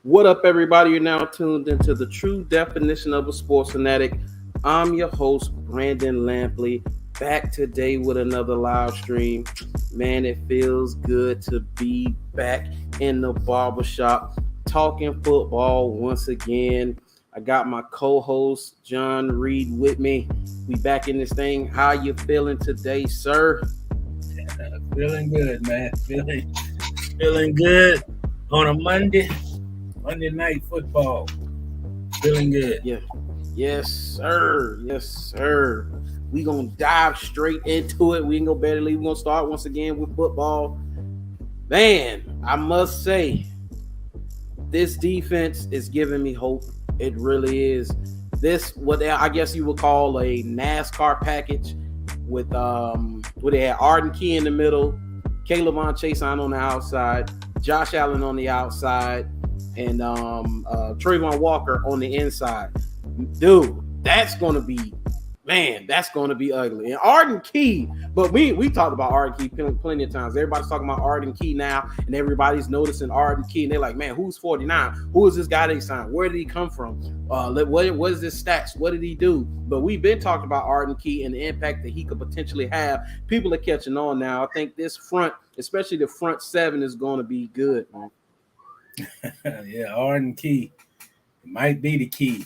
What up, everybody? You're now tuned into the true definition of a sports fanatic. I'm your host, Brandon Lampley, back today with another live stream. Man, it feels good to be back in the barbershop talking football once again. I got my co-host, John Reid, with me. We back in this thing. How you feeling today, sir? Feeling good, man. Feeling good on a Monday night football. Feeling good. Yeah. Yes, sir. Yes, sir. We gonna dive straight into it. We ain't gonna barely leave. We're gonna start once again with football. Man, I must say, this defense is giving me hope. It really is. This what I guess you would call a NASCAR package with where they had Arden Key in the middle, Caleb on Chase on the outside, Josh Allen on the outside, and Trayvon Walker on the inside. Dude, that's gonna be ugly. And Arden Key, but we talked about Arden Key plenty of times. Everybody's talking about Arden Key now, and everybody's noticing Arden Key, and they're like, man, who's 49? Who is this guy they signed? Where did he come from? What is his stats? What did he do? But we've been talking about Arden Key and the impact that he could potentially have. People are catching on now. I think this front, especially the front seven, is going to be good, man. Yeah, Arden Key might be the key.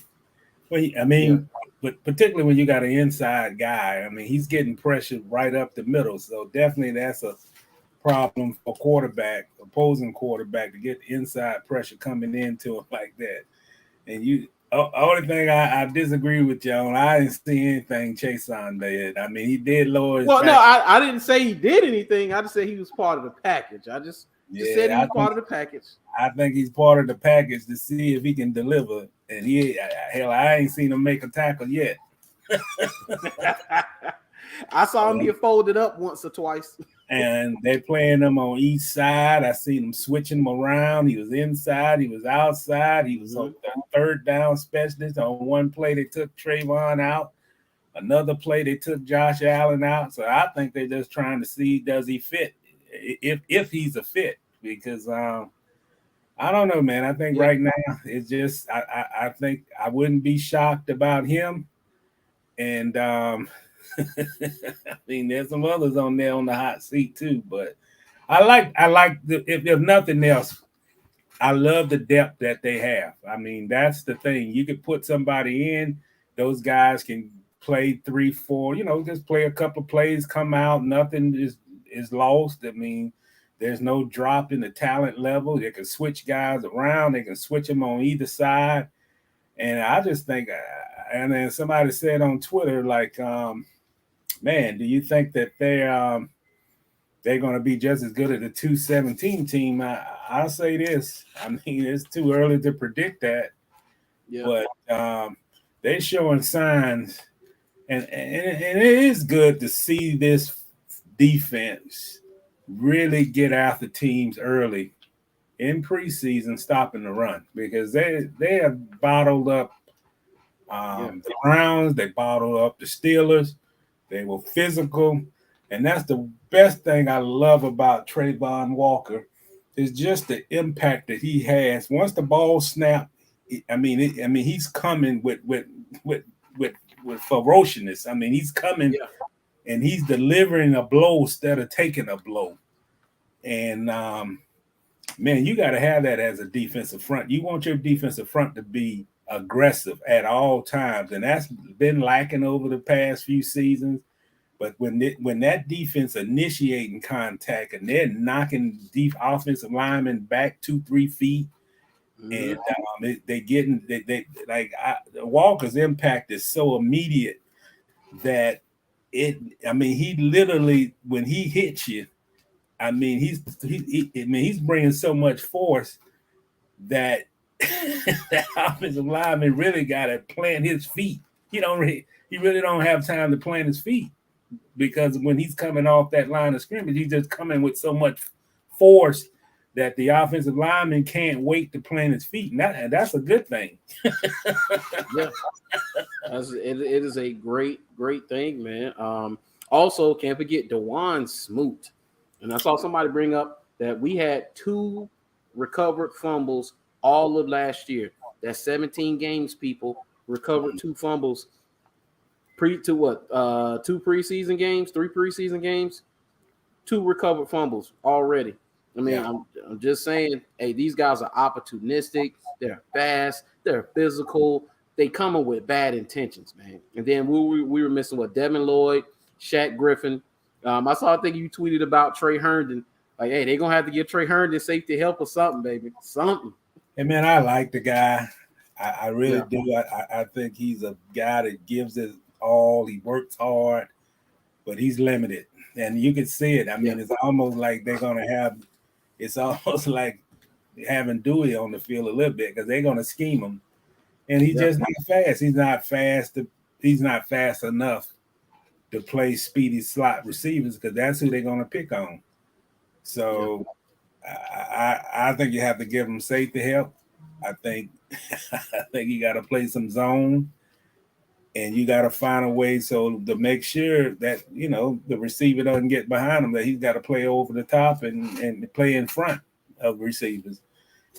Well, I mean, but particularly when you got an inside guy, I mean, he's getting pressured right up the middle. So definitely that's a problem for opposing quarterback, to get inside pressure coming into him like that. And only thing I disagree with you on, I didn't see anything Chason did. I mean, he did lower his back. No, I didn't say he did anything. I just said he was part of the package. I just said he was part of the package. I think he's part of the package to see if he can deliver. And I ain't seen him make a tackle yet. I saw him get folded up once or twice. And they're playing him on each side. I seen him switching him around. He was inside. He was outside. He was on the third down specialist. On one play, they took Trayvon out. Another play, they took Josh Allen out. So I think they're just trying to see, does he fit? If he's a fit. Because I don't know, man. I think right now it's just I think I wouldn't be shocked about him. And I mean, there's some others on there on the hot seat too. But I like if nothing else, I love the depth that they have. I mean, that's the thing. You could put somebody in, those guys can play 3, 4, just play a couple of plays, come out, nothing is lost. I mean, there's no drop in the talent level. They can switch guys around. They can switch them on either side. And I just think, and then somebody said on Twitter, like, man, do you think that they're going to be just as good as the 217 team? I'll say this. I mean, it's too early to predict that. Yeah. But they're showing signs. And it is good to see this defense really get after teams early in preseason, stopping the run, because they have bottled up the Browns, they bottled up the Steelers. They were physical, and that's the best thing I love about Trayvon Walker is just the impact that he has. Once the ball snapped, I mean, he's coming with ferociousness. I mean, he's coming. Yeah. And he's delivering a blow instead of taking a blow. And, man, you got to have that as a defensive front. You want your defensive front to be aggressive at all times. And that's been lacking over the past few seasons. But when that defense initiating contact and they're knocking deep offensive linemen back 2-3 feet, and Walker's impact is so immediate that he literally, when he hits you, I mean, he's bringing so much force that that offensive lineman really got to plant his feet. He really don't have time to plant his feet, because when he's coming off that line of scrimmage, he's just coming with so much force that the offensive lineman can't wait to plant his feet. And that's a good thing. Yeah. It is a great thing, man. Also, can't forget DeJuan Smoot. And I saw somebody bring up that we had 2 recovered fumbles all of last year. That's 17 games, people. Recovered 2 fumbles. Two preseason games, 3 preseason games, 2 recovered fumbles already. I mean, I'm just saying, hey, these guys are opportunistic. They're fast. They're physical. They come in with bad intentions, man. And then we were missing Devin Lloyd, Shaq Griffin. I saw a thing you tweeted about Trey Herndon. Like, hey, they're going to have to give Trey Herndon safety help or something, baby. Something. Hey, man, I like the guy. I really do. I think he's a guy that gives it all. He works hard, but he's limited. And you can see it. I mean, it's almost like they're going to have – it's almost like having Dewey on the field a little bit because they're going to scheme him. And he's just not fast. He's not fast. He's not fast enough to play speedy slot receivers because that's who they're going to pick on. So I think you have to give him safety help. I think you got to play some zone, and you got to find a way so to make sure that the receiver doesn't get behind him. That he's got to play over the top and play in front of receivers,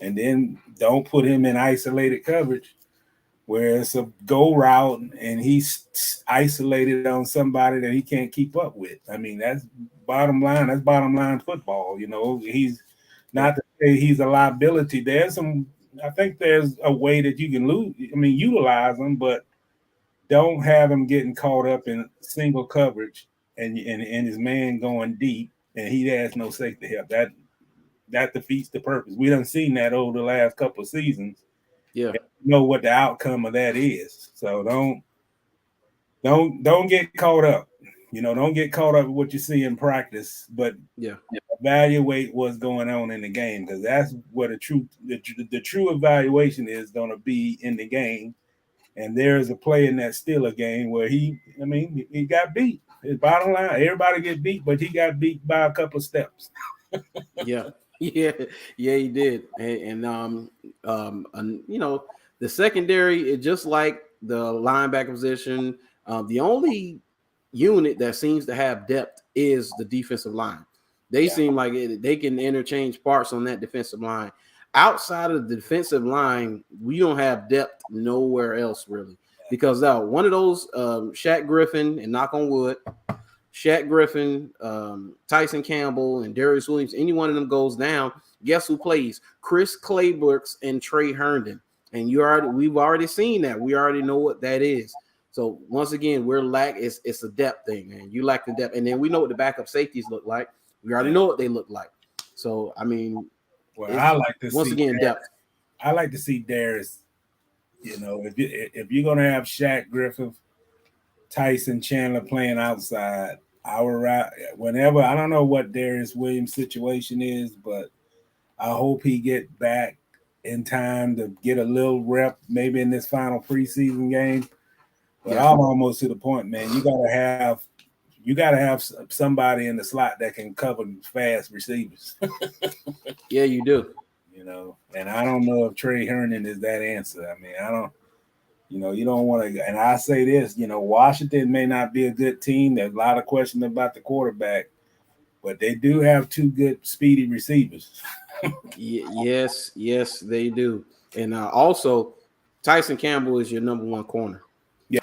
and then don't put him in isolated coverage where it's a go route and he's isolated on somebody that he can't keep up with. I mean, that's bottom line. That's bottom line football. He's not to say he's a liability. I think there's a way that you can utilize him, but don't have him getting caught up in single coverage and his man going deep and he has no safety help. That defeats the purpose. We done seen that over the last couple of seasons. Yeah. Know what the outcome of that is. So don't get caught up. Don't get caught up with what you see in practice, but evaluate what's going on in the game because that's what the true evaluation is going to be in the game. And there's a play in that Steelers game where he got beat. His bottom line, everybody get beat, but he got beat by a couple of steps. Yeah, he did. And the secondary, it just like the linebacker position, the only unit that seems to have depth is the defensive line. They seem like they can interchange parts on that defensive line. Outside of the defensive line, we don't have depth nowhere else really. Because one of those, Shaq Griffin, and knock on wood, Shaq Griffin, Tyson Campbell, and Darius Williams, any one of them goes down, guess who plays? Chris Claybrooks and Trey Herndon. And we've already seen that. We already know what that is. So once again, it's a depth thing, man. You lack the depth. And then we know what the backup safeties look like. We already know what they look like. So, I mean, I like to once again, depth. I like to see Darius, if you're going to have Shaq Griffin, Tyson Chandler playing outside, I don't know what Darius Williams' situation is, but I hope he get back in time to get a little rep maybe in this final preseason game. But I'm almost to the point, man. You gotta have somebody in the slot that can cover fast receivers. Yeah, you do. And I don't know if Trey Herndon is that answer. I mean, I don't. You don't want to. And I say this, Washington may not be a good team. There's a lot of questions about the quarterback, but they do have 2 good, speedy receivers. Yes, they do. And also, Tyson Campbell is your number 1 corner. Yeah,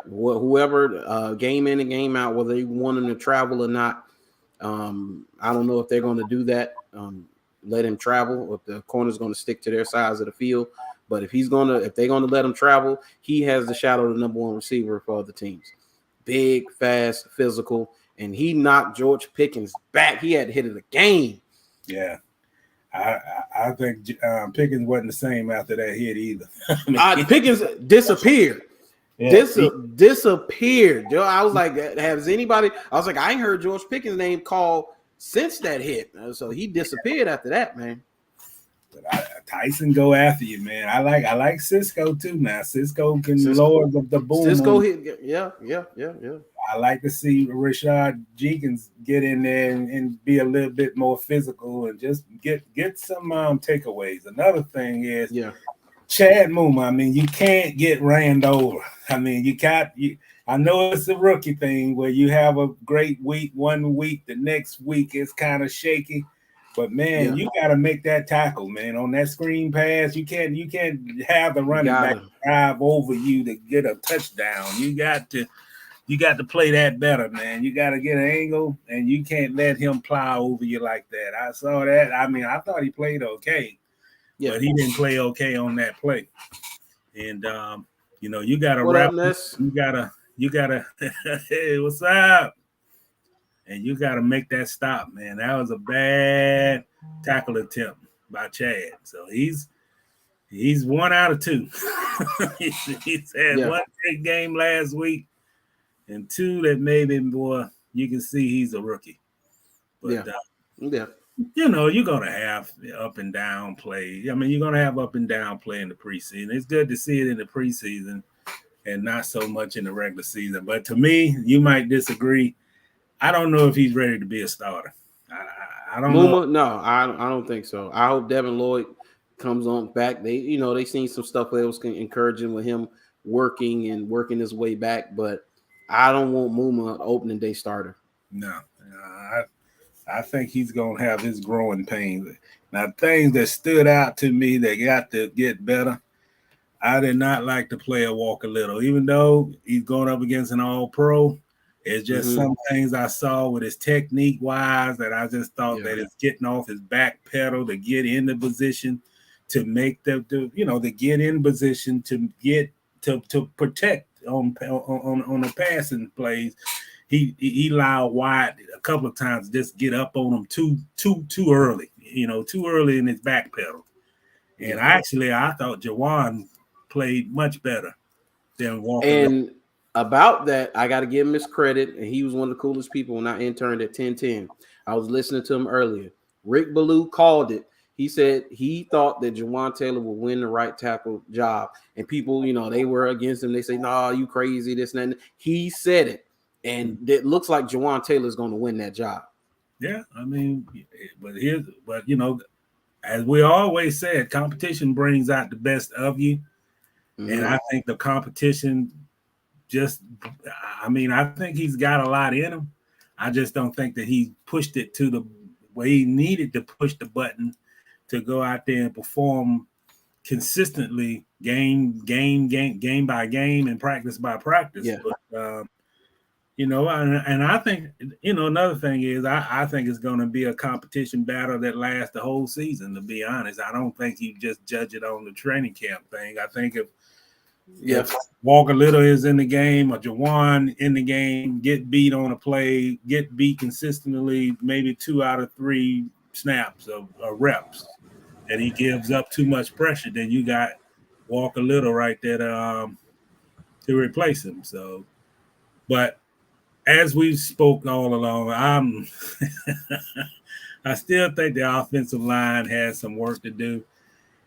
whoever game in and game out, whether they want him to travel or not. I don't know if they're going to do that. Let him travel, or if the corner's going to stick to their sides of the field. But if they're gonna let him travel, he has the shadow of the number 1 receiver for other teams. Big, fast, physical, and he knocked George Pickens back. He had to hit it a game. Yeah, I think Pickens wasn't the same after that hit either. Pickens disappeared. Disappeared. Joe, I was like, has anybody? I was like, I ain't heard George Pickens' name called since that hit. So he disappeared after that, man. But Tyson go after you, man. I like Cisco too now. Cisco can lower the boom. Cisco hit, yeah. I like to see Rashad Jenkins get in there and be a little bit more physical and just get some takeaways. Another thing is Chad Muma. I mean, you can't get ran over. I mean, I know it's a rookie thing where you have a great week, 1 week, the next week is kind of shaky. But man, you got to make that tackle, man. On that screen pass, you can't have the running back drive over you to get a touchdown. You got to play that better, man. You got to get an angle, and you can't let him plow over you like that. I saw that. I mean, I thought he played okay, but he didn't play okay on that play. And you got to wrap. You gotta. Hey, what's up? And you got to make that stop, man. That was a bad tackle attempt by Chad. So he's 1 out of 2. he's had one great game last week, and 2 that maybe, boy, you can see he's a rookie. But you're going to have up and down play. I mean, you're going to have up and down play in the preseason. It's good to see it in the preseason and not so much in the regular season. But to me, you might disagree. I don't know if he's ready to be a starter. I don't know. No, I don't think so. I hope Devin Lloyd comes on back. They seen some stuff that was encouraging with him working his way back, but I don't want Muma opening day starter. No, I think he's going to have his growing pains. Now, things that stood out to me that got to get better, I did not like the player Walker Little, even though he's going up against an all-pro. It's just some things I saw with his technique-wise that I just thought that it's getting off his back pedal to get in the position to make to get in position to get to protect on the passing plays. He allowed Wyatt a couple of times just get up on him too early, too early in his back pedal. And actually, I thought Jawan played much better than Walker. And about that, I got to give him his credit, and he was one of the coolest people when I interned at 1010. I was listening to him earlier. Rick Ballou called it. He said he thought that Jawan Taylor would win the right tackle job, and people, they were against him. They say, "Nah, you crazy, this and that." He said it, and it looks like Jawan Taylor is going to win that job. Yeah, I mean, but as we always said, competition brings out the best of you, and I think the competition. I think he's got a lot in him. I just don't think that he pushed it to the way he needed to push the button to go out there and perform consistently game by game and practice by practice. Yeah. But, and I think, another thing is I think it's going to be a competition battle that lasts the whole season, to be honest. I don't think you just judge it on the training camp thing. I think if Walker Little is in the game or Jawan in the game, get beat on a play, get beat consistently, maybe 2 out of 3 snaps of reps, and he gives up too much pressure, then you got Walker Little right there to replace him. So, but as we've spoke all along, I still think the offensive line has some work to do,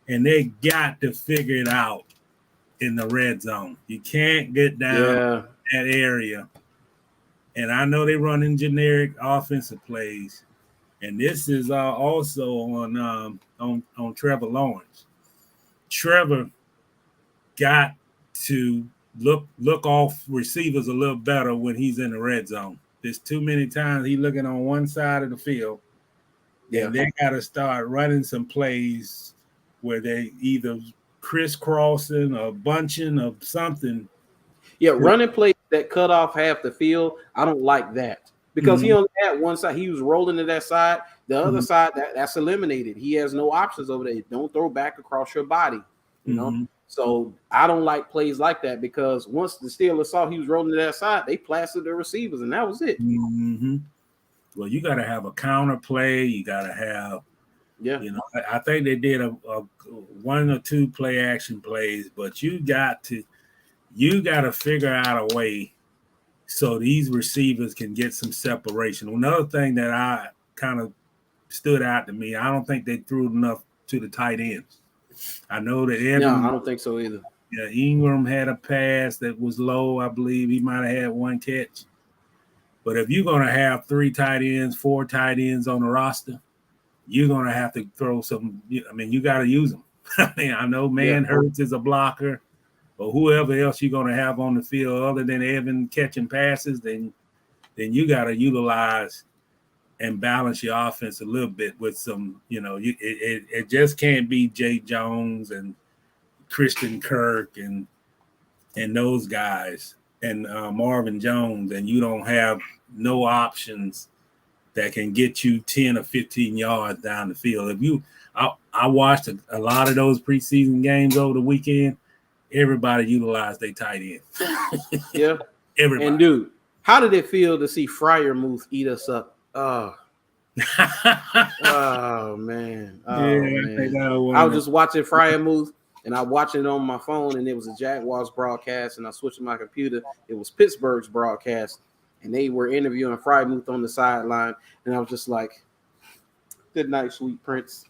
and they got to figure it out in the red zone. You can't get down that area. And I know they're running generic offensive plays. And this is also on Trevor Lawrence. Trevor got to look off receivers a little better when he's in the red zone. There's too many times he's looking on one side of the field. Yeah, and they got to start running some plays where they either crisscrossing or bunching or something. Yeah, running plays that cut off half the field, I don't like that because he only had one side. He was rolling to that side. The other side, that's eliminated. He has no options over there. Don't throw back across your body, you know. So I don't like plays like that because once the Steelers saw he was rolling to that side, they plastered the receivers, and that was it. Well, you got to have a counter play. You got to have, I think they did a 1 or 2 play action plays, but you got to figure out a way so these receivers can get some separation. Another thing that I kind of stood out to me, I don't think they threw enough to the tight ends. I know that I don't think so either. Yeah, Ingram had a pass that was low. I believe he might have had 1 catch. But if you're going to have 3 tight ends, 4 tight ends on the roster, you're going to have to throw some. I mean, you got to use them. I know Hurts is a blocker, but whoever else you're going to have on the field other than Evan catching passes, then you got to utilize and balance your offense a little bit with some, it just can't be Jay Jones and Christian Kirk and those guys and Marvin Jones, and you don't have no options that can get you 10 or 15 yards down the field. I watched a lot of those preseason games over the weekend. Everybody utilized their tight end. Yeah. Everybody. And dude, how did it feel to see Freiermuth eat us up? Oh, man. I was just watching Freiermuth, and I watched it on my phone, and it was a Jaguars broadcast, and I switched to my computer. It was Pittsburgh's broadcast, and they were interviewing Freiermuth on the sideline, and I was just like, good night, sweet prince.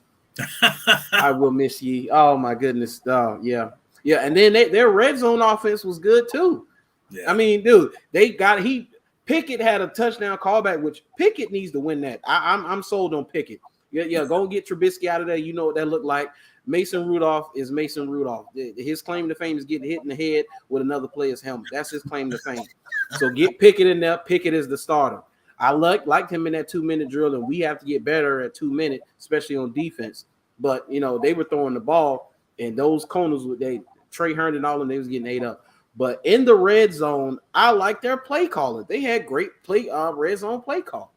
I will miss ye. Oh, my goodness. Oh, yeah. Yeah, and then their red zone offense was good, too. Yeah. I mean, dude, Pickett had a touchdown callback, which Pickett needs to win that. I'm sold on Pickett. Yeah, go and get Trubisky out of there. You know what that looked like. Mason Rudolph is Mason Rudolph. His claim to fame is getting hit in the head with another player's helmet. That's his claim to fame. So get Pickett in there. Pickett is the starter. I liked him in that 2-minute drill, and we have to get better at 2 minutes, especially on defense. But, they were throwing the ball, and those corners, Trey Herndon and all of them, they was getting ate up. But in the red zone, I like their play calling. They had great red zone play call.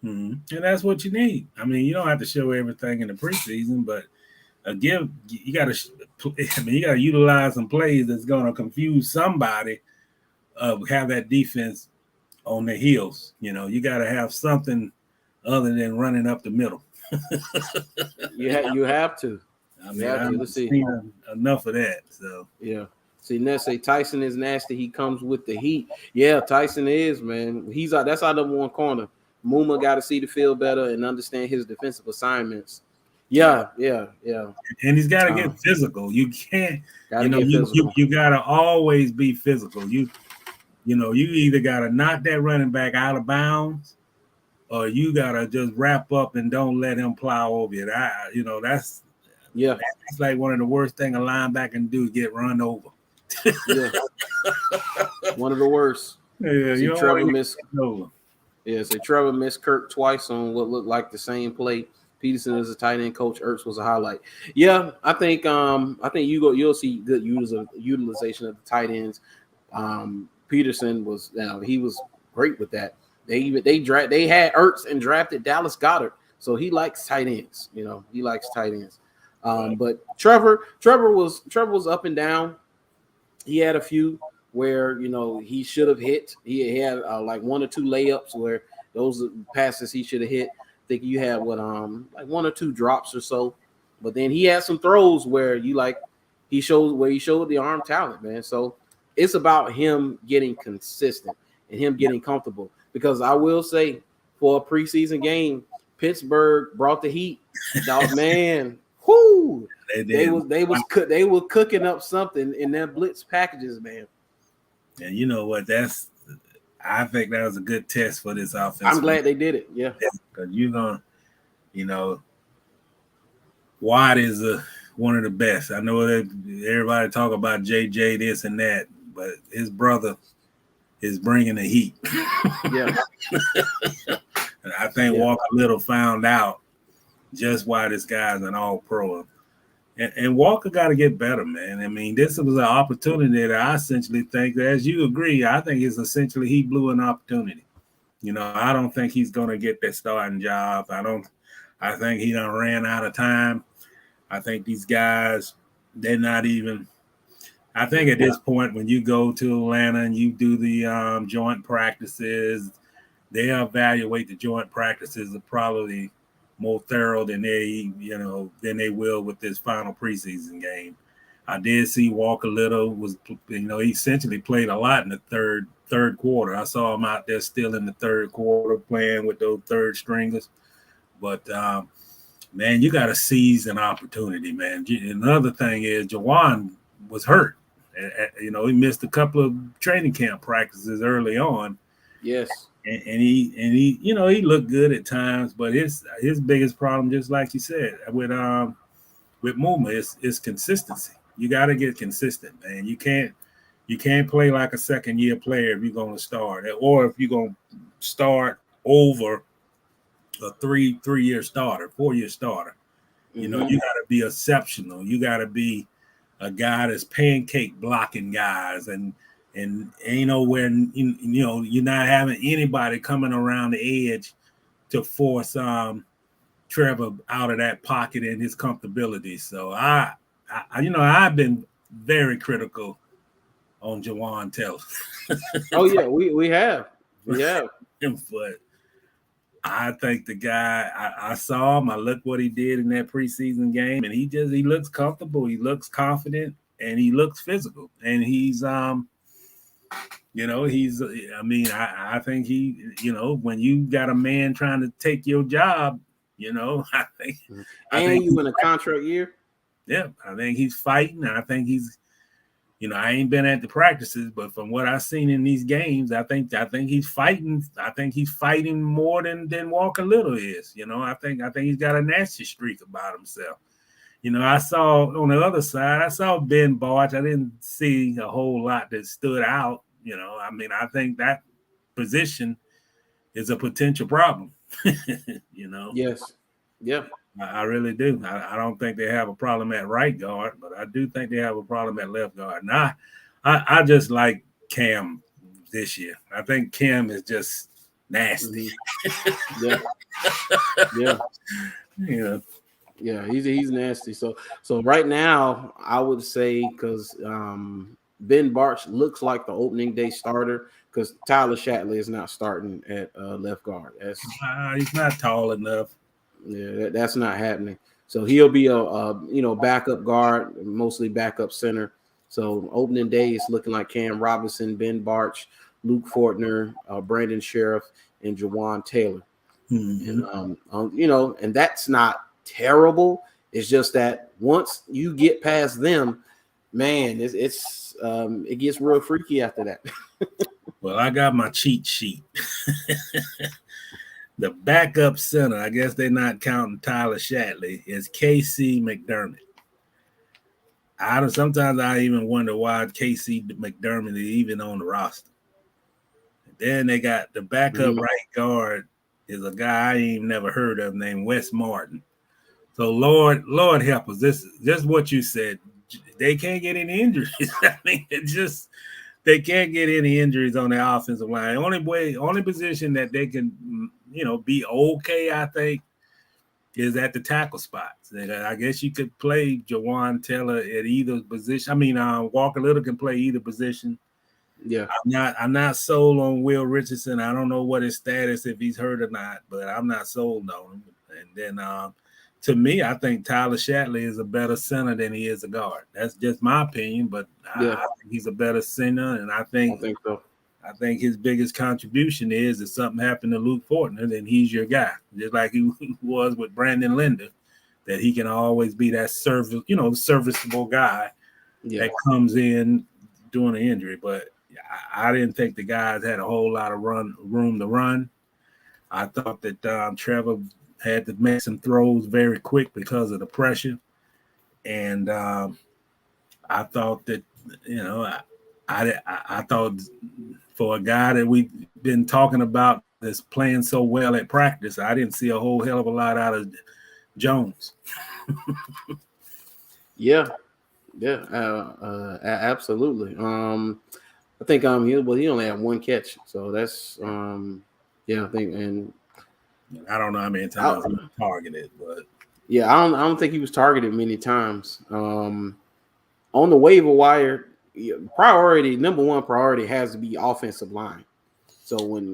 Mm-hmm. And that's what you need. I mean, you don't have to show everything in the preseason, but you got to utilize some plays that's going to confuse somebody. Have that defense on their heels. You got to have something other than running up the middle. You have to. I've seen enough of that. So yeah. See, Ness say Tyson is nasty. He comes with the heat. Yeah, Tyson is, man. That's our number one corner. Muma got to see the field better and understand his defensive assignments. Yeah. And he's got to get physical. You can't. You got to always be physical. You either got to knock that running back out of bounds, or you got to just wrap up and don't let him plow over you. That's like one of the worst things a linebacker can do is get run over. Yeah, one of the worst. Yeah, Trevor missed Kirk twice on what looked like the same play. Peterson is a tight end coach. Ertz was a highlight. Yeah, I think you'll see good utilization of the tight ends. Peterson was he was great with that. They had Ertz and drafted Dallas Goedert, so he likes tight ends. He likes tight ends. But Trevor was up and down. He had a few where he should have hit. He had like 1 or 2 layups where those passes he should have hit. I think you had like 1 or 2 drops or so. But then he had some throws where he showed the arm talent, man. So it's about him getting consistent and him getting comfortable. Because I will say, for a preseason game, Pittsburgh brought the heat. Dog, man. Whoo! They were cooking up something in their blitz packages, man. And you know what? I think that was a good test for this offense. I'm glad they did it. Yeah, because Watt is one of the best. I know that everybody talk about JJ this and that, but his brother is bringing the heat. Yeah, I think Walker Little found out just why this guy's an all-pro. And Walker got to get better, man. I mean, this was an opportunity that I essentially think, as you agree, I think it's essentially he blew an opportunity. I don't think he's going to get that starting job. I think he done ran out of time. I think these guys, they're not even – I think at this point when you go to Atlanta and you do the joint practices, they evaluate the joint practices of probably – more thorough than they will with this final preseason game. I did see Walker Little was, he essentially played a lot in the third quarter. I saw him out there still in the third quarter playing with those third stringers. But man, you got to seize an opportunity, man. Another thing is Jawan was hurt. He missed a couple of training camp practices early on. Yes. And he he looked good at times, but his biggest problem, just like you said, with Muma, is consistency. You got to get consistent, man. You can't play like a second year player if you're going to start, or if you're going to start over 3-year starter, 4-year starter. You know, you got to be exceptional. You got to be a guy that's pancake blocking guys, and ain't nowhere. You know, you're not having anybody coming around the edge to force Trevor out of that pocket and his comfortability. So I you know, I've been very critical on Jawan Taylor. Oh yeah, we have. But I think the guy, I saw him. I looked what he did in that preseason game, and he looks comfortable. He looks confident, and he looks physical. And he's you know, I think he, you know, when you got a man trying to take your job, you know, I think you in a contract year. Yeah, I think he's fighting. I think he's, you know, I ain't been at the practices, but from what I've seen in these games, I think he's fighting. I think he's fighting more than Walker Little is. You know, I think he's got a nasty streak about himself. You know, I saw on the other side, I saw Ben Barch. I didn't see a whole lot that stood out. You know, I mean, I think that position is a potential problem. You know. Yes. Yeah. I really do. I don't think they have a problem at right guard, but I do think they have a problem at left guard. Now, I just like Cam this year. I think Cam is just nasty. Yeah. Yeah. Yeah. Yeah, he's nasty. So right now, I would say because Ben Barch looks like the opening day starter because Tyler Shatley is not starting at left guard. He's not tall enough. Yeah, that's not happening. So he'll be a backup guard, mostly backup center. So opening day is looking like Cam Robinson, Ben Barch, Luke Fortner, Brandon Sheriff, and Jawan Taylor. And and that's not terrible. It's just that once you get past them, man, it gets real freaky after that. Well, I got my cheat sheet. The backup center, I guess they're not counting Tyler Shatley, is KC McDermott. Sometimes I even wonder why KC McDermott is even on the roster. Then they got the backup right guard is a guy I ain't never heard of named Wes Martin. So Lord help us. This is just what you said. They can't get any injuries. I mean, they can't get any injuries on the offensive line. Only position that they can, be okay, I think, is at the tackle spots. And I guess you could play Jawan Taylor at either position. I mean, Walker Little can play either position. Yeah, I'm not sold on Will Richardson. I don't know what his status, if he's hurt or not, but I'm not sold on him. And then to me, I think Tyler Shatley is a better center than he is a guard. That's just my opinion, but I think he's a better center, and I think so. I think his biggest contribution is if something happened to Luke Fortner, then he's your guy, just like he was with Brandon Linder, that he can always be that serviceable guy that comes in during the injury. But I didn't think the guys had a whole lot of room to run. I thought that Trevor had to make some throws very quick because of the pressure. And I thought that, I thought for a guy that we've been talking about that's playing so well at practice, I didn't see a whole hell of a lot out of Jones. Absolutely. I think he only had one catch, so that's I think, and I don't know how many times he was targeted, but I don't think he was targeted many times. On the waiver wire, number one priority has to be offensive line. So when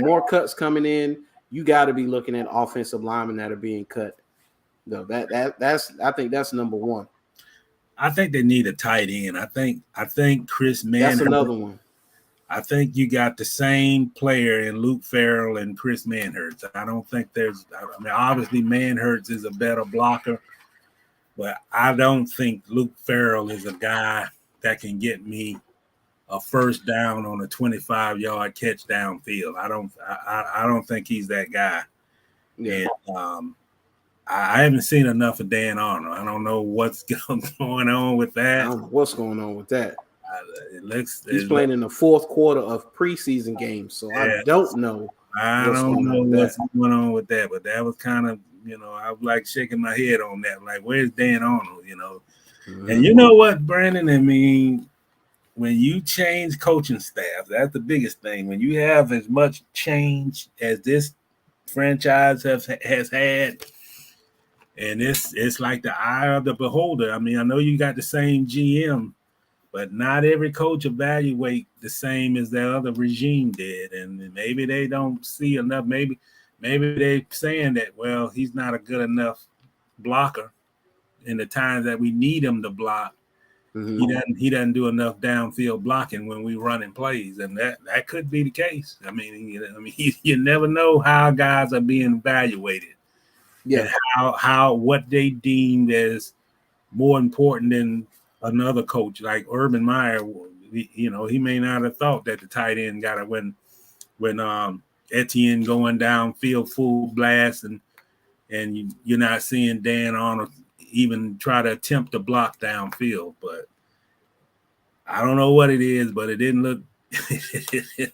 more cuts coming in, you got to be looking at offensive linemen that are being cut. No, I think that's number one. I think they need a tight end. I think Chris Mann. That's another one. I think you got the same player in Luke Farrell and Chris Manhertz. I don't think obviously Manhertz is a better blocker, but I don't think Luke Farrell is a guy that can get me a first down on a 25-yard catch downfield. I don't think he's that guy. Yeah. And I haven't seen enough of Dan Arnold. I don't know what's going on with that. I don't know what's going on with that. He's playing in the fourth quarter of preseason games, so I don't know I don't know what's going on with that, but that was kind of, I was like shaking my head on that. Like, where's Dan Arnold, Mm-hmm. And you know what, Brandon? I mean, when you change coaching staff, that's the biggest thing. When you have as much change as this franchise has had, and it's like the eye of the beholder. I mean, I know you got the same GM, but not every coach evaluate the same as the other regime did. And maybe they don't see enough. Maybe they're saying that, well, he's not a good enough blocker in the times that we need him to block. Mm-hmm. He doesn't do enough downfield blocking when we running plays. And that could be the case. I mean, you never know how guys are being evaluated. Yeah. And how what they deemed as more important than another coach like Urban Meyer. He may not have thought that the tight end got it when Etienne going downfield full blast and you're not seeing Dan Arnold even try to attempt to block downfield. But I don't know what it is, but it didn't look. It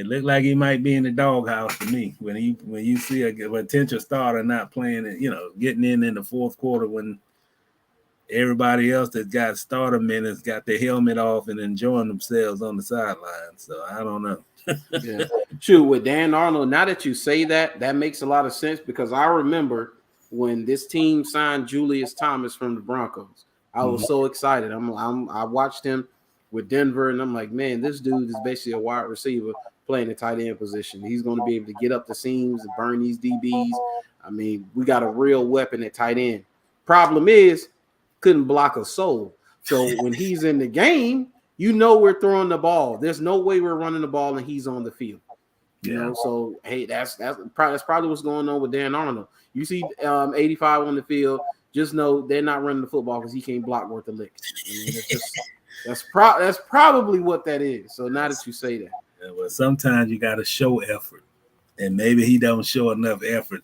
looked like he might be in the doghouse to me when you see a potential starter not playing it, getting in the fourth quarter when everybody else that got starter minutes got their helmet off and enjoying themselves on the sideline. So I don't know. Yeah. Shoot, with Dan Arnold, now that you say that makes a lot of sense because I remember when this team signed Julius Thomas from the Broncos. I was so excited. I watched him with Denver, and I'm like, man, this dude is basically a wide receiver playing the tight end position. He's going to be able to get up the seams and burn these DBs. I mean, we got a real weapon at tight end. Problem is, couldn't block a soul. So when he's in the game, we're throwing the ball. There's no way we're running the ball and he's on the field. You know, so hey, that's probably what's going on with Dan Arnold. You see 85 on the field, just know they're not running the football because he can't block worth a lick. I mean, that's probably what that is. So now that you say that. Yeah, well, sometimes you got to show effort, and maybe he don't show enough effort.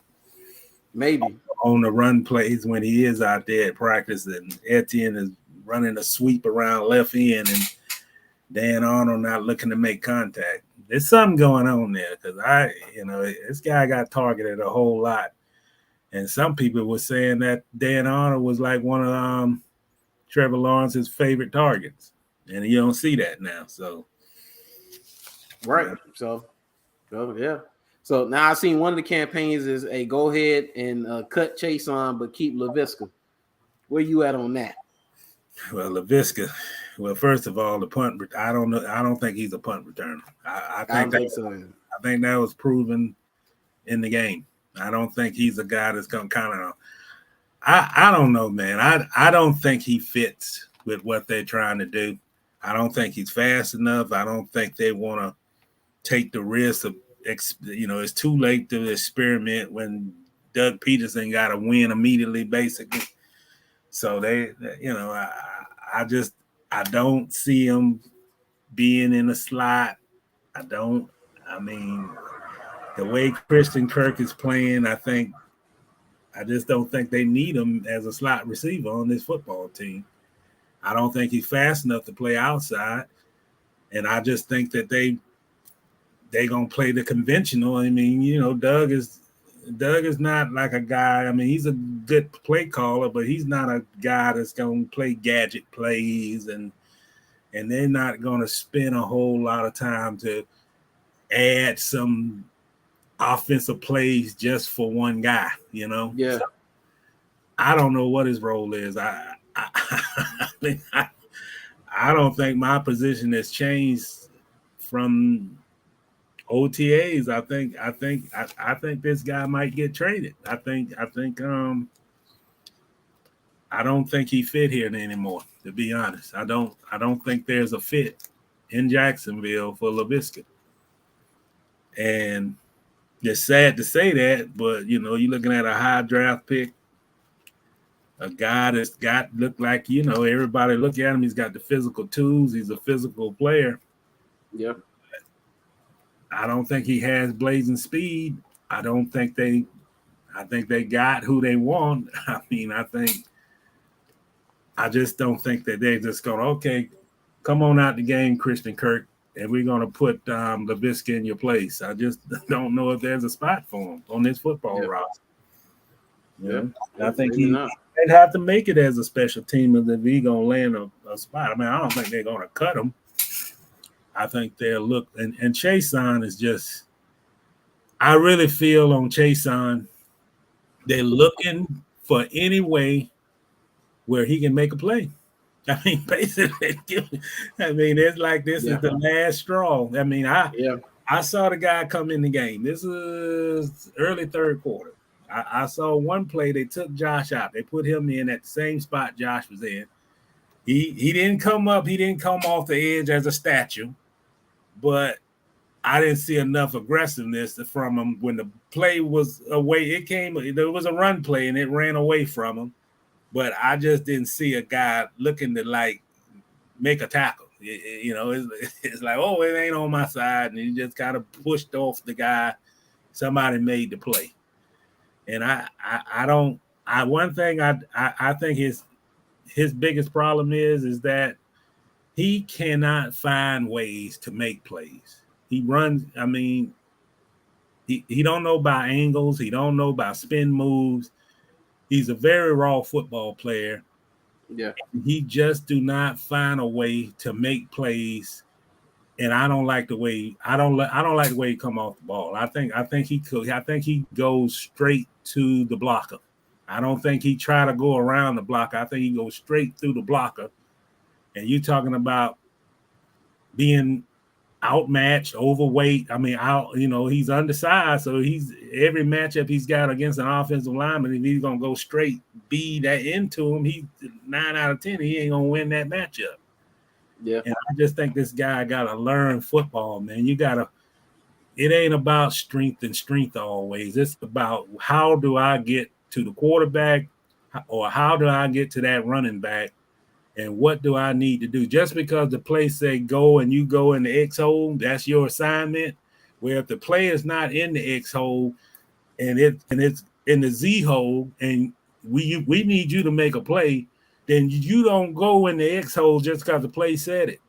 Maybe on the run plays when he is out there at practice, and Etienne is running a sweep around left end, and Dan Arnold not looking to make contact. There's something going on there because this guy got targeted a whole lot, and some people were saying that Dan Arnold was like one of Trevor Lawrence's favorite targets, and you don't see that now. So, right. So yeah. So now I've seen one of the campaigns is a go ahead and cut Chase on, but keep Laviska. Where you at on that? Well, Laviska. Well, first of all, the punt. I don't know. I don't think he's a punt returner. I think so. I think that was proven in the game. I don't think he's a guy that's going to count on. I don't know, man. I don't think he fits with what they're trying to do. I don't think he's fast enough. I don't think they want to take the risk of. It's too late to experiment when Doug Peterson got a win immediately, basically. So I don't see him being in a slot. The way Christian Kirk is playing, I just don't think they need him as a slot receiver on this football team. I don't think he's fast enough to play outside. And I just think that they're going to play the conventional. I mean, Doug is not like a guy. I mean, he's a good play caller, but he's not a guy that's going to play gadget plays, and they're not going to spend a whole lot of time to add some offensive plays just for one guy, Yeah. So, I don't know what his role is. I don't think my position has changed from OTAs. I think this guy might get traded. I don't think he fit here anymore, to be honest. I don't think there's a fit in Jacksonville for Laviska. And it's sad to say that, but you're looking at a high draft pick, a guy that's look like, everybody look at him, he's got the physical tools, he's a physical player. Yep. I don't think he has blazing speed. I think they got who they want. I just don't think that they're just going, okay, come on out the game, Christian Kirk, and we're going to put LaVisca in your place. I just don't know if there's a spot for him on this football roster. Yeah, I think they'd have to make it as a special team if he's going to land a spot. I mean, I don't think they're going to cut him. I think they'll look, and Chason is just, I really feel on Chason, they're looking for any way where he can make a play. I mean, basically, it's like this is the last straw. I mean, I saw the guy come in the game. This is early third quarter. I saw one play. They took Josh out. They put him in at the same spot Josh was in. He didn't come up. He didn't come off the edge as a statue. But I didn't see enough aggressiveness from him when the play was away. There was a run play, and it ran away from him. But I just didn't see a guy looking to, like, make a tackle. It's like, oh, it ain't on my side. And he just kind of pushed off the guy. Somebody made the play. And one thing I think his biggest problem is that he cannot find ways to make plays. He runs, I mean, he don't know about angles. He don't know about spin moves. He's a very raw football player. Yeah. He just do not find a way to make plays. And I don't like the way he come off the ball. I think he goes straight to the blocker. I don't think he try to go around the blocker. I think he goes straight through the blocker. And you're talking about being outmatched, overweight. I mean, he's undersized, so he's every matchup he's got against an offensive lineman, if he's gonna go straight beat that into him, he 9 out of 10, he ain't gonna win that matchup. Yeah. And I just think this guy gotta learn football, man. It ain't about strength always. It's about how do I get to the quarterback, or how do I get to that running back, and what do I need to do? Just because the play say go and you go in the X hole, that's your assignment. Where if the play is not in the X hole and it's in the Z hole, and we need you to make a play, then you don't go in the X hole just because the play said it.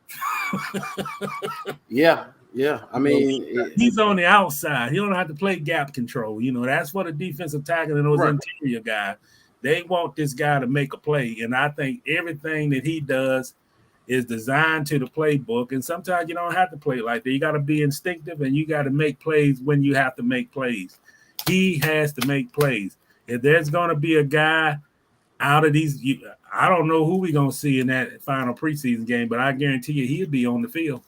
Yeah. I mean, he's on the outside. He don't have to play gap control. That's what a defensive tackle and those interior guys. They want this guy to make a play, and I think everything that he does is designed to the playbook. And sometimes you don't have to play like that. You got to be instinctive, and you got to make plays when you have to make plays. He has to make plays. If there's going to be a guy out of these, I don't know who we're going to see in that final preseason game, but I guarantee you he'll be on the field.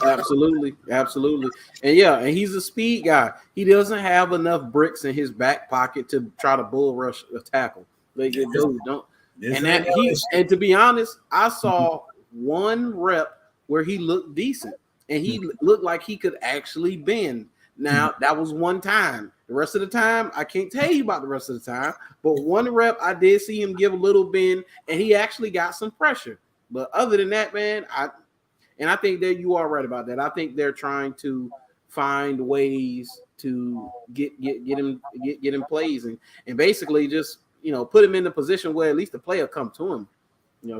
Absolutely. And he's a speed guy. He doesn't have enough bricks in his back pocket to try to bull rush a tackle. Like, dude, don't. And to be honest, I saw one rep where he looked decent and he looked like he could actually bend. Now, that was one time. The rest of the time, I can't tell you about the rest of the time, but one rep I did see him give a little bend, and he actually got some pressure. But other than that, man, I think that you are right about that. I think they're trying to find ways to get him plays and basically just put him in the position where at least the player come to him.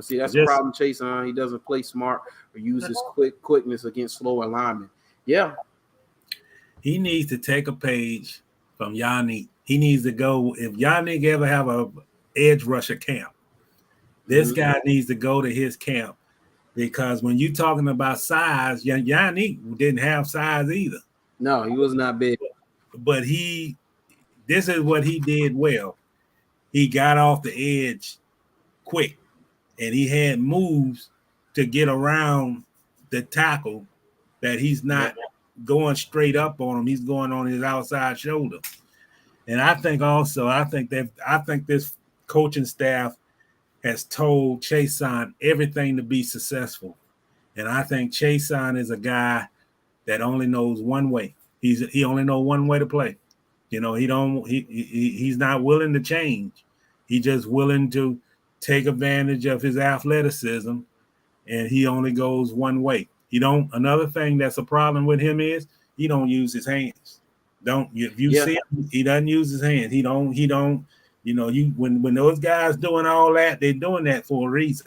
See, that's the problem. Chase on, he doesn't play smart or use his quickness against slower linemen. Yeah, he needs to take a page from Yannick. He needs to go. If Yannick ever have a edge rusher camp, this guy needs to go to his camp. Because when you're talking about size, Yannick didn't have size either. No, he was not big. But this is what he did well. He got off the edge quick, and he had moves to get around the tackle that he's not going straight up on him. He's going on his outside shoulder. And I think this coaching staff has told Chason everything to be successful. And I think Chason is a guy that only knows one way. He only knows one way to play. He's not willing to change. He's just willing to take advantage of his athleticism, and he only goes one way. Another thing that's a problem with him is he don't use his hands. See him, he doesn't use his hands. He don't when those guys doing all that, they're doing that for a reason.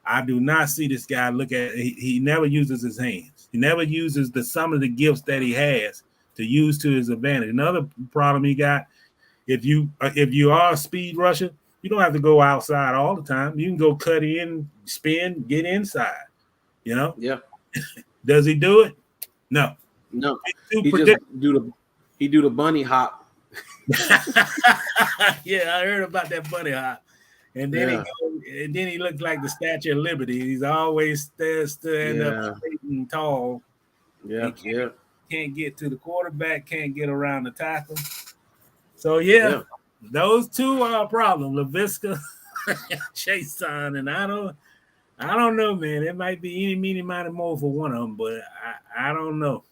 I do not see this guy look at. He never uses his hands. He never uses some of the gifts that he has to use to his advantage. Another problem he got: if you are a speed rusher, you don't have to go outside all the time. You can go cut in, spin, get inside. You know? Yeah. Does he do it? No. He just do the bunny hop. Yeah, I heard about that bunny hop. And then he looks like the Statue of Liberty. He's always stand up straight and tall. Yeah, Can't get to the quarterback, can't get around the tackle. So those two are a problem. Laviska, Chason, and I don't know, man. It might be any, meeny, miny, more for one of them, but I don't know.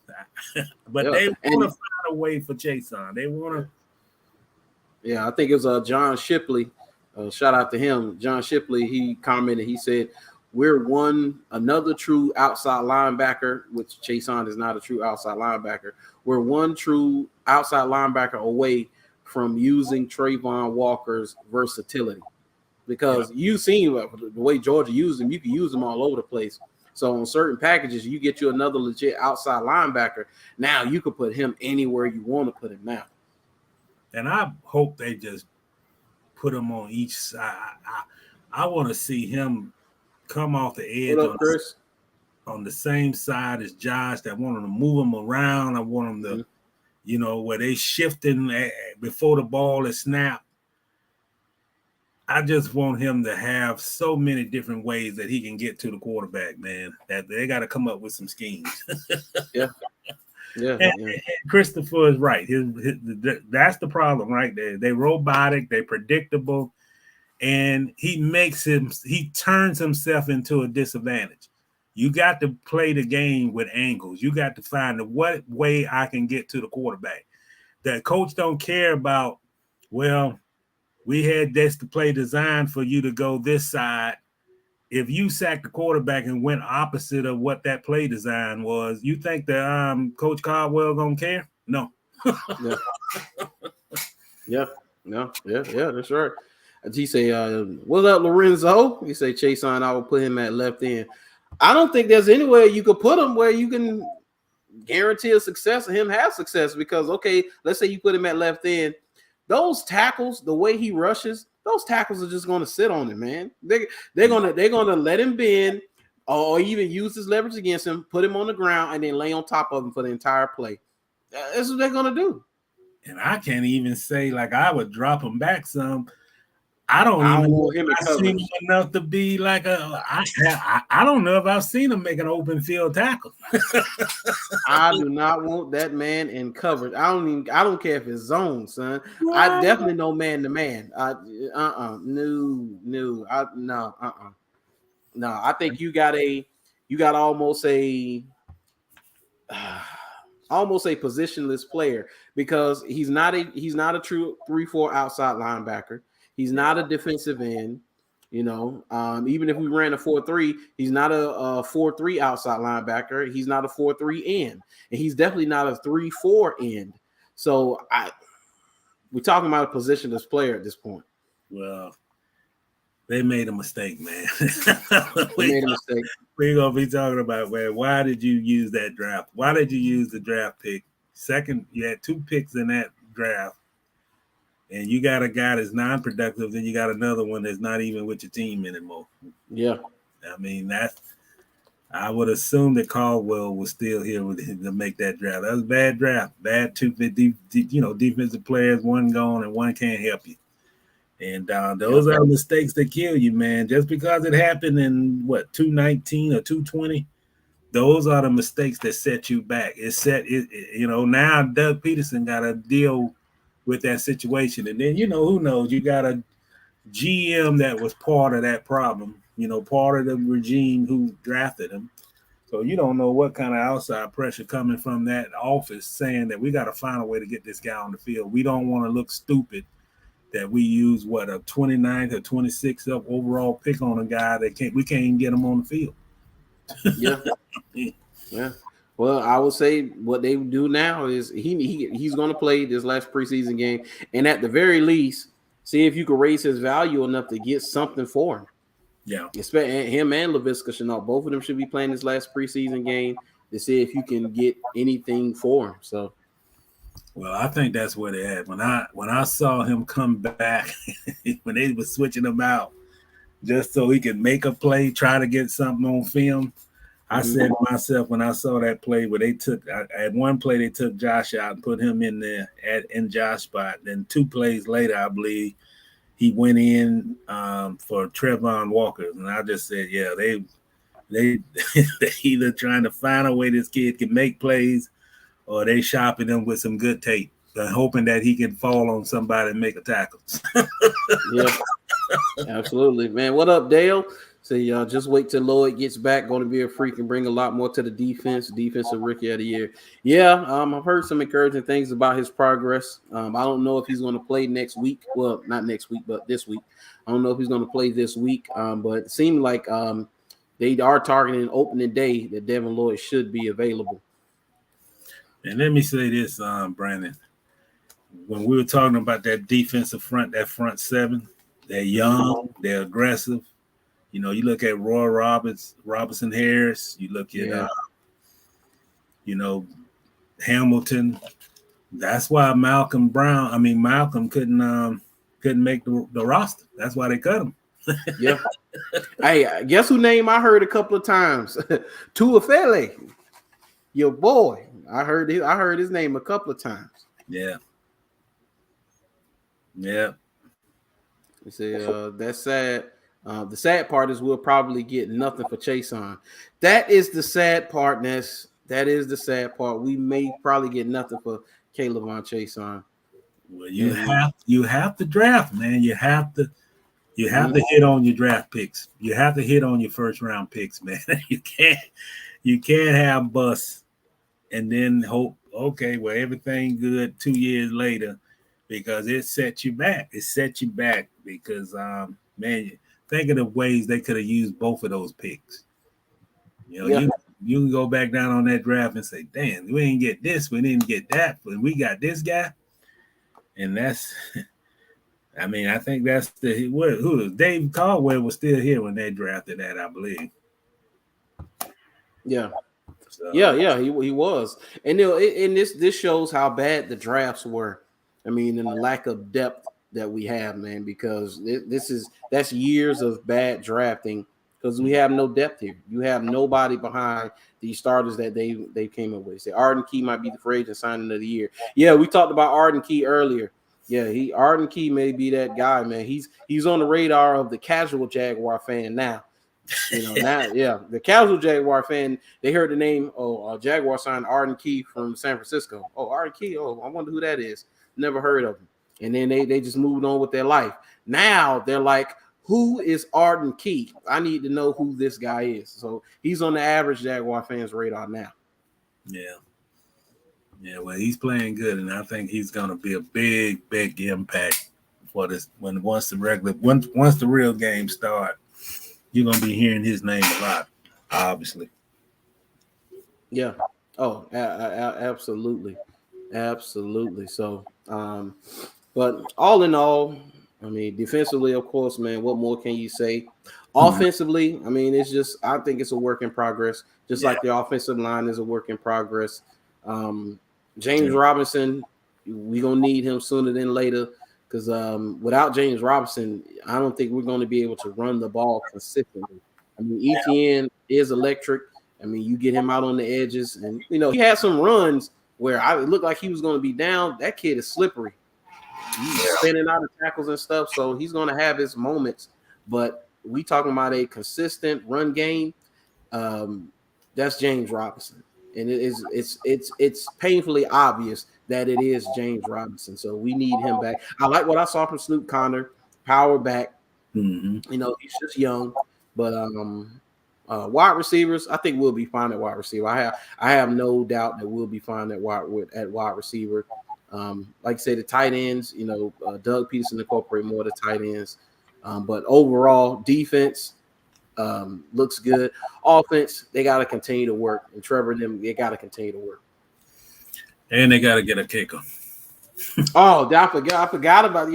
But they want to find a way for Chason. They want to. Yeah, I think it was John Shipley. Shout out to him. John Shipley, he commented, he said, we're another true outside linebacker, which Chason is not a true outside linebacker. We're one true outside linebacker away from using Trayvon Walker's versatility. Because you've seen the way Georgia used him, you can use him all over the place. So on certain packages, you get you another legit outside linebacker. Now you can put him anywhere you want to put him now. And I hope they just put him on each side. I want to see him come off the edge on the same side as Josh. I want him to move him around. I want him to, where they shifting before the ball is snapped. I just want him to have so many different ways that he can get to the quarterback, man, that they got to come up with some schemes. And Christopher is right. That's the problem, right? They robotic, they predictable, and he turns himself into a disadvantage. You got to play the game with angles. You got to find what way I can get to the quarterback. The coach don't care about, well, we had this to play designed for you to go this side. If you sack the quarterback and went opposite of what that play design was, you think that Coach Caldwell gonna care? No. That's right. He say, "What up, Lorenzo?" He say, "Chason, I will put him at left end." I don't think there's anywhere you could put him where you can guarantee a success and him have success. Because let's say you put him at left end, those tackles, the way he rushes. Those tackles are just going to sit on him, man. They're going to let him bend or even use his leverage against him, put him on the ground, and then lay on top of him for the entire play. That's what they're going to do. And I can't even say, I would drop him back some. I don't even know if I've seen him enough to be like I don't know if I've seen him make an open field tackle. I do not want that man in coverage. I don't care if it's zone, son. I definitely know man to man. No. I think you got almost a positionless player, because he's not a true 3-4 outside linebacker. He's not a defensive end, even if we ran a 4-3, he's not a 4-3 outside linebacker. He's not a 4-3 end, and he's definitely not a 3-4 end. So we're talking about a positionless player at this point. Well, they made a mistake, man. They made a mistake. We're going to be talking about, man, why did you use that draft? Why did you use the draft pick? Second, you had 2 picks in that draft. And you got a guy that's non-productive, then you got another one that's not even with your team anymore. Yeah. I mean, I would assume that Caldwell was still here to make that draft. That was a bad draft. Bad defensive players, one gone and one can't help you. And those are mistakes that kill you, man. Just because it happened in, 219 or 220, those are the mistakes that set you back. Now Doug Peterson got to deal with that situation. And then, who knows? You got a GM that was part of that problem, part of the regime who drafted him. So you don't know what kind of outside pressure coming from that office saying that we got to find a way to get this guy on the field. We don't want to look stupid that we use a 29th or 26th overall pick on a guy that we can't even get him on the field. Yeah. Well, I would say what they do now is he's going to play this last preseason game, and at the very least, see if you can raise his value enough to get something for him. Because, like I said, he's not a 3-4 outside linebacker. He's not a 4-3 outside linebacker. He's not a 4-3 end. And he's definitely not a 3-4 end. Yeah. Him and Laviska Shenault, both of them should be playing this last preseason game to see if you can get anything for him. So, well, I think that's where they at. When I saw him come back, when they were switching him out, just so he could make a play, try to get something on film. I said to myself when I saw that play where they took at one play they took Josh out and put him in there in Josh spot. Then 2 plays later, I believe he went in for Trevon Walker, and I just said, yeah, they either trying to find a way this kid can make plays, or they shopping him with some good tape, hoping that he can fall on somebody and make a tackle. Yeah, absolutely, man. What up, Dale? So y'all just wait till Lloyd gets back. Going to be a freak and bring a lot more to the defense. Defensive Rookie of the Year. Yeah, I've heard some encouraging things about his progress. I don't know if he's going to play next week. Well, not next week, but this week. I don't know if he's going to play this week. But it seemed like they are targeting opening day that Devin Lloyd should be available. And let me say this, Brandon. When we were talking about that defensive front, that front 7, they're young, they're aggressive. You know, you look at Roy Robinson Harris, you look at, Hamilton. That's why Malcolm couldn't make the roster. That's why they cut him. Yeah. Hey, guess who name I heard a couple of times? Tuafele, your boy. I heard his name a couple of times. Yeah. Yeah. You see, that's sad. The sad part is we'll probably get nothing for Chason. That is the sad part, Ness. That is the sad part. We may probably get nothing for Caleb on Chason. Well, you have to draft, man. You have to hit on your draft picks. You have to hit on your first round picks, man. You can't have busts and then hope, okay, well, everything good 2 years later, because it set you back. It set you back because man, think of the ways they could have used both of those picks. You know, you can go back down on that draft and say, damn, we didn't get this, we didn't get that, but we got this guy. And that's, I mean, I think that's who Dave Caldwell was still here when they drafted that, I believe. Yeah. So, yeah, he was. And this shows how bad the drafts were. I mean, and the lack of depth that we have, man, because that's years of bad drafting because we have no depth here. You have nobody behind these starters that they came up with. Say Arden Key might be the free agent signing of the year. Yeah, we talked about Arden Key earlier. Yeah, Arden Key may be that guy, man. He's on the radar of the casual Jaguar fan now. You know, now, yeah, the casual Jaguar fan, they heard the name, Jaguar signed Arden Key from San Francisco. Oh, Arden Key, I wonder who that is. Never heard of him. And then they just moved on with their life. Now they're like, who is Arden Key? I need to know who this guy is. So he's on the average Jaguar fan's radar now. Yeah. Yeah, well, he's playing good, and I think he's going to be a big, big impact for this once the real game start. You're going to be hearing his name a lot, obviously. Yeah. Oh, absolutely. Absolutely. So, but all in all, I mean, defensively, of course, man, what more can you say? Offensively, I mean, I think it's a work in progress, just like the offensive line is a work in progress. James Robinson, we're going to need him sooner than later because without James Robinson, I don't think we're going to be able to run the ball consistently. I mean, ETN is electric. I mean, you get him out on the edges, and, you know, he had some runs where it looked like he was going to be down. That kid is slippery. He's spinning out of tackles and stuff, so he's going to have his moments. But we talking about a consistent run game. That's James Robinson. And it's painfully obvious that it is James Robinson. So we need him back. I like what I saw from Snoop Conner, power back. Mm-hmm. You know, he's just young, but wide receivers, I think we'll be fine at wide receiver. I have no doubt that we'll be fine at wide receiver. Like I say, the tight ends, you know, Doug Peterson incorporate more of the tight ends. But overall, defense looks good. Offense, they got to continue to work. And Trevor, they got to continue to work. And they got to get a kicker. Oh, I forgot about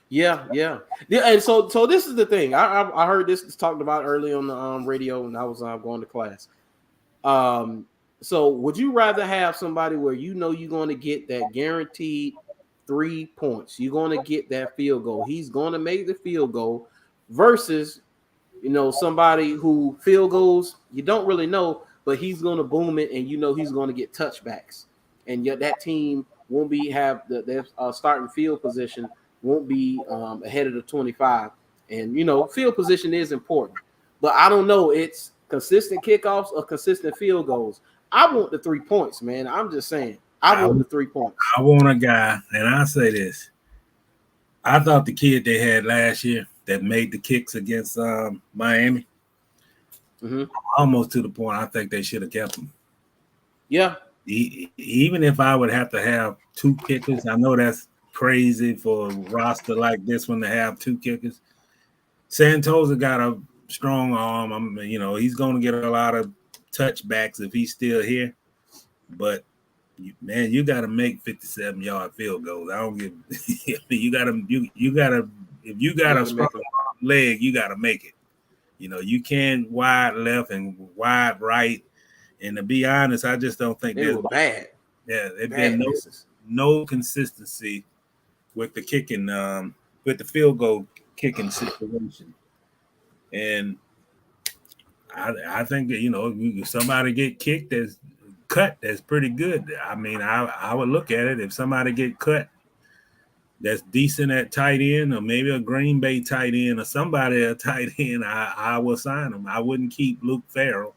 Yeah. And so this is the thing. I heard this talked about early on the radio when I was going to class. So would you rather have somebody where you know you're going to get that guaranteed 3 points? You're going to get that field goal. He's going to make the field goal versus, somebody who field goals you don't really know, but he's going to boom it, and he's going to get touchbacks, and yet that team won't be have their starting field position won't be ahead of the 25. And field position is important, but I don't know. It's consistent kickoffs or consistent field goals. I want the 3 points, man. I'm just saying. I want the 3 points. I want a guy, and I say this. I thought the kid they had last year that made the kicks against Miami, almost to the point I think they should have kept him. Yeah. Even if I would have to have 2 kickers, I know that's crazy for a roster like this one to have 2 kickers. Santosa got a strong arm. He's going to get a lot of touchbacks if he's still here. But man, you got to make 57-yard field goals. I don't give. You got to. If you got a strong leg, you got to make it. You can't wide left and wide right. And to be honest, I just don't think they were bad. Yeah, there's been no consistency with the kicking, with the field goal kicking situation. And I think that, somebody get kicked that's cut, that's pretty good. I mean, I would look at it. If somebody get cut that's decent at tight end, or maybe a Green Bay tight end, or somebody at tight end, I will sign them. I wouldn't keep Luke Farrell.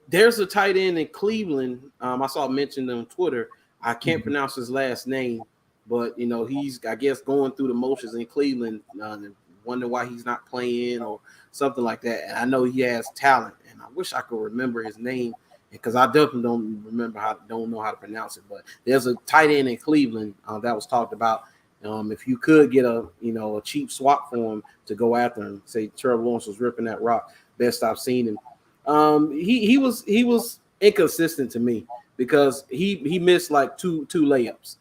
There's a tight end in Cleveland. I saw it mentioned on Twitter. I can't pronounce his last name, but he's, I guess, going through the motions in Cleveland, wonder why he's not playing or something like that. And I know he has talent, and I wish I could remember his name because I definitely don't know how to pronounce it. But there's a tight end in Cleveland that was talked about. If you could get a cheap swap for him to go after him, say Trevor Lawrence was ripping that rock, best I've seen him. He was inconsistent to me because he missed like two layups.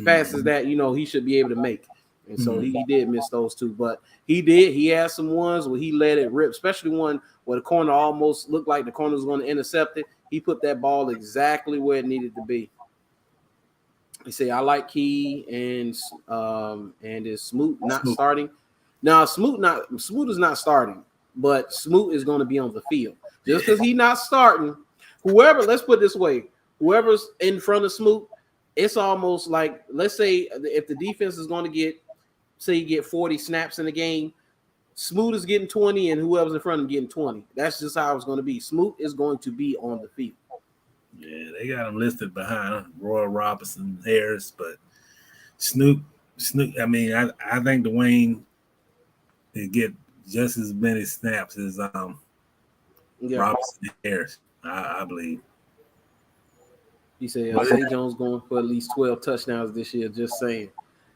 Passes that he should be able to make. And so he did miss those 2, but he had some ones where he let it rip, especially one where the corner almost looked like the corner was going to intercept it. He put that ball exactly where it needed to be. He said, I like Key and is Smoot not starting? Now Smoot is not starting, but Smoot is going to be on the field. Just because he's not starting, let's put it this way, whoever's in front of Smoot, it's almost like, let's say if the defense is going to get 40 snaps in the game, Smoot is getting 20 and whoever's in front of him getting 20. That's just how it's going to be. Smoot is going to be on the field. Yeah, they got him listed behind Roy Robinson, Harris, but Snoop. I mean, I think Dwayne will get just as many snaps as Robinson and Harris. I believe. He said Zay Jones going for at least 12 touchdowns this year. Just saying.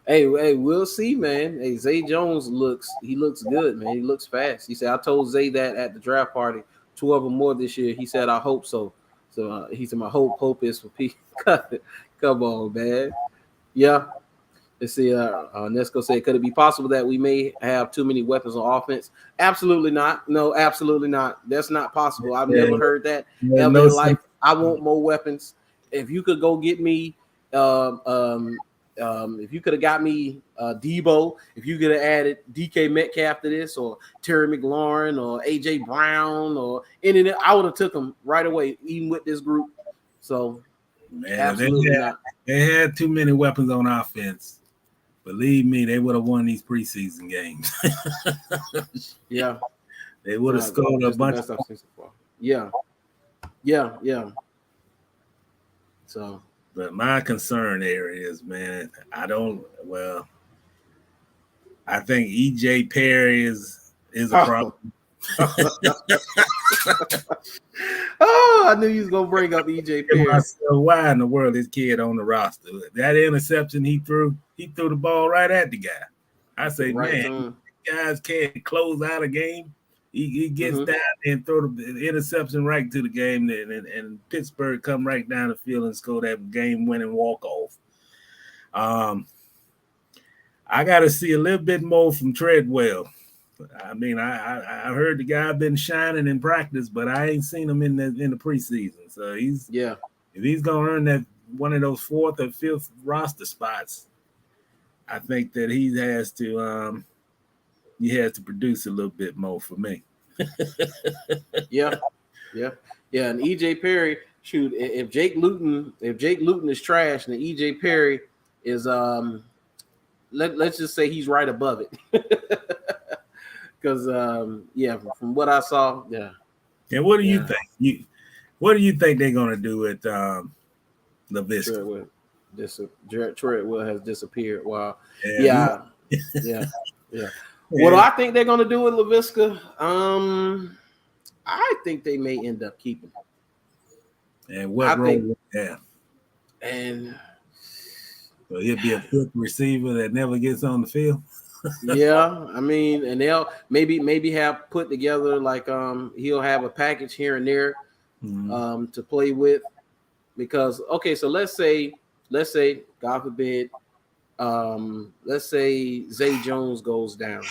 Hey, we'll see, man. Hey, Zay Jones looks good, man. He looks fast. He said, I told Zay that at the draft party, 12 or more this year. He said, I hope so. So he said, my hope is for people. Come on, man. Yeah. Let's see. Nesco said, could it be possible that we may have too many weapons on offense? Absolutely not. No, absolutely not. That's not possible. I've never heard that ever in life. I want more weapons. If you could go get me, if you could have got me Debo, if you could have added DK Metcalf to this, or Terry McLaurin, or AJ Brown, or any, I would have took them right away, even with this group. So, man, absolutely not. They had too many weapons on offense. Believe me, they would have won these preseason games. Yeah, they would have scored a bunch. Yeah. So, but my concern there is, man, I think EJ Perry is a problem. Oh, I knew you was gonna bring up EJ Perry. Why in the world is kid on the roster? That interception he threw the ball right at the guy. I say, man, guys can't close out a game. He gets down and throw the interception right to the game, and Pittsburgh come right down the field and score that game-winning walk-off. I I got to see a little bit more from Treadwell. I mean, I heard the guy been shining in practice, but I ain't seen him in the preseason. So if he's gonna earn that one of those fourth or fifth roster spots, I think that he has to produce a little bit more for me. Yeah. And EJ Perry, shoot, if Jake Luton is trash, then EJ Perry is let's just say he's right above it. Because from what I saw, yeah. And what do you think? What do you think they're gonna do with LaVisca? Treadwell has disappeared. Wow. Yeah. What do I think they're gonna do with LaVisca? I think they may end up keeping him. And what role? And so he'll be a quick receiver that never gets on the field. Yeah, I mean, and they'll maybe have put together like he'll have a package here and there to play with, because so let's say God forbid let's say Zay Jones goes down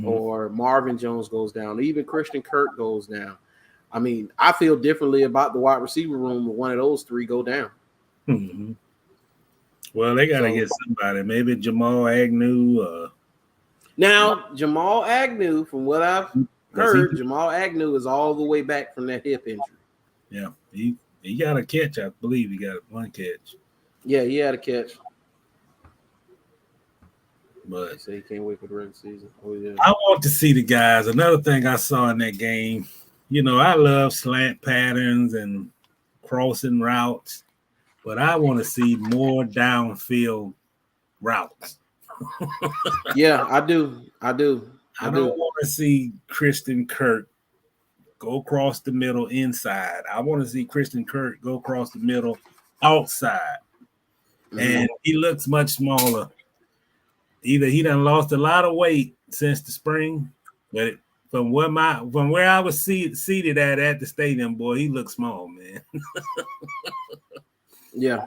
or Marvin Jones goes down, or even Christian Kirk goes down. I mean, I feel differently about the wide receiver room when one of those three go down. Well, they got to get somebody, maybe Jamal Agnew. Now, Jamal Agnew, from what I've heard, Jamal Agnew is all the way back from that hip injury. Yeah, he got a catch. I believe he got one catch. Yeah, he had a catch. But so he can't wait for the regular season. Oh yeah. I want to see the guys. Another thing I saw in that game, I love slant patterns and crossing routes, but I want to see more downfield routes. Yeah, I do. I don't want to see Christian Kirk go across the middle inside. I want to see Christian Kirk go across the middle outside. And he looks much smaller. Either he done lost a lot of weight since the spring, but from where I was seated at the stadium, boy, he looks small, man. Yeah.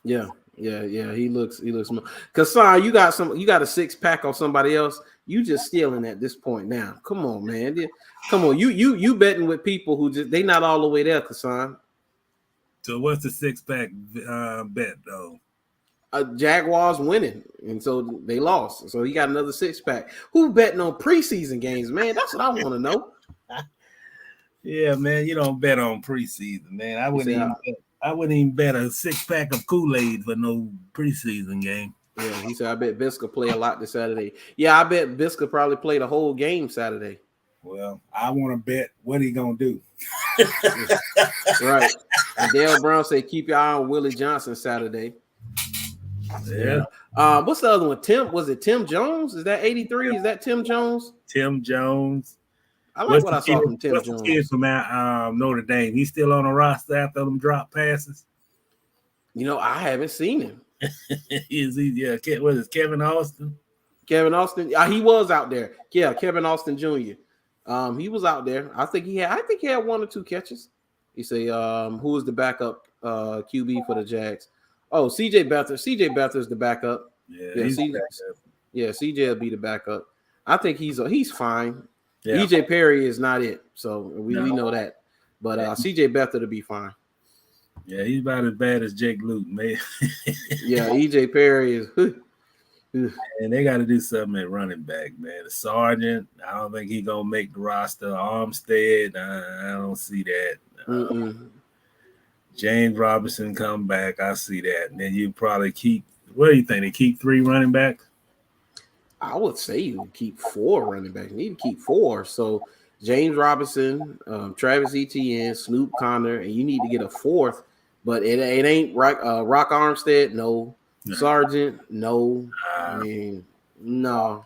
He looks small. Cause son, you got a 6-pack on somebody else. You just stealing at this point now. Come on, man. Come on. You betting with people who they not all the way there, Kassan. So what's the 6-pack bet though? Jaguars winning, and so they lost. So he got another 6-pack. Who betting on preseason games, man? That's what I want to know. Yeah, man, you don't bet on preseason, man. I wouldn't even bet a 6-pack of Kool-Aid for no preseason game. Yeah, he said I bet Visca play a lot this Saturday. Yeah, I bet Visca probably play the whole game Saturday. Well, I want to bet what he gonna do. Right. And Dale Brown said keep your eye on Willie Johnson Saturday. Yeah. What's the other one? Tim Jones? Is that 83? Is that Tim Jones? Tim Jones. I like what I saw from Tim Jones. The kid from Notre Dame? He's still on the roster after them drop passes. I haven't seen him. Is he? Yeah. What is Kevin Austin? Kevin Austin. He was out there. Yeah, Kevin Austin Jr. He was out there. I think he had 1 or 2 catches. You say, who was the backup QB for the Jags? Oh, CJ Beathard. CJ Beathard's the backup. Yeah, CJ will be the backup. I think he's fine. Yeah. EJ Perry is not it, so we know that. But CJ Beathard will be fine. Yeah, he's about as bad as Jake Luton, man. Yeah, EJ Perry is. And they got to do something at running back, man. The Sergeant, I don't think he's gonna make the roster. Armstead, I don't see that. James Robinson come back, I see that. And then you probably keep. What do you think? They keep 3 running backs? I would say you keep 4 running backs. You need to keep 4. So James Robinson, Travis Etienne, Snoop Connor, and you need to get a 4th. But it ain't Rock Armstead, no. Sergeant, no. I mean, no.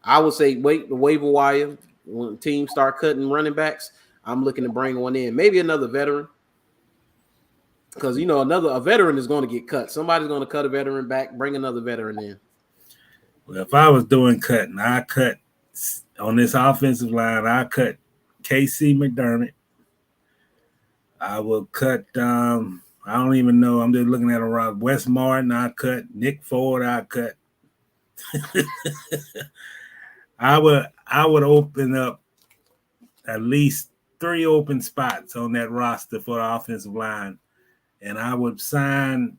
I would say wait the waiver wire when teams start cutting running backs. I'm looking to bring one in, maybe another veteran, because a veteran is going to get cut. Somebody's going to cut a veteran back, bring another veteran in. Well, if I was doing cutting, I cut on this offensive line. I cut KC McDermott. I will cut. I don't even know. I'm just looking at around Wes Martin. I cut Nick Ford. I cut I would open up at least 3 open spots on that roster for the offensive line, and I would sign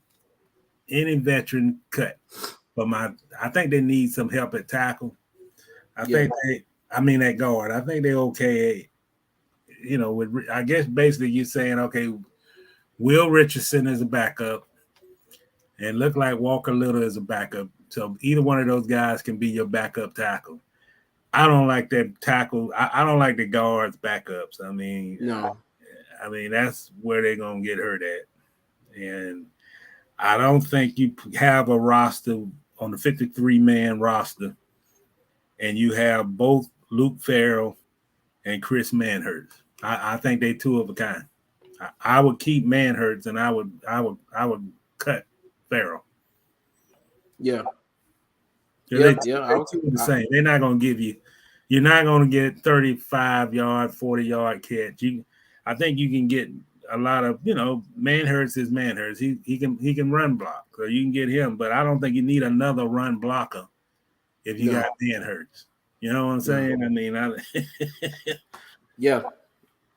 any veteran cut. But I think they need some help at tackle. At guard. I think they're okay. I guess basically you're saying, okay, Will Richardson is a backup, and look like Walker Little is a backup. So either one of those guys can be your backup tackle. I don't like that tackle. I don't like the guards backups. That's where they're gonna get hurt at. And I don't think you have a roster on the 53-man roster, and you have both Luke Farrell and Chris Manhurst. I think they 2 of a kind. I would keep Manhurst, and I would cut Farrell. Yeah. I would the same. They're not going to give you. You're not going to get 35-yard, 40-yard catch. I think you can get a lot of. Manhurst is Manhurst. He can run block, so you can get him. But I don't think you need another run blocker if you got Manhurst. You know what I'm saying? Yeah.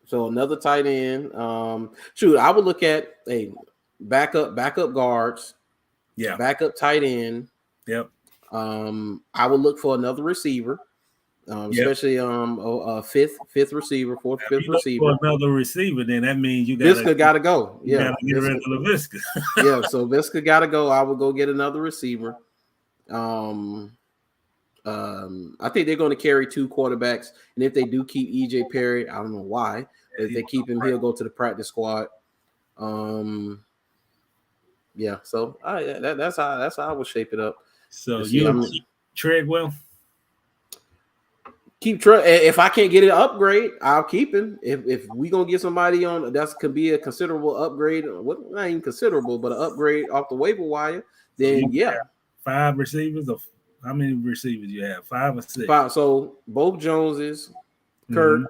So another tight end. I would look at backup guards. Yeah. Backup tight end. Yep. I would look for another receiver, especially a fifth receiver, fifth receiver. For another receiver, then that means Visca got to go. You got to get rid of Visca. Yeah, so Visca got to go. I would go get another receiver. I think they're going to carry 2 quarterbacks, and if they do keep EJ Perry, I don't know why. But if they keep him, he'll go to the practice squad. Yeah. So that's how I would shape it up. So you keep Treadwell. If I can't get an upgrade, I'll keep him. If we gonna get somebody on that could be a considerable upgrade, not even considerable, but an upgrade off the waiver wire, then yeah. 5 receivers. How many receivers you have? 5 or 6? 5. So both Joneses, Kirk,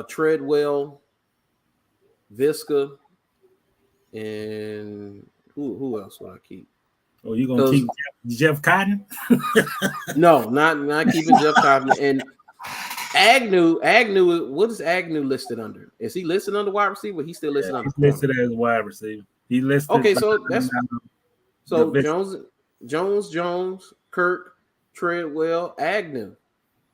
Treadwell, Visca, and who else would I keep? Oh, you gonna keep Jeff Cotton? No, not keeping Jeff Cotton. And Agnew. What is Agnew listed under? Is he listed under wide receiver? He's still listed under. He's listed as wide receiver. He listed. Okay, so that's Jones, Kirk, Treadwell, Agnew.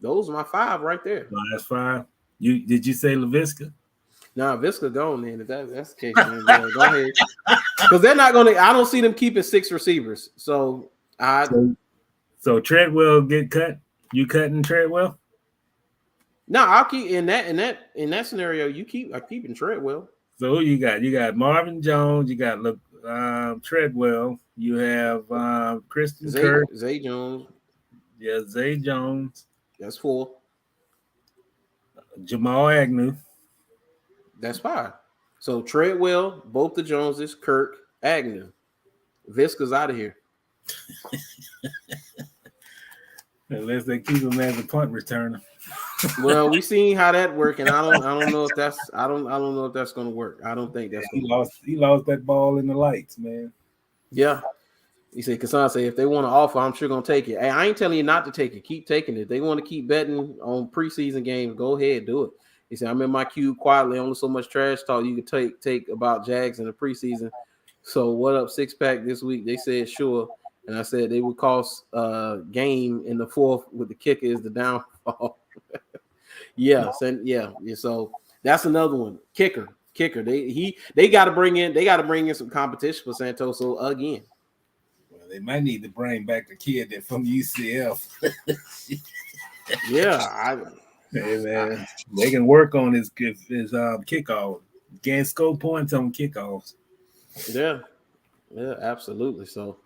Those are my 5 right there. No, that's 5. Did you say LaVisca? Nah, Visca gone then. If that's the case, man, go ahead. Because they're not gonna. I don't see them keeping 6 receivers. So Treadwell get cut. You cutting Treadwell? No, I'll keep in that scenario. I'm keeping Treadwell. So who you got? You got Marvin Jones. You got Treadwell. You have Christian Kirk. Zay Jones. Yeah, Zay Jones. That's 4. Jamal Agnew. That's 5. So Treadwell, both the Joneses, Kirk, Agnew. Visca's out of here. Unless they keep him as a punt returner. Well, we seen how that worked, and I don't know if that's gonna work. I don't think that's he lost that ball in the lights, man. Yeah. He said, Kassan said, if they want to offer, I'm sure gonna take it. Hey, I ain't telling you not to take it. Keep taking it. If they want to keep betting on preseason games, go ahead, do it. He said, I'm in my cube quietly, only so much trash talk you could take about Jags in the preseason. So what up, 6-pack this week? They said sure. And I said they would cost game in the 4th with the kicker is the downfall. Yeah. So that's another one. Kicker. They gotta bring in some competition for Santoso again. Well, they might need to bring back the kid that from UCF. Yeah, hey man, they can work on his kickoff. Can't score points on kickoffs. Yeah, absolutely. So,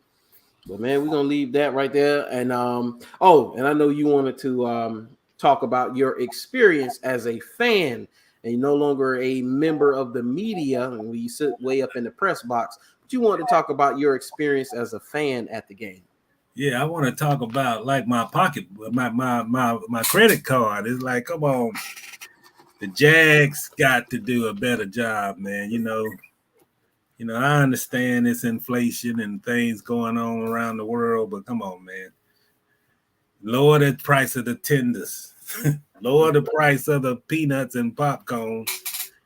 but man, we're gonna leave that right there. And and I know you wanted to talk about your experience as a fan, and you're no longer a member of the media, and you sit way up in the press box. But you wanted to talk about your experience as a fan at the game. Yeah, I want to talk about like my pocket, my credit card. It's like, come on, the Jags got to do a better job, man. I understand it's inflation and things going on around the world, but come on, man. Lower the price of the tenders. Lower the price of the peanuts and popcorn,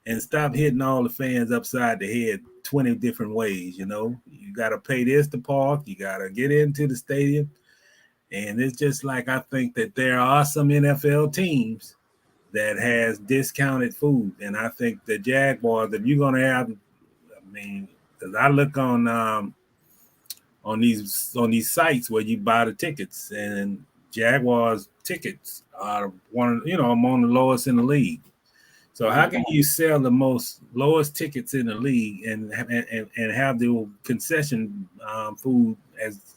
and stop hitting all the fans upside the head 20 different ways. You got to pay this to park. You got to get into the stadium. And it's just like, I think that there are some NFL teams that has discounted food. And I think the Jaguars, if you're going to have, because I look on these sites where you buy the tickets, and Jaguars tickets are among the lowest in the league. So how can you sell the lowest tickets in the league and have the concession food as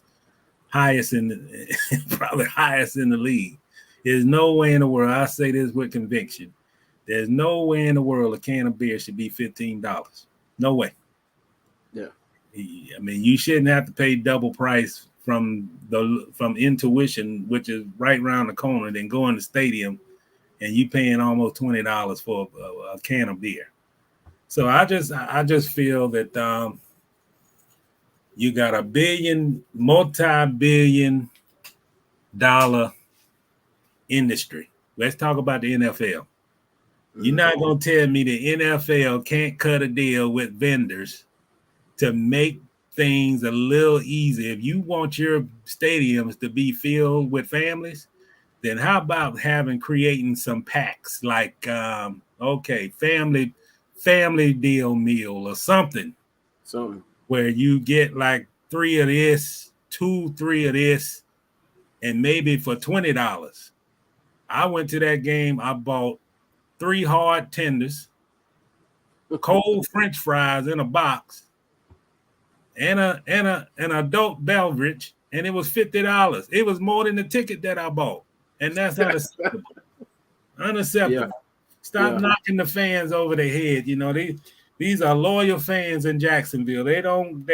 probably highest in the league? There's no way in the world. I say this with conviction. There's no way in the world a can of beer should be $15. No way. Yeah. You shouldn't have to pay double price from Intuition, which is right around the corner, then go in the stadium and you paying almost $20 for a can of beer. So I just feel that you got a multi-billion dollar industry. Let's talk about the NFL. You're not going to tell me the NFL can't cut a deal with vendors to make things a little easier. If you want your stadiums to be filled with families, then how about creating some packs like, family deal meal or something. Where you get like 3 of this, 3 of this, and maybe for $20. I went to that game. I bought 3 hard tenders, cold French fries in a box, and an adult beverage, and it was $50. It was more than the ticket that I bought, and that's unacceptable. Unacceptable. Yeah. Stop knocking the fans over their head. These are loyal fans in Jacksonville. They don't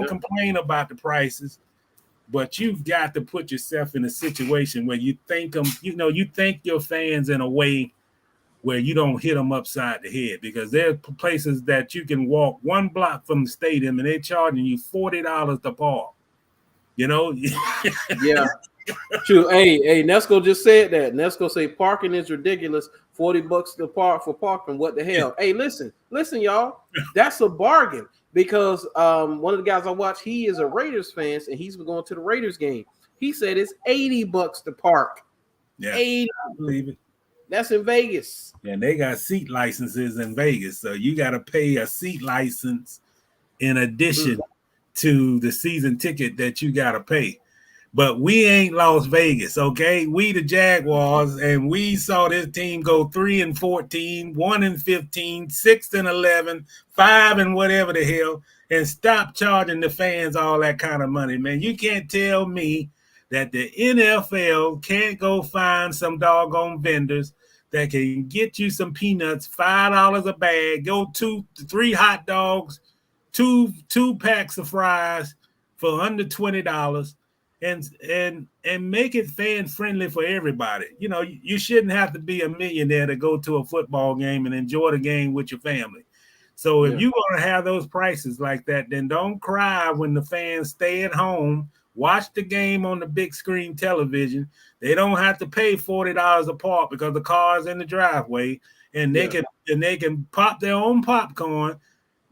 complain about the prices, but you've got to put yourself in a situation where you think you think your fans in a way where you don't hit them upside the head, because there are places that you can walk 1 block from the stadium and they're charging you $40 to park. Yeah. True. Hey, Nesco just said that. Nesco say parking is ridiculous. $40 to park for parking. What the hell? Hey, listen, y'all. That's a bargain, because one of the guys I watch, he is a Raiders fan, and he's been going to the Raiders game. He said it's $80 to park. Yeah, $80. I believe it. That's in Vegas. And they got seat licenses in Vegas, so you got to pay a seat license in addition to the season ticket that you got to pay. But we ain't Las Vegas, okay? We the Jaguars, and we saw this team go 3-14, 1-15, 6-11, 5 and whatever the hell, and stop charging the fans all that kind of money, man. You can't tell me that the NFL can't go find some doggone vendors that can get you some peanuts, $5 a bag, go 2-3 hot dogs, two packs of fries for under $20. And make it fan friendly for everybody. You shouldn't have to be a millionaire to go to a football game and enjoy the game with your family. So if you're going to have those prices like that, then don't cry when the fans stay at home, watch the game on the big screen television. They don't have to pay $40 a pop because the car's in the driveway, and they can pop their own popcorn,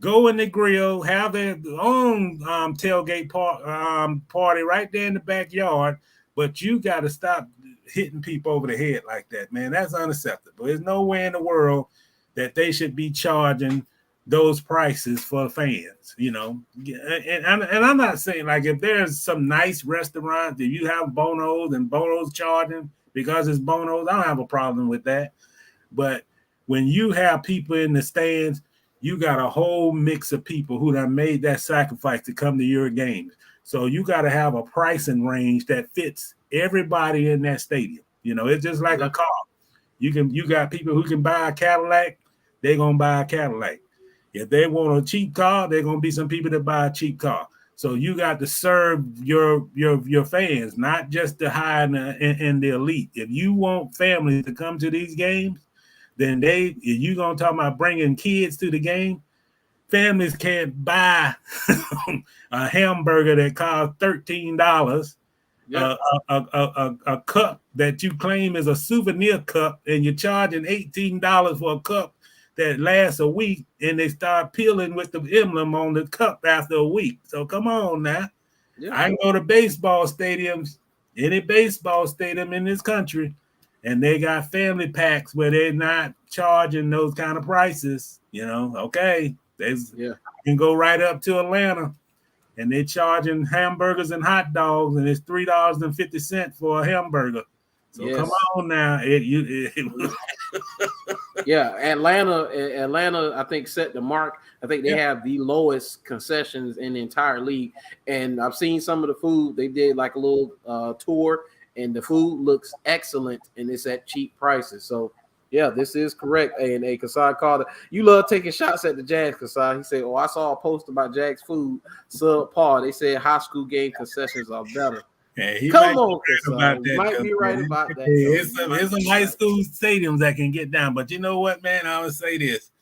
go in the grill, have their own tailgate party right there in the backyard. But you got to stop hitting people over the head like that, man. That's unacceptable. There's no way in the world that they should be charging those prices for fans, And I'm not saying, like, if there's some nice restaurant that you have Bono's and Bono's charging because it's Bono's, I don't have a problem with that. But when you have people in the stands, you got a whole mix of people who have made that sacrifice to come to your games. So you got to have a pricing range that fits everybody in that stadium. It's just like a car. You got people who can buy a Cadillac, they're going to buy a Cadillac. If they want a cheap car, they're going to be some people that buy a cheap car. So you got to serve your fans, not just the high and the elite. If you want families to come to these games, then you're going to talk about bringing kids to the game, families can't buy a hamburger that costs $13. Yeah. A cup that you claim is a souvenir cup, and you're charging $18 for a cup that lasts a week, and they start peeling with the emblem on the cup after a week. So come on now. Yeah. I can go to baseball stadiums, any baseball stadium in this country, and they got family packs where they're not charging those kind of prices. Okay. You can go right up to Atlanta, and they're charging hamburgers and hot dogs, and it's $3.50 for a hamburger. So come on now. Yeah, Atlanta, I think, set the mark. I think they have the lowest concessions in the entire league. And I've seen some of the food. They did like a little tour, and the food looks excellent, and it's at cheap prices. So, yeah, this is correct. And Kasai called it. You love taking shots at the Jags, Kasai. He said, I saw a post about Jags food subpar. They said high school game concessions are better. Yeah, Come on, Kasai. Might be right about that. It's some high school stadiums that can get down. But you know what, man? I would say this.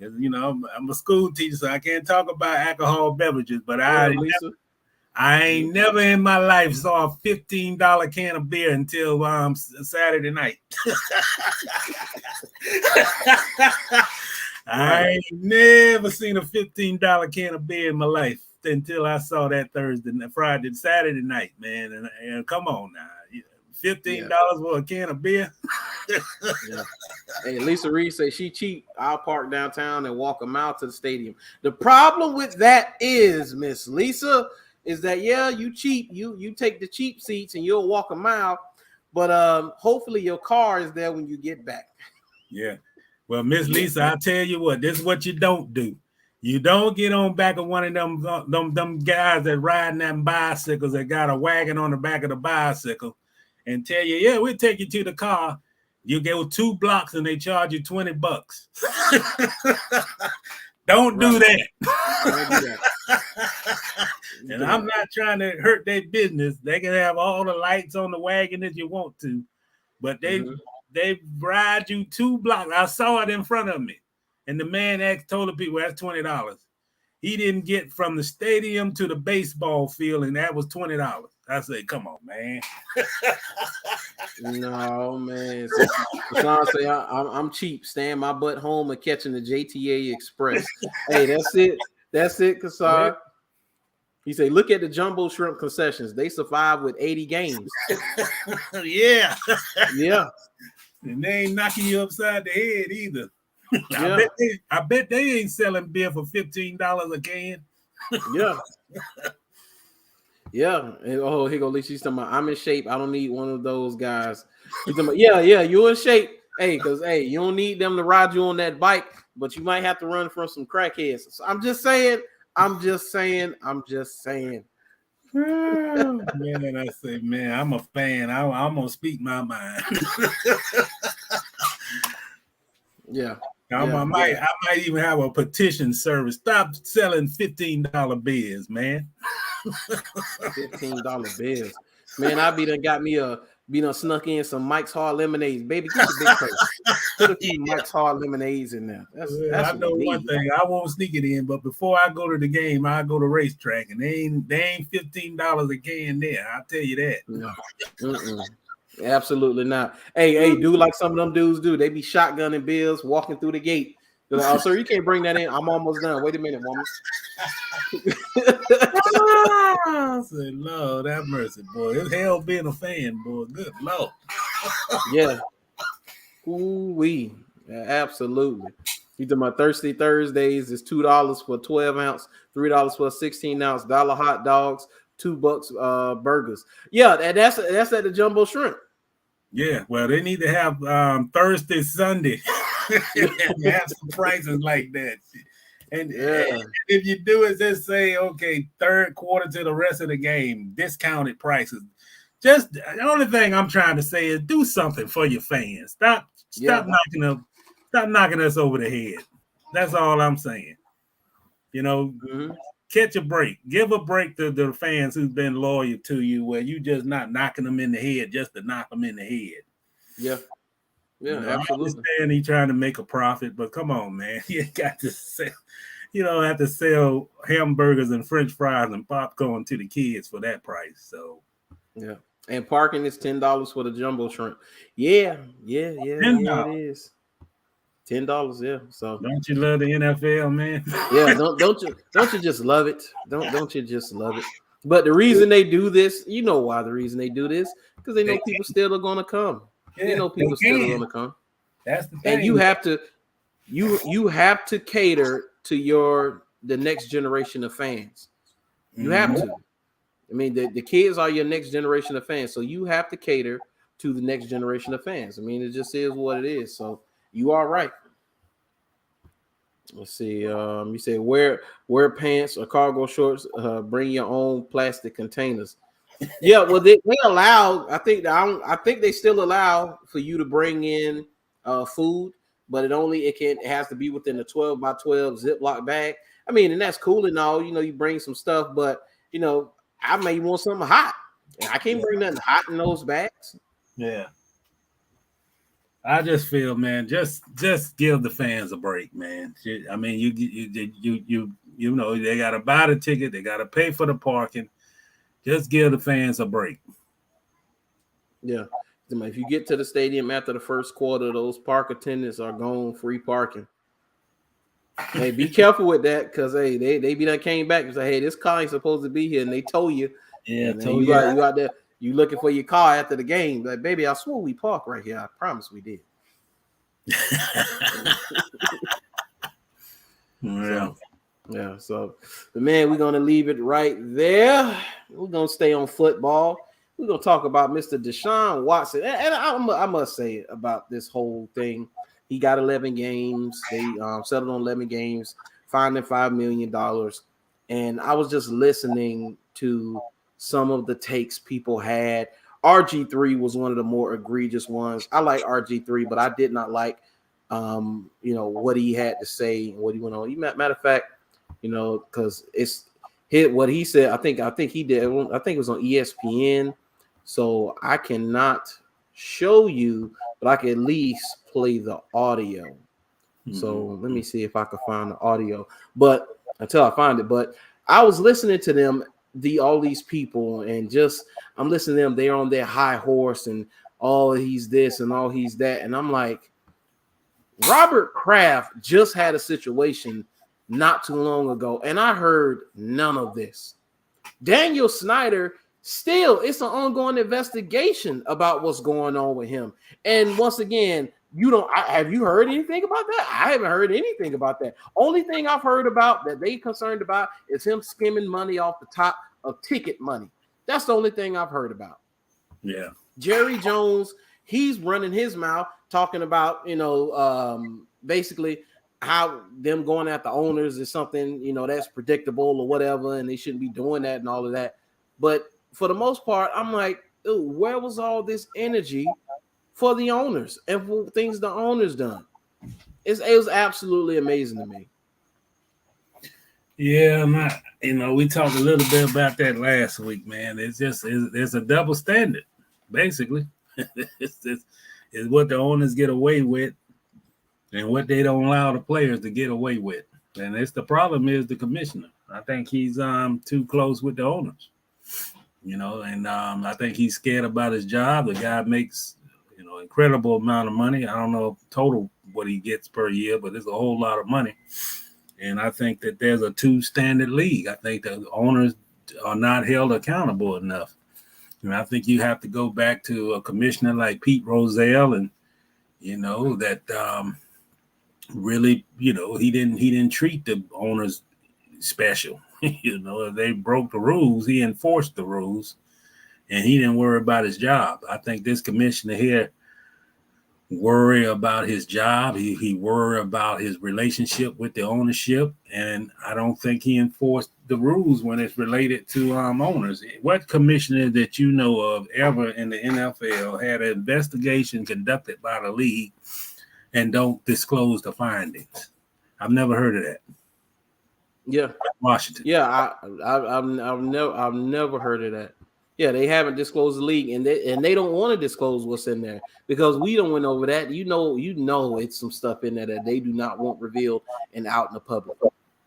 I'm a school teacher, so I can't talk about alcohol beverages, but I ain't never in my life saw a $15 can of beer until Saturday night. I ain't never seen a $15 can of beer in my life until I saw that Saturday night, man. And come on now. $15 for a can of beer. Yeah. Hey, Lisa Reed says she cheap. I'll park downtown and walk a mile to the stadium. The problem with that is, Miss Lisa, is that you cheap. You take the cheap seats and you'll walk a mile, but hopefully your car is there when you get back. Yeah. Well, Miss Lisa, I'll tell you what. This is what you don't do. You don't get on back of one of them guys that riding them bicycles that got a wagon on the back of the bicycle and tell you, we'll take you to the car. You go 2 blocks and they charge you $20. Don't do that. Don't do that. And I'm not trying to hurt their business. They can have all the lights on the wagon that you want to, but they ride you 2 blocks. I saw it in front of me. And the man told the people, that's $20. He didn't get from the stadium to the baseball field, and that was $20. I said, come on, man. No, man. Deshaun say, I'm cheap, staying my butt home and catching the JTA Express. Hey, that's it. That's it, Kasar. He said, look at the Jumbo Shrimp concessions. They survived with 80 games. Yeah. Yeah. And they ain't knocking you upside the head either. Yeah. I bet they ain't selling beer for $15 a can. Yeah. Yeah. And, here go Lisa. She's talking about, I'm in shape. I don't need one of those guys. He's talking about, you're in shape. Hey, because you don't need them to ride you on that bike, but you might have to run from some crackheads. So I'm just saying. Man, I say, man, I'm a fan. I'm gonna speak my mind. Yeah. I might even have a petition service. Stop selling $15 beers, man. $15 beers. Man, I done snuck in some Mike's Hard Lemonades. Baby, get the big purse. Put a few Mike's Hard Lemonades in there. That's I know one thing. I won't sneak it in, but before I go to the game, I go to racetrack, and they ain't $15 a can there. I'll tell you that. No. Absolutely not. Hey, do like some of them dudes do. They be shotgunning bills, walking through the gate. Oh, sir, you can't bring that in. I'm almost done. Wait a minute, woman. I said, Lord, have mercy, boy. It's hell being a fan, boy. Good Lord. Yeah. Ooh-wee. Yeah, absolutely. You talking about Thirsty Thursdays is $2 for 12 ounce, $3 for 16 ounce, $1 hot dogs, $2 burgers. Yeah, that's at the Jumbo Shrimp. Yeah, well, they need to have Thursday, Sunday. Have some prices like that. And if you do it, just say, okay, third quarter to the rest of the game, discounted prices. Just the only thing I'm trying to say is do something for your fans. Stop knocking us over the head. That's all I'm saying. Catch a break. Give a break to the fans who've been loyal to you, where you just not knocking them in the head just to knock them in the head. Yeah. Yeah, absolutely. I understand he's trying to make a profit, but come on, man. You got to sell. You don't have to sell hamburgers and French fries and popcorn to the kids for that price. So yeah. And parking is $10 for the jumbo shrimp. Yeah, it is. $10, yeah. So don't you love the NFL, man? yeah, don't you just love it? Don't you just love it? But the reason they do this, you know why the reason they do this? Because they know people still are gonna come. Yeah, they know people still are gonna come. That's the thing. And you have to cater to the next generation of fans. You have to. I mean, the kids are your next generation of fans, so you have to cater to the next generation of fans. I mean, it just is what it is. So you are right. Let's see. You say wear pants or cargo shorts. Bring your own plastic containers. Yeah, well, they allow. I think they still allow for you to bring in food, but it has to be within a 12 by 12 Ziploc bag. I mean, and that's cool and all. You know, you bring some stuff, but you know, I may want something hot, and I can't bring nothing hot in those bags. Yeah. I just feel, man, just give the fans a break, man. I mean, you know, they got to buy the ticket, they got to pay for the parking. Just give the fans a break. Yeah, if you get to the stadium after the first quarter, those park attendants are gone, free parking. Hey, be careful with that, because hey, they be done came back and say, hey, this car ain't supposed to be here, and they told you. Yeah, you out there. You looking for your car after the game. Like, baby, I swore we parked right here. I promise we did. So, man, we're going to leave it right there. We're going to stay on football. We're going to talk about Mr. Deshaun Watson. And I must say about this whole thing, he got 11 games. They settled on 11 games, fined him $5 million. And I was just listening to some of the takes people had. RG3 was one of the more egregious ones. I like RG3, but I did not like, what he had to say and what he went on. Matter of fact, because it's what he said. I think he did. I think it was on ESPN. So I cannot show you, but I can at least play the audio. Mm-hmm. So let me see if I can find the audio. But until I find it, but I was listening to them. All these people, and just I'm listening to them, they're on their high horse and he's this and he's that, and I'm like, Robert Kraft just had a situation not too long ago, and I heard none of this. Daniel Snyder, still, it's an ongoing investigation about what's going on with him. And once again, have you heard anything about that? I haven't heard anything about that. Only thing I've heard about that they concerned about is him skimming money off the top of ticket money. That's the only thing I've heard about. Yeah. Jerry Jones, he's running his mouth talking about, basically how them going at the owners is something, that's predictable or whatever, and they shouldn't be doing that and all of that. But for the most part, I'm like, where was all this energy for the owners and for things the owners done? It was absolutely amazing to me. Yeah, we talked a little bit about that last week, man. It's a double standard, basically. it's what the owners get away with and what they don't allow the players to get away with. And the problem is the commissioner. I think he's too close with the owners, and I think he's scared about his job. The guy makes incredible amount of money. I don't know total what he gets per year, but it's a whole lot of money. And I think that there's a two-standard league. I think the owners are not held accountable enough. And I think you have to go back to a commissioner like Pete Rozelle, and that really, he didn't treat the owners special. If they broke the rules, he enforced the rules, and he didn't worry about his job. I think this commissioner here worry about his job. He worry about his relationship with the ownership, and I don't think he enforced the rules when it's related to owners. What commissioner that you know of ever in the NFL had an investigation conducted by the league and don't disclose the findings? I've never heard of that. Yeah, Washington. Yeah, I've never heard of that. Yeah, they haven't disclosed the league, and they don't want to disclose what's in there because we don't went over that. It's some stuff in there that they do not want revealed and out in the public.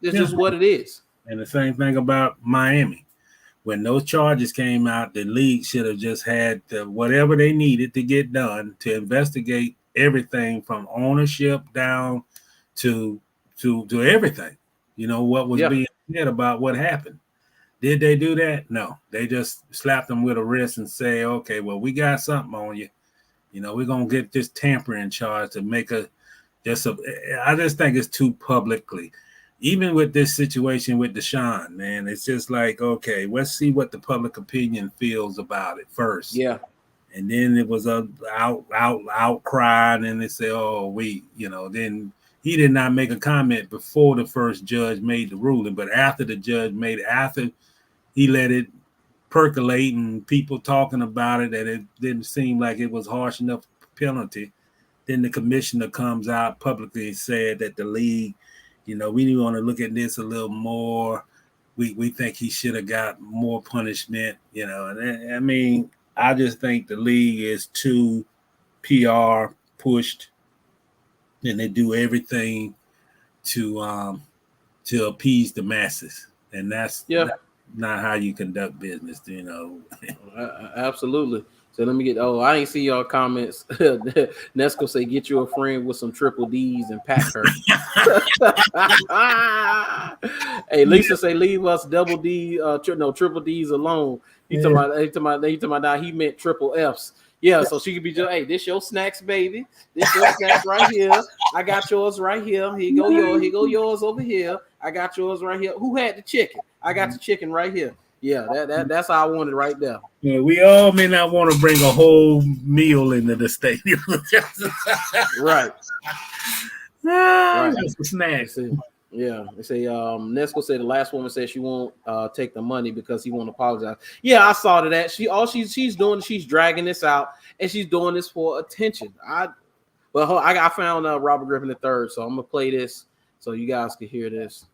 It's just what it is. And the same thing about Miami. When those charges came out, the league should have just had whatever they needed to get done to investigate everything from ownership down to everything. You know, what was being said about what happened. Did they do that? No. They just slapped them with a wrist and say, okay, well, we got something on you. You know, we're going to get this tampering charge to make I just think it's too publicly. Even with this situation with Deshaun, man, it's just like, okay, let's see what the public opinion feels about it first. Yeah. And then it was a outcry, and then they say, then he did not make a comment before the first judge made the ruling, but after the judge after he let it percolate and people talking about it, that it didn't seem like it was harsh enough penalty, then the commissioner comes out publicly and said that the league, we want to look at this a little more. We think he should have got more punishment, And I mean, I just think the league is too PR pushed, and they do everything to appease the masses, and that's not how you conduct business, Absolutely. So let me get. Oh, I ain't see y'all comments. Nesco say, "Get you a friend with some triple D's and pack her." Hey, Lisa say, "Leave us double D, triple D's alone." He talking about now. He meant triple F's. Yeah, so she could be just, hey, this your snacks, baby. This your snacks right here. I got yours right here. Here go yours over here. I got yours right here. Who had the chicken? I got the chicken right here. Yeah, that's how I want it right there. Yeah, we all may not want to bring a whole meal into the stadium. Right. Right. That's a snack. Yeah, they say Nesco said the last woman said she won't take the money because he won't apologize. Yeah, I saw that. She's doing, she's dragging this out, and she's doing this for attention. I found Robert Griffin III, so I'm gonna play this so you guys can hear this.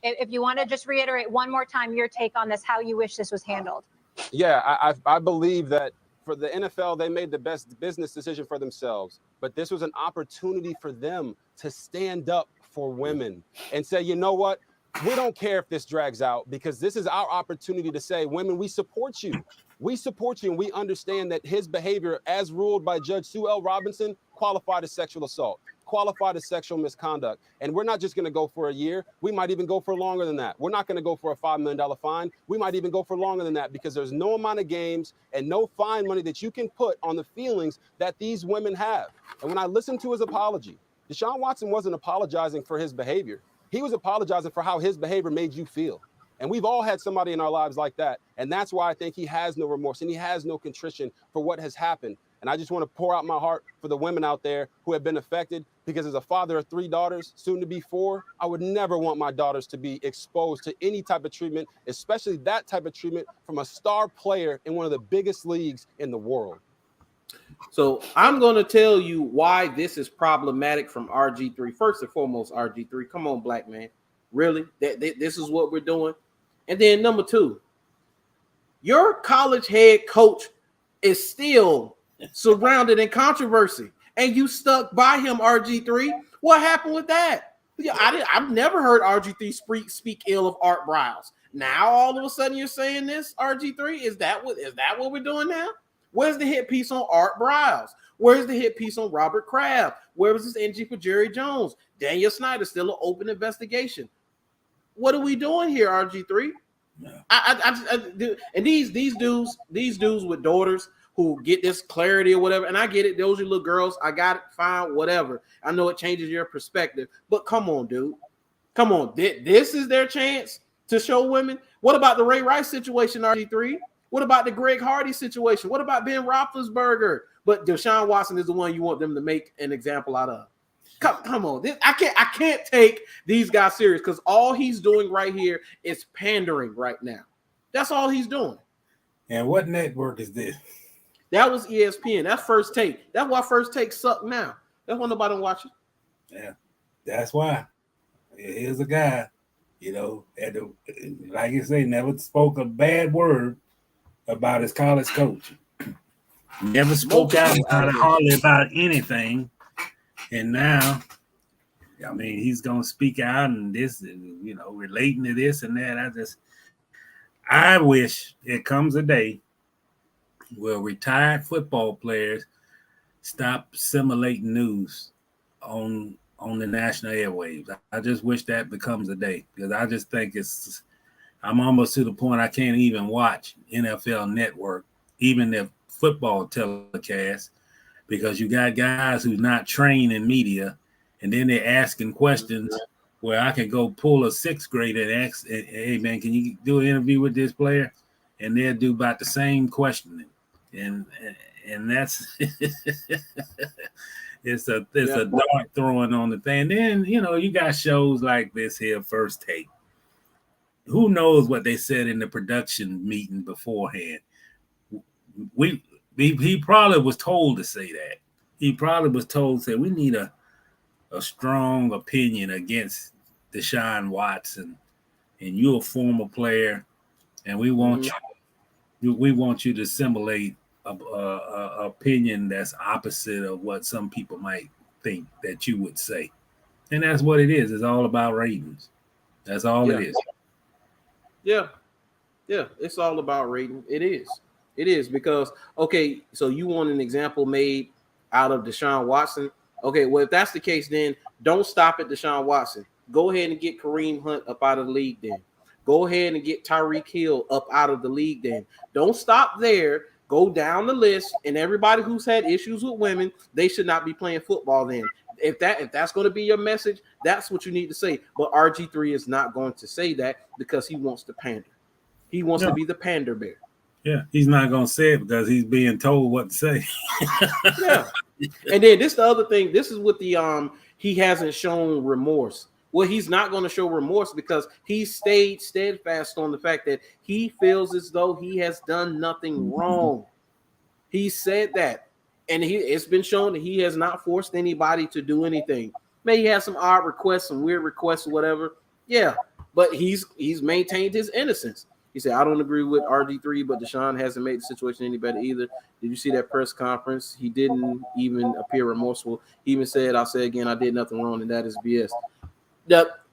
If you want to just reiterate one more time your take on this, how you wish this was handled. Yeah, I believe that for the NFL, they made the best business decision for themselves, but this was an opportunity for them to stand up for women and say, you know what? We don't care if this drags out, because this is our opportunity to say, women, we support you. We support you, and we understand that his behavior, as ruled by Judge Sue L. Robinson, qualified as sexual assault, qualified as sexual misconduct. And we're not just going to go for a year. We might even go for longer than that. We're not going to go for a $5 million fine. We might even go for longer than that, because there's no amount of games and no fine money that you can put on the feelings that these women have. And when I listened to his apology, Deshaun Watson wasn't apologizing for his behavior. He was apologizing for how his behavior made you feel. And we've all had somebody in our lives like that. And that's why I think he has no remorse and he has no contrition for what has happened. And I just want to pour out my heart for the women out there who have been affected, because as a father of 3 daughters, soon to be 4, I would never want my daughters to be exposed to any type of treatment, especially that type of treatment from a star player in one of the biggest leagues in the world. So I'm going to tell you why this is problematic from RG3. First and foremost, RG3, come on, black man. Really? This is what we're doing? And then number 2, your college head coach is still surrounded in controversy, and you stuck by him, RG3. What happened with that? I've never heard RG3 speak ill of Art Briles. Now all of a sudden you're saying this, RG3? Is that what we're doing now? Where's the hit piece on Art Briles? Where's the hit piece on Robert Kraft? Where was this NG for Jerry Jones? Daniel Snyder, still an open investigation. What are we doing here, RG3? No. And these dudes with daughters who get this clarity or whatever, and I get it, those are little girls, I got it, fine, whatever. I know it changes your perspective, but come on, dude. Come on. This is their chance to show women. What about the Ray Rice situation, RG3? What about the Greg Hardy situation? What about Ben Roethlisberger? But Deshaun Watson is the one you want them to make an example out of. Come on. I can't take these guys serious, because all he's doing right here is pandering right now. That's all he's doing. And what network is this? That was ESPN. That's First Take. That's why First Take suck now. That's why nobody watches. Yeah, that's why. Here's a guy, like you say, never spoke a bad word about his college coach. Never spoke out hardly about anything. And now I mean, he's going to speak out and this, relating to this and that. I wish it comes a day where retired football players stop simulating news on the national airwaves. I just wish that becomes a day, because I just think I'm almost to the point I can't even watch NFL Network, even the football telecast, because you got guys who's not trained in media, and then they're asking questions where I can go pull a sixth grader and ask, hey man, can you do an interview with this player? And they'll do about the same questioning. And that's it's a dart throwing on the thing. And then, you got shows like this here, First Take. Who knows what they said in the production meeting beforehand? He probably was told to say that. He probably was told to say, we need a strong opinion against Deshaun Watson, and you're a former player, and we want you to simulate a opinion that's opposite of what some people might think that you would say. And that's what it is. It's all about ratings. That's all it is. Yeah. Yeah, it's all about rating. It is because, okay, so you want an example made out of Deshaun Watson. Okay, well, if that's the case, then don't stop at Deshaun Watson. Go ahead and get Kareem Hunt up out of the league then. Go ahead and get Tyreek Hill up out of the league then. Don't stop there. Go down the list, and everybody who's had issues with women, they should not be playing football then. If that's going to be your message, that's what you need to say. But RG3 is not going to say that because he wants to pander. He wants to be the pander bear. Yeah, he's not going to say it because he's being told what to say. Yeah. And then this the other thing. This is with the he hasn't shown remorse. Well, he's not going to show remorse because he stayed steadfast on the fact that he feels as though he has done nothing wrong. He said that. And it's been shown that he has not forced anybody to do anything. Maybe he has some odd requests, some weird requests or whatever. Yeah, but he's maintained his innocence. He said, I don't agree with RG3, but Deshaun hasn't made the situation any better either. Did you see that press conference? He didn't even appear remorseful. He even said, I'll say again, I did nothing wrong, and that is BS.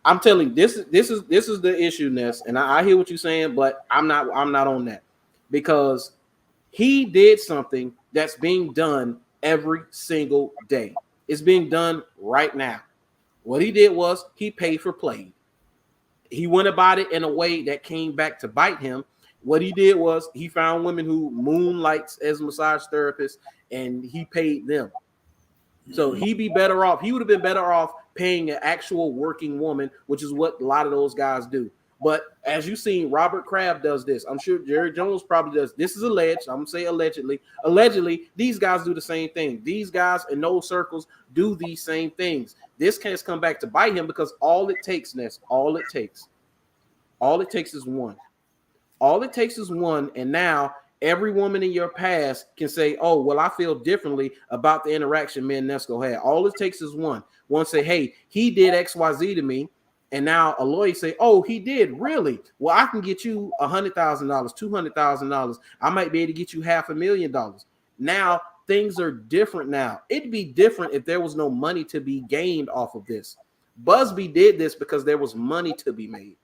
I'm telling you, this is the issue, Ness, and I hear what you're saying, but I'm not on that, because he did something that's being done every single day. It's being done right now. What he did was he paid for play. He went about it in a way that came back to bite him. What he did was he found women who moonlights as massage therapists, and he paid them. So he'd be better off. He would have been better off paying an actual working woman, which is what a lot of those guys do. But as you've seen, Robert Kraft does this. I'm sure Jerry Jones probably does. This is alleged. I'm going to say allegedly. Allegedly, these guys do the same thing. These guys in those circles do these same things. This can't come back to bite him because all it takes, Ness, all it takes is one. All it takes is one, and now every woman in your past can say, oh, well, I feel differently about the interaction me and Nesco had. All it takes is one. One say, hey, he did XYZ to me. And now a lawyer say, oh, he did, really? Well, I can get you $100,000, $200,000. I might be able to get you $500,000. Now things are different now. It'd be different if there was no money to be gained off of this. Busby did this because there was money to be made.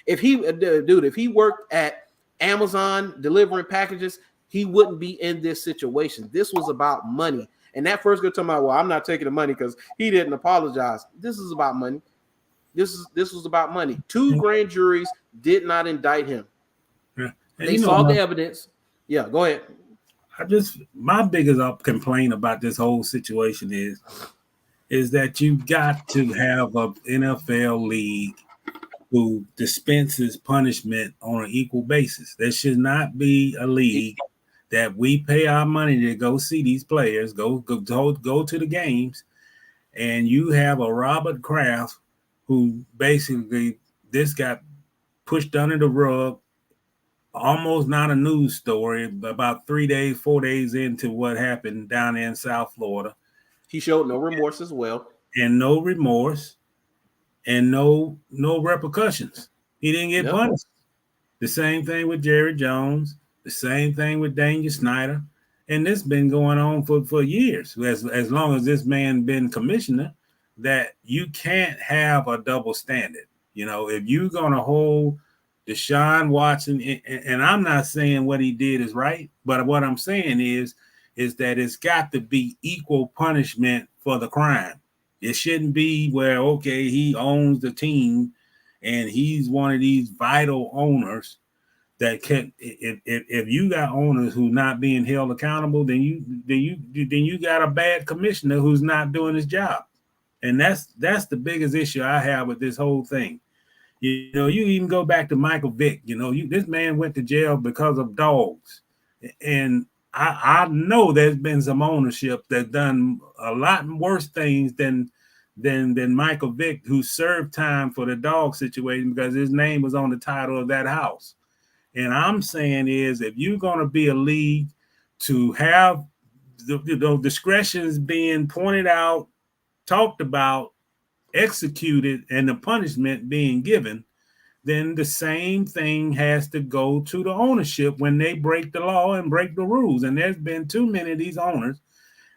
If he worked at Amazon delivering packages, he wouldn't be in this situation. This was about money. And that first girl talking about, well, I'm not taking the money because he didn't apologize. This is about money. This was about money. 2 grand juries did not indict him. Yeah. They saw the evidence. Yeah, go ahead. My biggest complaint about this whole situation is that you got to have an NFL league who dispenses punishment on an equal basis. There should not be a league that we pay our money to go see these players, go to the games, and you have a Robert Kraft who basically this got pushed under the rug, almost not a news story, about 4 days into what happened down there in South Florida. He showed no remorse as well. And no remorse and no repercussions. He didn't get punished. The same thing with Jerry Jones, the same thing with Daniel Snyder. And this been going on for years. As long as this man been commissioner, that you can't have a double standard. You know, if you're going to hold Deshaun Watson, and I'm not saying what he did is right, but what I'm saying is that it's got to be equal punishment for the crime. It shouldn't be where, okay, he owns the team and he's one of these vital owners that can, if you got owners who not being held accountable, then you got a bad commissioner who's not doing his job. And that's the biggest issue I have with this whole thing. You know, you even go back to Michael Vick. You know, this man went to jail because of dogs. And I know there's been some ownership that done a lot worse things than Michael Vick, who served time for the dog situation because his name was on the title of that house. And I'm saying is, if you're going to be a league to have the discretions being pointed out, talked about, executed, and the punishment being given, then the same thing has to go to the ownership when they break the law and break the rules. And there's been too many of these owners,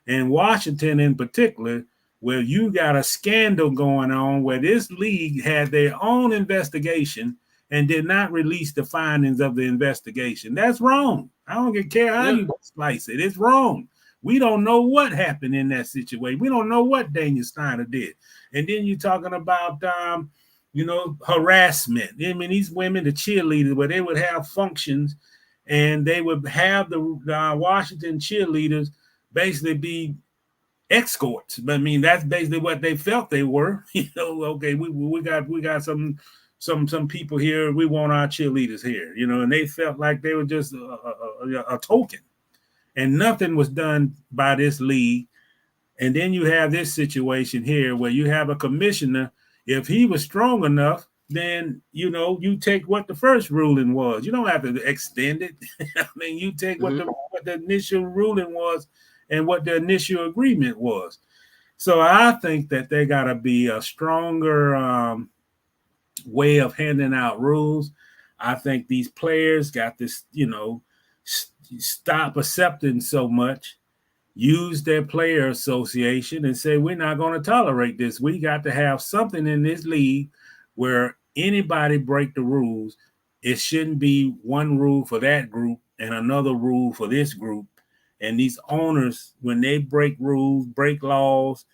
in Washington in particular, where you got a scandal going on where this league had their own investigation and did not release the findings of the investigation. That's wrong. I don't care how you slice it. It's wrong. We don't know what happened in that situation. We don't know what Daniel Snyder did. And then you're talking about, harassment. I mean, these women, the cheerleaders, where they would have functions and they would have the Washington cheerleaders basically be escorts. But I mean, that's basically what they felt they were. You know, okay, we got some people here. We want our cheerleaders here. You know, and they felt like they were just a token. And nothing was done by this league. And then you have this situation here where you have a commissioner. If he was strong enough, then, you take what the first ruling was. You don't have to extend it. I mean, you take what the initial ruling was and what the initial agreement was. So I think that there got to be a stronger way of handing out rules. I think these players got this, stop accepting so much, use their player association and say, we're not going to tolerate this. We got to have something in this league where anybody break the rules. It shouldn't be one rule for that group and another rule for this group. And these owners, when they break rules, break laws,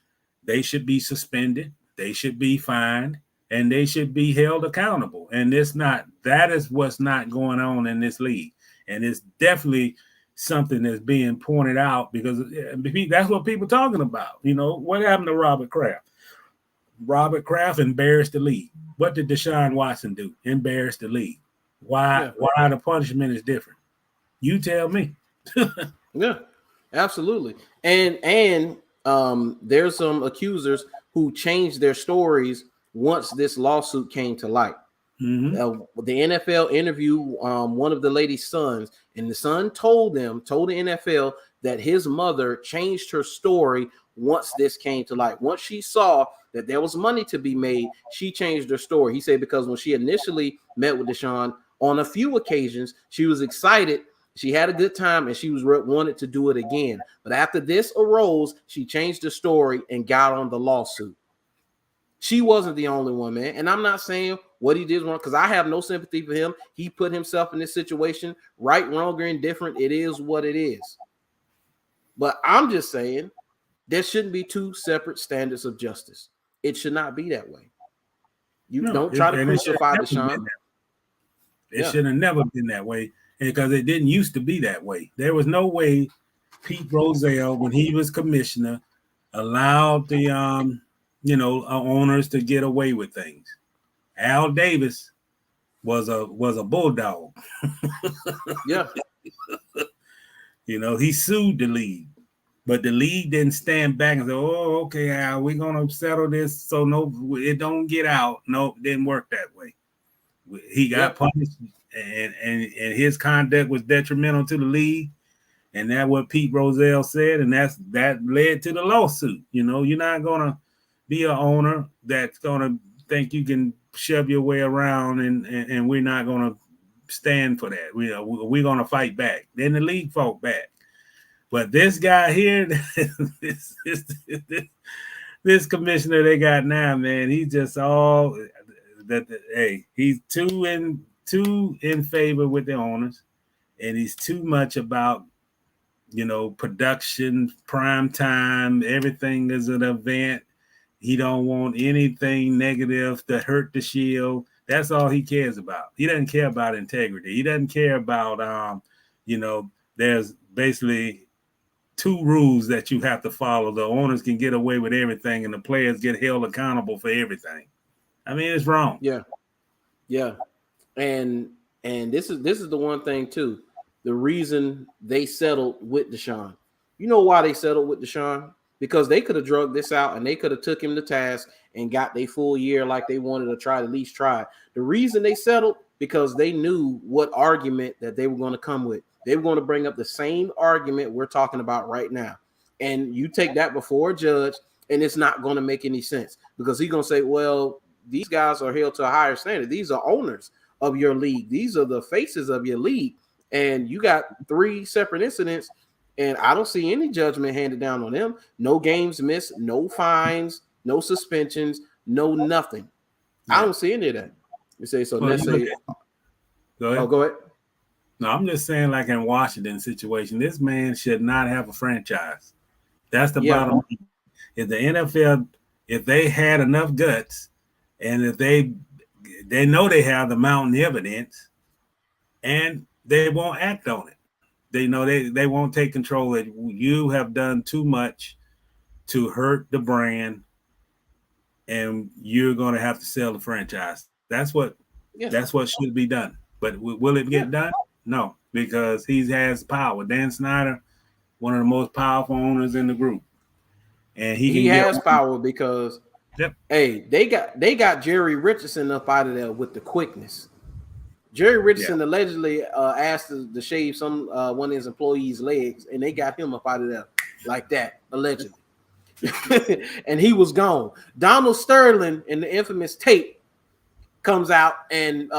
they should be suspended. They should be fined and they should be held accountable. And that is what's not going on in this league. And it's definitely something that's being pointed out because that's what people are talking about. You know, what happened to Robert Kraft? Robert Kraft embarrassed the league. What did Deshaun Watson do? Embarrass the league. Why the punishment is different? You tell me. Yeah, absolutely. And there's some accusers who changed their stories once this lawsuit came to light. The NFL interviewed one of the lady's sons, and the son told the NFL that his mother changed her story once this came to light. Once she saw that there was money to be made, she changed her story. He said because when she initially met with Deshaun, on a few occasions, she was excited. She had a good time, and she wanted to do it again. But after this arose, she changed the story and got on the lawsuit. She wasn't the only one, man. And I'm not saying what he did wrong because I have no sympathy for him. He put himself in this situation, right, wrong, or indifferent. It is what it is. But I'm just saying there shouldn't be two separate standards of justice. It should not be that way. Don't try to crucify Deshaun. It should have never been that way because it didn't used to be that way. There was no way Pete Rozelle, when he was commissioner, allowed the owners to get away with things. Al Davis was a bulldog. Yeah. He sued the league, but the league didn't stand back and say, "Oh, okay, Al, we're gonna settle this so no, it don't get out." No, it didn't work that way. He got punished, and his conduct was detrimental to the league, and that's what Pete Rozelle said, and that led to the lawsuit. You're not gonna be an owner that's gonna think you can shove your way around, and we're not gonna stand for that. We're gonna fight back. Then the league fought back. But this guy here, this commissioner they got now, man, he's just all that. Hey, he's too in favor with the owners, and he's too much about production, prime time, everything is an event. He don't want anything negative to hurt the shield. That's all he cares about. He doesn't care about integrity. He doesn't care about there's basically 2 rules that you have to follow. The owners can get away with everything, and the players get held accountable for everything. I mean, it's wrong. Yeah. And this is the one thing too. The reason they settled with Deshaun. You know why they settled with Deshaun? Because they could have drugged this out and they could have took him to task and got their full year like they wanted to try, at least try. The reason they settled, because they knew what argument that they were going to come with. They were going to bring up the same argument we're talking about right now. And you take that before a judge, and it's not going to make any sense because he's going to say, well, these guys are held to a higher standard. These are owners of your league. These are the faces of your league. And you got 3 separate incidents, and I don't see any judgment handed down on them. No games missed, no fines, no suspensions, no nothing. I don't see any of that. You say so. Let's say, go ahead. Oh, go ahead. No, I'm just saying, like in Washington situation, this man should not have a franchise. That's the bottom line. If the NFL, if they had enough guts, and if they know they have the mountain evidence, and they won't act on it. They know they won't take control. That you have done too much to hurt the brand, and you're going to have to sell the franchise. That's what should be done. But will it get done? No, because he has power. Dan Snyder, one of the most powerful owners in the group, and he has power because hey, they got Jerry Richardson up out of there with the quickness. Jerry Richardson allegedly asked to shave one of his employees' legs, and they got him up out of there like that, allegedly. And he was gone. Donald Sterling in the infamous tape comes out, and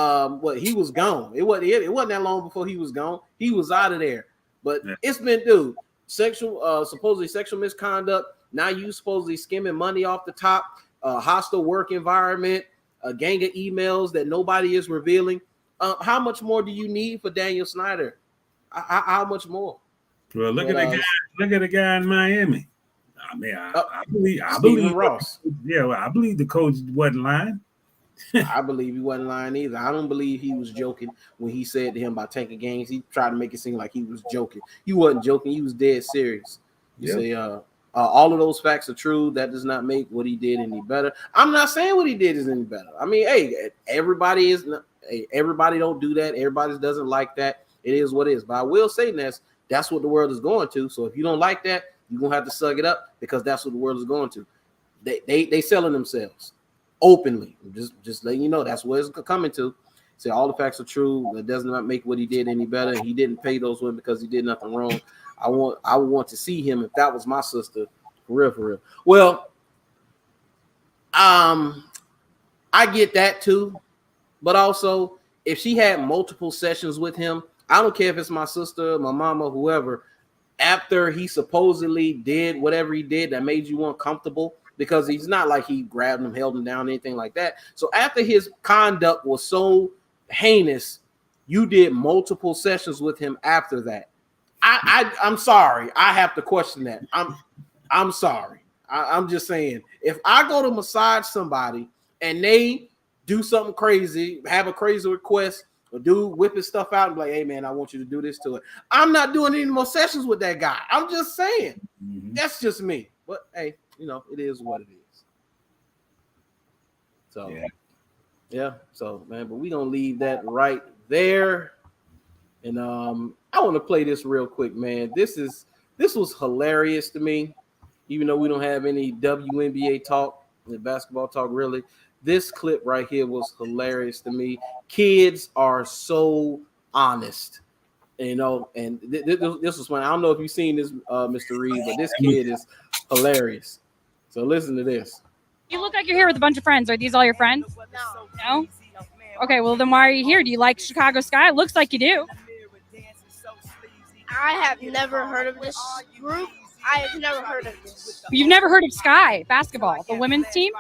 he was gone. It wasn't that long before he was gone. He was out of there. But it's been, dude, supposedly sexual misconduct. Now you supposedly skimming money off the top, hostile work environment, a gang of emails that nobody is revealing. How much more do you need for Daniel Snyder? How much more? Well, look at the guy in Miami. I mean, I believe Ross. Yeah, well, I believe the coach wasn't lying. I believe he wasn't lying either. I don't believe he was joking when he said to him about tanking games. He tried to make it seem like he was joking. He wasn't joking. He was dead serious. You say all of those facts are true. That does not make what he did any better. I'm not saying what he did is any better. I mean, hey, everybody don't do that. Everybody doesn't like that. It is what it is. But I will say that's what the world is going to. So if you don't like that, you're gonna have to suck it up because that's what the world is going to. They selling themselves openly. Just letting you know that's what it's coming to. Say all the facts are true. That does not make what he did any better. He didn't pay those women because he did nothing wrong. I would want to see him if that was my sister, for real. Well, I get that too, but also if she had multiple sessions with him, I don't care if it's my sister, my mama, whoever. After he supposedly did whatever he did that made you uncomfortable, because he's not like he grabbed him, held him down, anything like that. So after his conduct was so heinous, you did multiple sessions with him after that. I'm sorry. I have to question that. I'm sorry. I'm just saying, if I go to massage somebody and they do something crazy, have a crazy request, or dude whip his stuff out and be like, hey man, I want you to do this to it. I'm not doing any more sessions with that guy. I'm just saying. That's just me. But hey, it is what it is. So yeah. So man, but we gonna leave that right there. And I want to play this real quick, man. This was hilarious to me, even though we don't have any WNBA talk, the basketball talk really. This clip right here was hilarious to me. Kids are so honest, and this was fun. I don't know if you've seen this, Mr. Reid, but this kid is hilarious. So listen to this. You look like you're here with a bunch of friends. Are these all your friends? No? Okay, well then why are you here? Do you like Chicago Sky? Looks like you do. I have never heard of this group. I've never heard of this. You've never heard of Sky basketball, the women's team?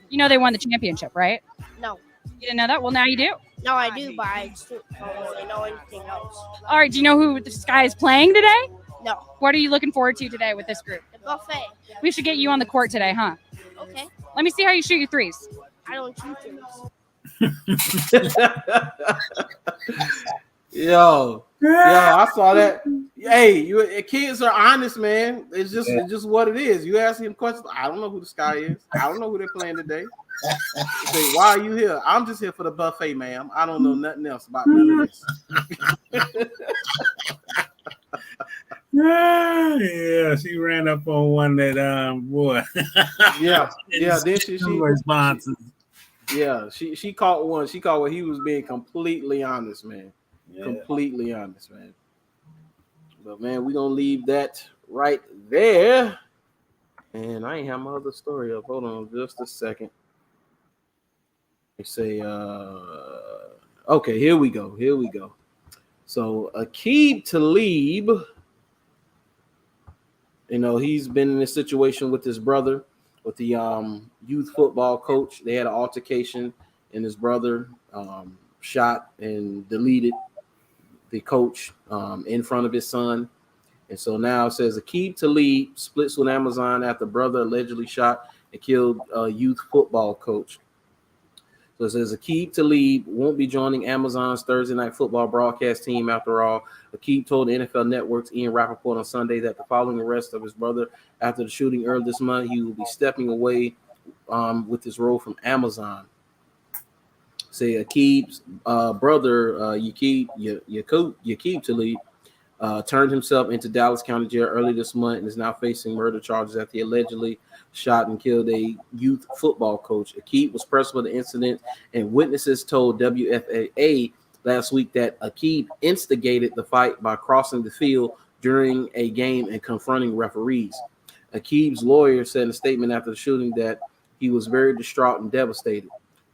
You know they won the championship, right? No. You didn't know that? Well, now you do. No, I do, but I just don't really know anything else. All right. Do you know who the Sky is playing today? No. What are you looking forward to today with this group? The buffet. We should get you on the court today, huh? Okay. Let me see how you shoot your threes. I don't shoot threes. Yo, I saw that. Hey, kids are honest, man. It's just what it is. You ask him questions. I don't know who the Sky is. I don't know who they're playing today. Say, why are you here? I'm just here for the buffet, ma'am. I don't know nothing else about none of this. Yeah, she ran up on one that boy. yeah. Then she responses. She caught one. She caught where he was being completely honest, man. Yeah. Completely honest, man. But man, we're gonna leave that right there. And I ain't have my other story up. Hold on just a second. They say okay, here we go. So Aquib Talib, you know, he's been in this situation with his brother, with the youth football coach. They had an altercation, and his brother shot and deleted the coach in front of his son. And so now it says Aquib Talib splits with Amazon after brother allegedly shot and killed a youth football coach. So it says Aquib Talib won't be joining Amazon's Thursday night football broadcast team after all. Aquib told the NFL Network's Ian Rappaport on Sunday that the following arrest of his brother after the shooting earlier this month, he will be stepping away with his role from Amazon. Say Aquib's brother, Aquib Talib, turned himself into Dallas County Jail early this month and is now facing murder charges after he allegedly shot and killed a youth football coach. Aquib was present for the incident, and witnesses told WFAA last week that Aquib instigated the fight by crossing the field during a game and confronting referees. Aquib's lawyer said in a statement after the shooting that he was very distraught and devastated.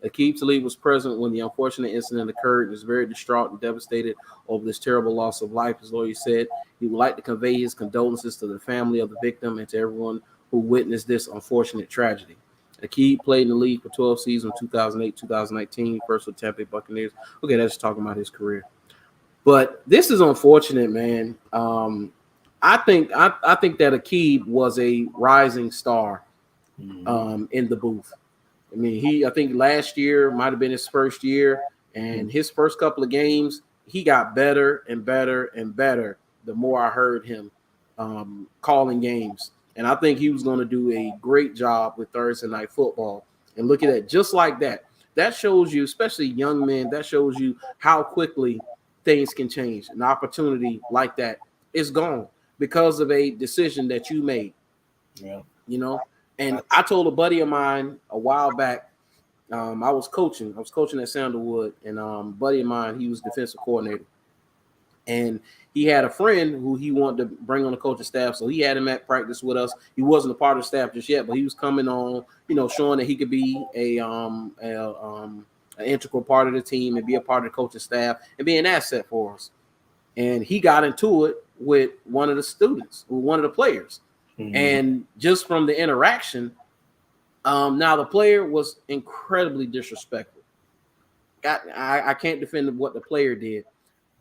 Aquib Talib was present when the unfortunate incident occurred and is very distraught and devastated over this terrible loss of life. His lawyer said he would like to convey his condolences to the family of the victim and to everyone who witnessed this unfortunate tragedy. Aquib played in the league for 12 seasons, 2008-2019, first with Tampa Bay Buccaneers. Okay, that's talking about his career. But this is unfortunate, man. I think that Aquib was a rising star in the booth. I mean, I think last year might have been his first year, and his first couple of games, he got better and better and better the more I heard him calling games. And I think he was going to do a great job with Thursday Night Football. And look at that, just like that. That shows you, especially young men, that shows you how quickly things can change. An opportunity like that is gone because of a decision that you made. Yeah. You know? And I told a buddy of mine a while back, I was coaching at Sandalwood, and a buddy of mine, he was defensive coordinator. And he had a friend who he wanted to bring on the coaching staff, so he had him at practice with us. He wasn't a part of the staff just yet, but he was coming on, you know, showing that he could be an integral part of the team and be a part of the coaching staff and be an asset for us. And he got into it with one of the students, with one of the players. Mm-hmm. And just from the interaction, now the player was incredibly disrespectful. I can't defend what the player did,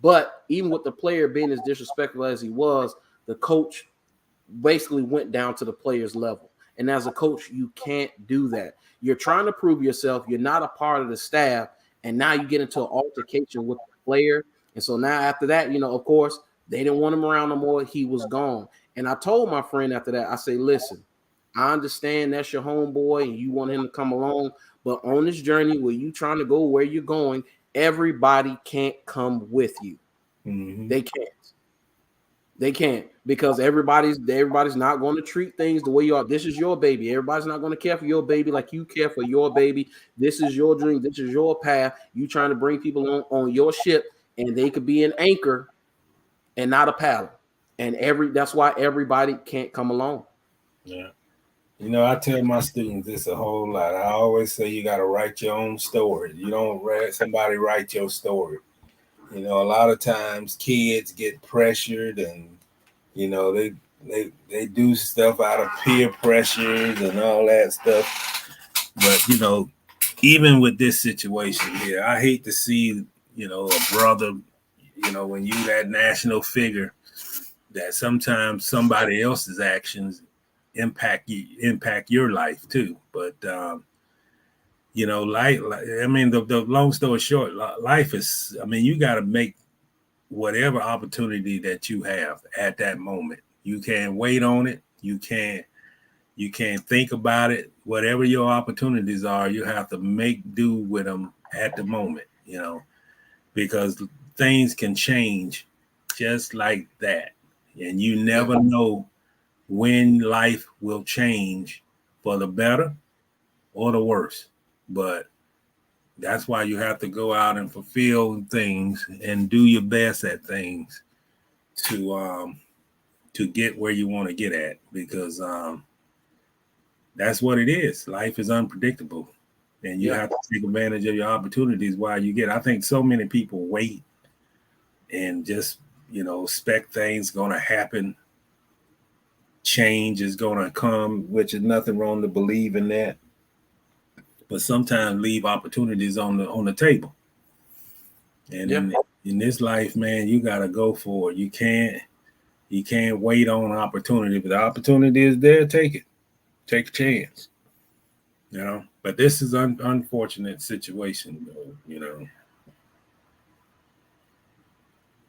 but even with the player being as disrespectful as he was, the coach basically went down to the player's level. And as a coach, you can't do that. You're trying to prove yourself. You're not a part of the staff. And now you get into an altercation with the player. And so now after that, you know, of course, they didn't want him around no more. He was gone. And I told my friend after that, I say, listen, I understand that's your homeboy and you want him to come along. But on this journey where you trying to go where you're going, everybody can't come with you. Mm-hmm. They can't because everybody's not going to treat things the way you are. This is your baby. Everybody's not going to care for your baby like you care for your baby. This is your dream. This is your path. You trying to bring people on your ship, and they could be an anchor and not a paddle. And that's why everybody can't come along. Yeah. You know, I tell my students this a whole lot. I always say you got to write your own story. You don't let somebody write your story. You know, a lot of times kids get pressured and, you know, they do stuff out of peer pressures and all that stuff. But even with this situation here, I hate to see a brother, when you that national figure, that sometimes somebody else's actions impact your life too. But the long story short, life is, you got to make whatever opportunity that you have at that moment. You can't wait on it. You can't think about it. Whatever your opportunities are, you have to make do with them at the moment, because things can change just like that. And you never know when life will change for the better or the worse. But that's why you have to go out and fulfill things and do your best at things to get where you want to get at, because that's what it is. Life is unpredictable, and you have to take advantage of your opportunities while you get. I think so many people wait and just expect things going to happen. Change is going to come, which is nothing wrong to believe in that. But sometimes leave opportunities on the table. And in this life, man, you got to go for it. You can't wait on opportunity. If the opportunity is there, take it. Take a chance. But this is an unfortunate situation, though,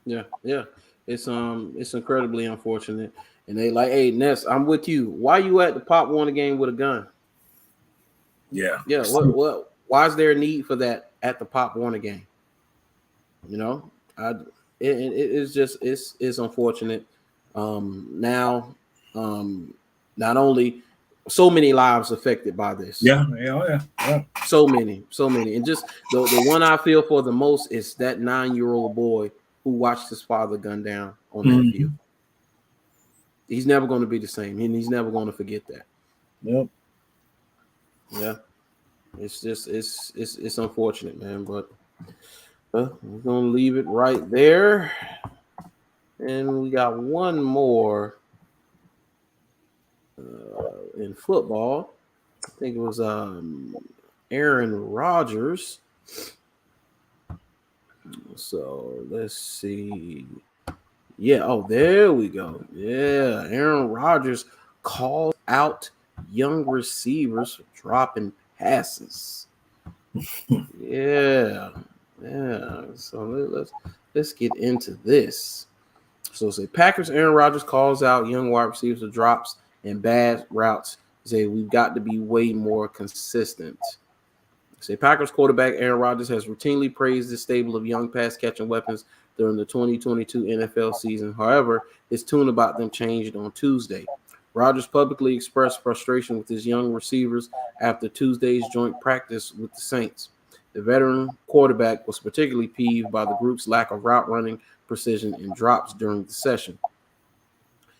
Yeah. It's incredibly unfortunate. And they like, hey, Ness, I'm with you. Why you at the Pop Warner game with a gun? Yeah. What? Why is there a need for that at the Pop Warner game? It's just it's unfortunate. Not only so many lives affected by this. Yeah. So many, and just the one I feel for the most is that 9-year-old boy who watched his father gunned down on that field. He's never going to be the same, and he's never going to forget that. Yep. Yeah, it's just it's unfortunate, man. But we're gonna leave it right there, and we got one more in football. I think it was Aaron Rodgers. So let's see. Yeah. Oh, there we go. Yeah, Aaron Rodgers called out young receivers for dropping passes. Yeah. So let's get into this. So say Packers Aaron Rodgers calls out young wide receivers for drops and bad routes. Say we've got to be way more consistent. Say Packers quarterback Aaron Rodgers has routinely praised the stable of young pass catching weapons during the 2022 NFL season. However, his tune about them changed on Tuesday. Rodgers publicly expressed frustration with his young receivers after Tuesday's joint practice with the Saints. The veteran quarterback was particularly peeved by the group's lack of route running precision and drops during the session.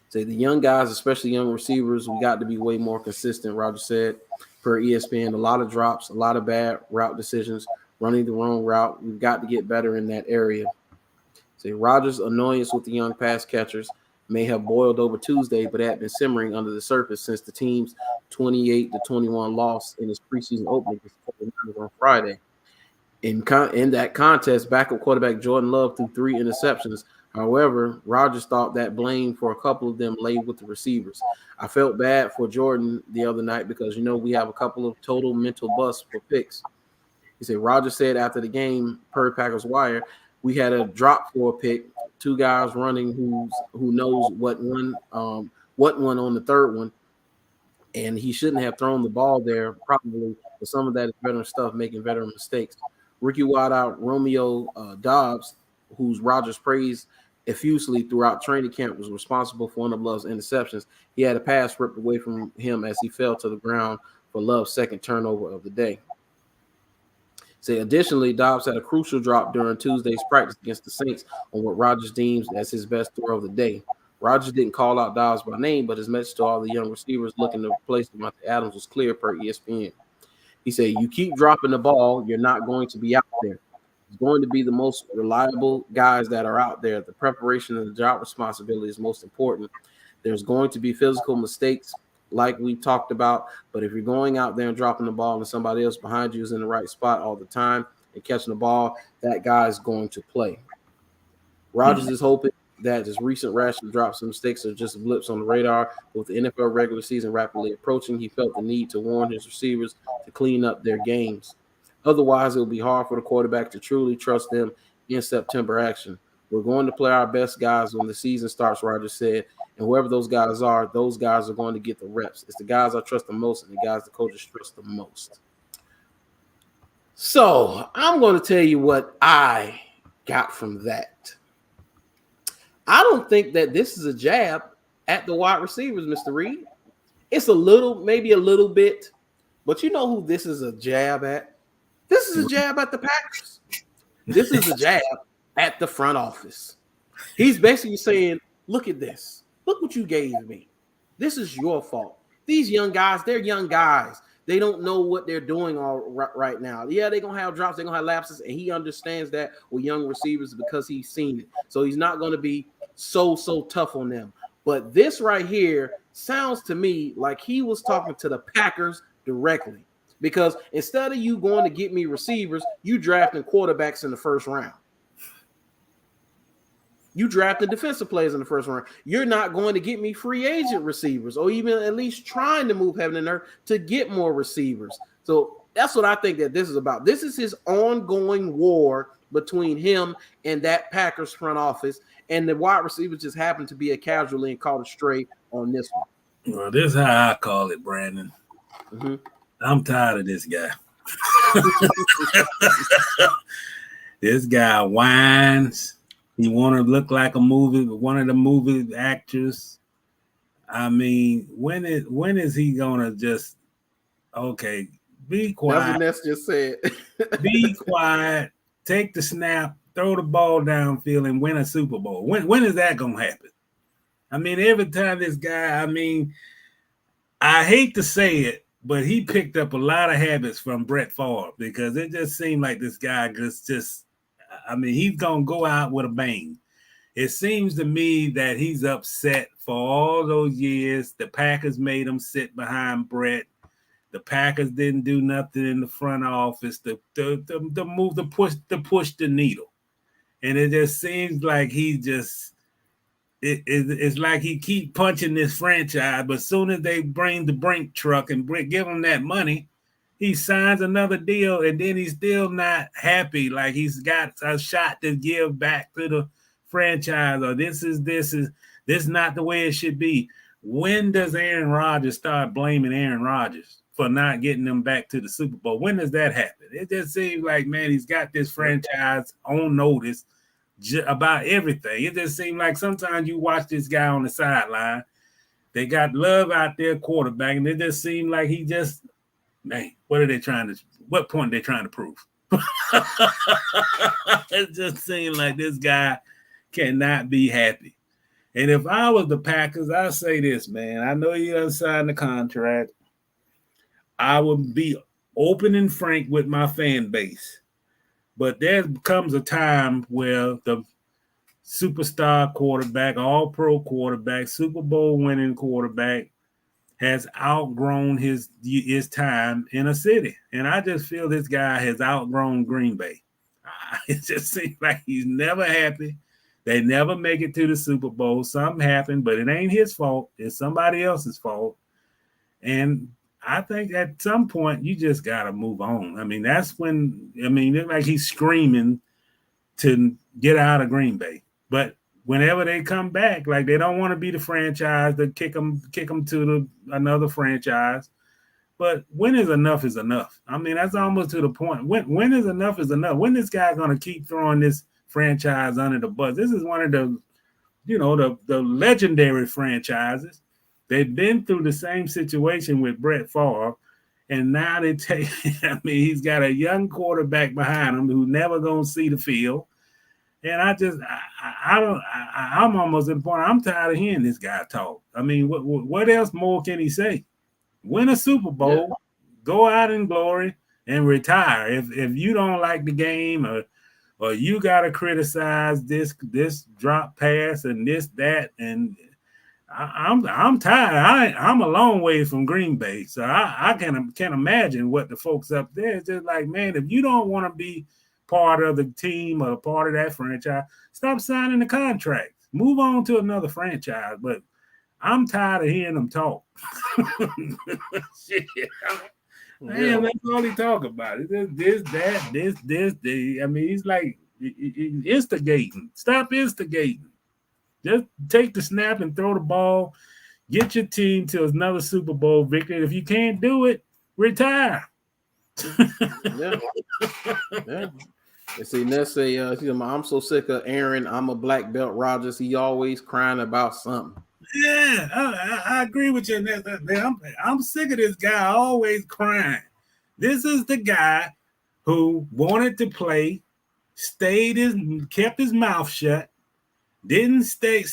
Say the young guys, especially young receivers, we got to be way more consistent, Rodgers said. Per ESPN, a lot of drops, a lot of bad route decisions, running the wrong route. We've got to get better in that area. Say Rodgers' annoyance with the young pass catchers may have boiled over Tuesday, but had been simmering under the surface since the team's 28-21 loss in its preseason opening on Friday. In that contest, backup quarterback Jordan Love threw 3 interceptions. However, Rodgers thought that blame for a couple of them lay with the receivers. I felt bad for Jordan the other night because, we have a couple of total mental busts for picks. He said, Rodgers said after the game, per Packers Wire, we had a drop for a pick, 2 guys running who knows what one on the third one, and he shouldn't have thrown the ball there probably, but some of that is veteran stuff, making veteran mistakes. Rookie wideout Romeo Doubs, whose Rodgers praised effusively throughout training camp, was responsible for one of Love's interceptions. He had a pass ripped away from him as he fell to the ground for Love's second turnover of the day. Additionally, Dobbs had a crucial drop during Tuesday's practice against the Saints on what Rodgers deems as his best throw of the day. Rodgers didn't call out Dobbs by name, but his message to all the young receivers looking to replace Devontae Adams was clear per ESPN. He said, you keep dropping the ball, you're not going to be out there. It's going to be the most reliable guys that are out there. The preparation and the job responsibility is most important. There's going to be physical mistakes like we talked about, but if you're going out there and dropping the ball and somebody else behind you is in the right spot all the time and catching the ball, that guy is going to play. Rodgers is hoping that his recent rash of drops and mistakes are just blips on the radar. With the NFL regular season rapidly approaching, he felt the need to warn his receivers to clean up their games. Otherwise, it will be hard for the quarterback to truly trust them in September action. We're going to play our best guys when the season starts, Rodgers said, and whoever those guys are going to get the reps. It's the guys I trust the most and the guys the coaches trust the most. So I'm going to tell you what I got from that. I don't think that this is a jab at the wide receivers, Mr. Reid. It's maybe a little bit, but you know who this is a jab at? This is a jab at the Packers. This is a jab at the front office. He's basically saying, look at this. Look what you gave me. This is your fault. These young guys, they're young guys. They don't know what they're doing right now. Yeah, they're going to have drops. They're going to have lapses, and he understands that with young receivers because he's seen it. So he's not going to be so tough on them. But this right here sounds to me like he was talking to the Packers directly, because instead of you going to get me receivers, you drafting quarterbacks in the first round. You drafted defensive players in the first round. You're not going to get me free agent receivers or even at least trying to move heaven and earth to get more receivers. So that's what I think that this is about. This is his ongoing war between him and that Packers front office, and the wide receivers just happen to be a casualty and caught a stray on this one. Well, this is how I call it, Brandon. Mm-hmm. I'm tired of this guy. This guy whines. He want to look like one of the movie actors. I mean, when is he gonna just be quiet? That's what Ness just said. Be quiet. Take the snap. Throw the ball downfield and win a Super Bowl. When is that gonna happen? I mean, every time this guy. I mean, I hate to say it, but he picked up a lot of habits from Brett Favre, because it just seemed like this guy just. I mean, he's going to go out with a bang. It seems to me that he's upset for all those years. The Packers made him sit behind Brett. The Packers didn't do nothing in the front office to push the needle. And it just seems like it's like he keep punching this franchise, but as soon as they bring the Brink truck and give him that money, he signs another deal, and then he's still not happy. Like he's got a shot to give back to the franchise, or this is not the way it should be. When does Aaron Rodgers start blaming Aaron Rodgers for not getting them back to the Super Bowl? When does that happen? It just seems like, man, he's got this franchise on notice about everything. It just seems like sometimes you watch this guy on the sideline, they got Love out there quarterback, and it just seems like he just, man, what point are they trying to prove? It just seems like this guy cannot be happy. And if I was the Packers, I'd say this, man. I know you done signed the contract. I would be open and frank with my fan base. But there comes a time where the superstar quarterback, all-pro quarterback, Super Bowl winning quarterback has outgrown his time in a city. And I just feel this guy has outgrown Green Bay. It just seems like he's never happy. They never make it to the Super Bowl. Something happened, but it ain't his fault. It's somebody else's fault. And I think at some point you just got to move on. I mean, that's when, it's like he's screaming to get out of Green Bay. But whenever they come back, like they don't want to be the franchise that kick them to another franchise. But when is enough is enough? I mean, that's almost to the point. When is enough is enough? When this guy going to keep throwing this franchise under the bus? This is one of the, the legendary franchises. They've been through the same situation with Brett Favre, and now they take. He's got a young quarterback behind him who never gonna see the field. And I'm almost at the point. I'm tired of hearing this guy talk. I mean, what else more can he say? Win a Super Bowl, go out in glory, and retire. If you don't like the game, or you gotta criticize this drop pass and this that, and I'm tired. I'm a long way from Green Bay, so I can't imagine what the folks up there is just like. Man, if you don't want to be part of the team or part of that franchise, stop signing the contracts. Move on to another franchise. But I'm tired of hearing them talk. Shit. Man, that's all he talk about. This, that, this. I mean, he's like instigating. Stop instigating. Just take the snap and throw the ball. Get your team to another Super Bowl victory. If you can't do it, retire. Yeah. And see, let's say, I'm so sick of Aaron. I'm a black belt Rodgers. He always crying about something. Yeah, I agree with you. I'm sick of this guy always crying. This is the guy who wanted to play, kept his mouth shut, didn't say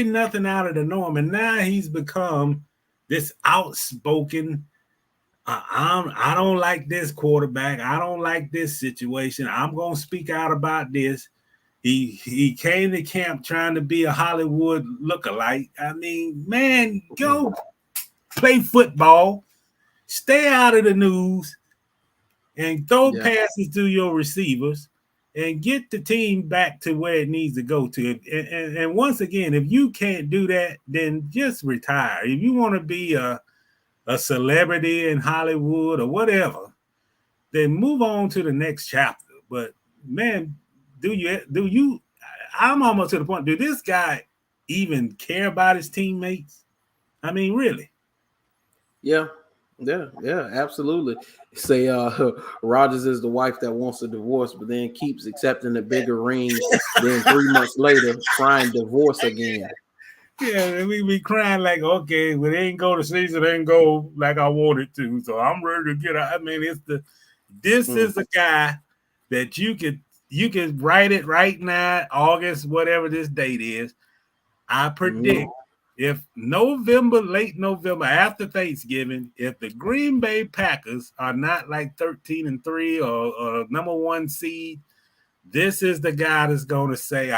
nothing out of the norm, and now he's become this outspoken. I don't like this quarterback. I don't like this situation. I'm gonna speak out about this. He came to camp trying to be a Hollywood lookalike. I mean, man, go play football, stay out of the news, and throw passes to your receivers, and get the team back to where it needs to go to. And once again, if you can't do that, then just retire. If you want to be a celebrity in Hollywood or whatever, then move on to the next chapter. But man, do you? I'm almost to the point. Do this guy even care about his teammates? I mean, really? Yeah, absolutely. Say Rodgers is the wife that wants a divorce, but then keeps accepting the bigger ring. Then 3 months later, trying divorce again. Yeah, we be crying like, okay, well, they ain't go to season, they ain't go like I wanted to, so I'm ready to get out. I mean, this is a guy that you could write it right now, August, whatever this date is. I predict if late November after Thanksgiving, if the Green Bay Packers are not like 13-3 or number 1 seed, this is the guy that's going to say,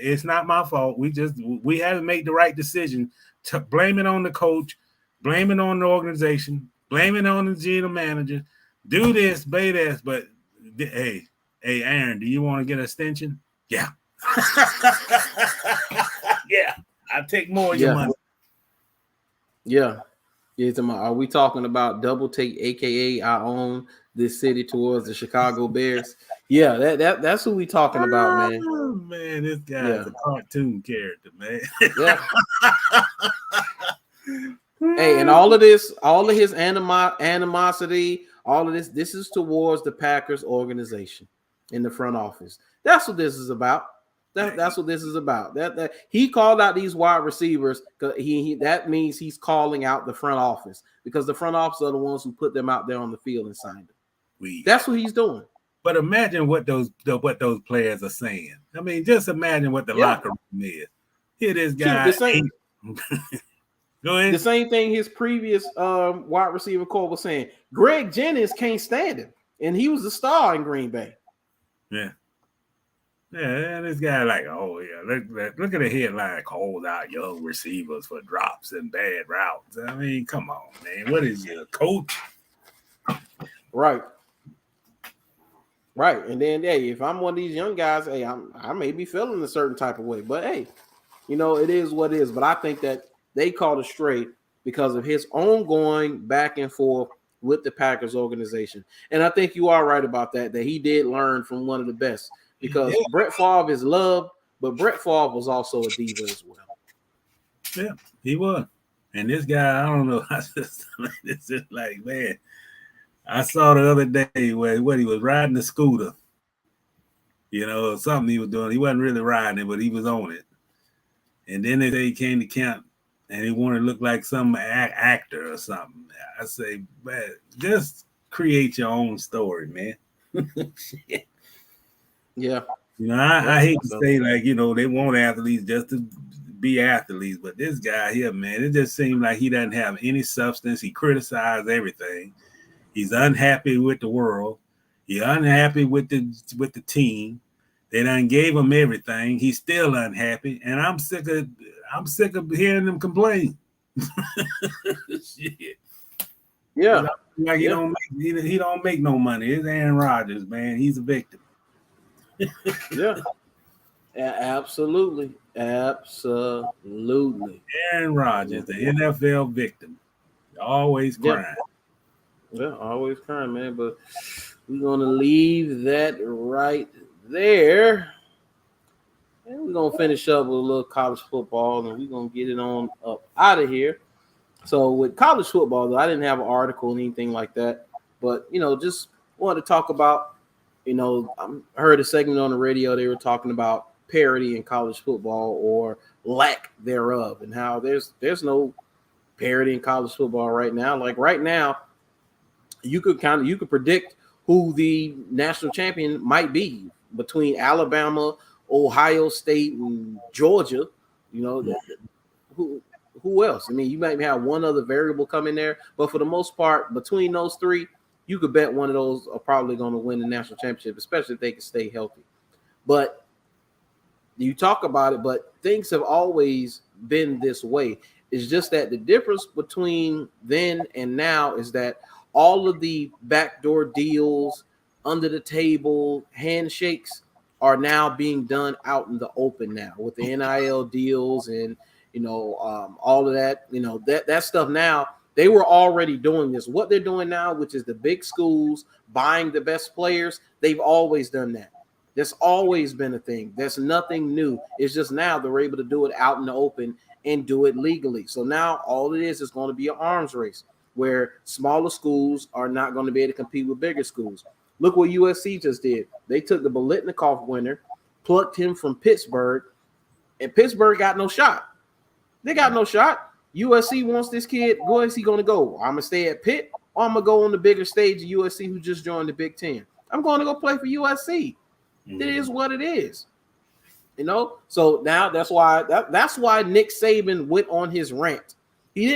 it's not my fault. We haven't made the right decision. To blame it on the coach, blame it on the organization, blame it on the general manager. Do this, pay this, but hey, Aaron, do you want to get an extension? Yeah. Yeah. I'll take more of your money. Yeah. Are we talking about double take, aka I own this city towards the Chicago Bears? Yeah, that's who we talking about, man. Oh, man, this guy is a cartoon character, man. Yeah. Hey, and all of his animosity, all of this is towards the Packers organization in the front office. That's what this is about. That's what this is about. That he called out these wide receivers because that means he's calling out the front office, because the front office are the ones who put them out there on the field and signed them. That's what he's doing. But imagine what those players are saying. I mean, just imagine what the locker room is. Here, this guy. Go ahead. The same thing his previous wide receiver core was saying. Greg Jennings can't stand him, and he was a star in Green Bay. Yeah. Yeah, this guy like, oh yeah, look at the headline, calls out young receivers for drops and bad routes. I mean, come on, man. What is your coach? Right. And then, hey, if I'm one of these young guys, hey, I may be feeling a certain type of way, but hey, it is what it is. But I think that they called it straight because of his ongoing back and forth with the Packers organization. And I think you are right about that he did learn from one of the best. Because Brett Favre is loved, but Brett Favre was also a diva as well. Yeah, he was. And this guy, I don't know. It's just like, man, I saw the other day where he was riding the scooter. Something he was doing. He wasn't really riding it, but he was on it. And then they say he came to camp and he wanted to look like some actor or something. I say, man, just create your own story, man. Shit. Yeah. I hate to say, like, they want athletes just to be athletes, but this guy here, man, it just seems like he doesn't have any substance. He criticizes everything. He's unhappy with the world. He's unhappy with the team. They done gave him everything. He's still unhappy, and I'm sick of hearing them complain. Shit. Yeah. Like he don't make no money. It's Aaron Rodgers, man. He's a victim. Yeah. Absolutely. Aaron Rodgers, the NFL victim. Always crying. Yeah, always crying, man. But we're gonna leave that right there. And we're gonna finish up with a little college football, and we're gonna get it on up out of here. So with college football, though, I didn't have an article or anything like that, but just wanted to talk about, I heard a segment on the radio. They were talking about parity in college football or lack thereof, and how there's no parity in college football right now. Like right now, you could predict who the national champion might be between Alabama, Ohio State, and Georgia. Who else? I mean, you might have one other variable come in there, but for the most part, between those three, you could bet one of those are probably going to win the national championship, especially if they can stay healthy. But you talk about it, but things have always been this way. It's just that the difference between then and now is that all of the backdoor deals, under the table handshakes are now being done out in the open now with the NIL deals and all of that. That stuff now, they were already doing this. What they're doing now, which is the big schools buying the best players, they've always done that. That's always been a thing. That's nothing new. It's just now they're able to do it out in the open and do it legally. So now all it is going to be an arms race where smaller schools are not going to be able to compete with bigger schools. Look what USC just did. They took the Biletnikoff winner, plucked him from Pittsburgh, and Pittsburgh got no shot. They got no shot. USC wants this kid. Where is he going to go? I'm going to stay at Pitt, or I'm going to go on the bigger stage of USC, who just joined the Big Ten. I'm going to go play for USC. It is what it is. So now that's why Nick Saban went on his rant. He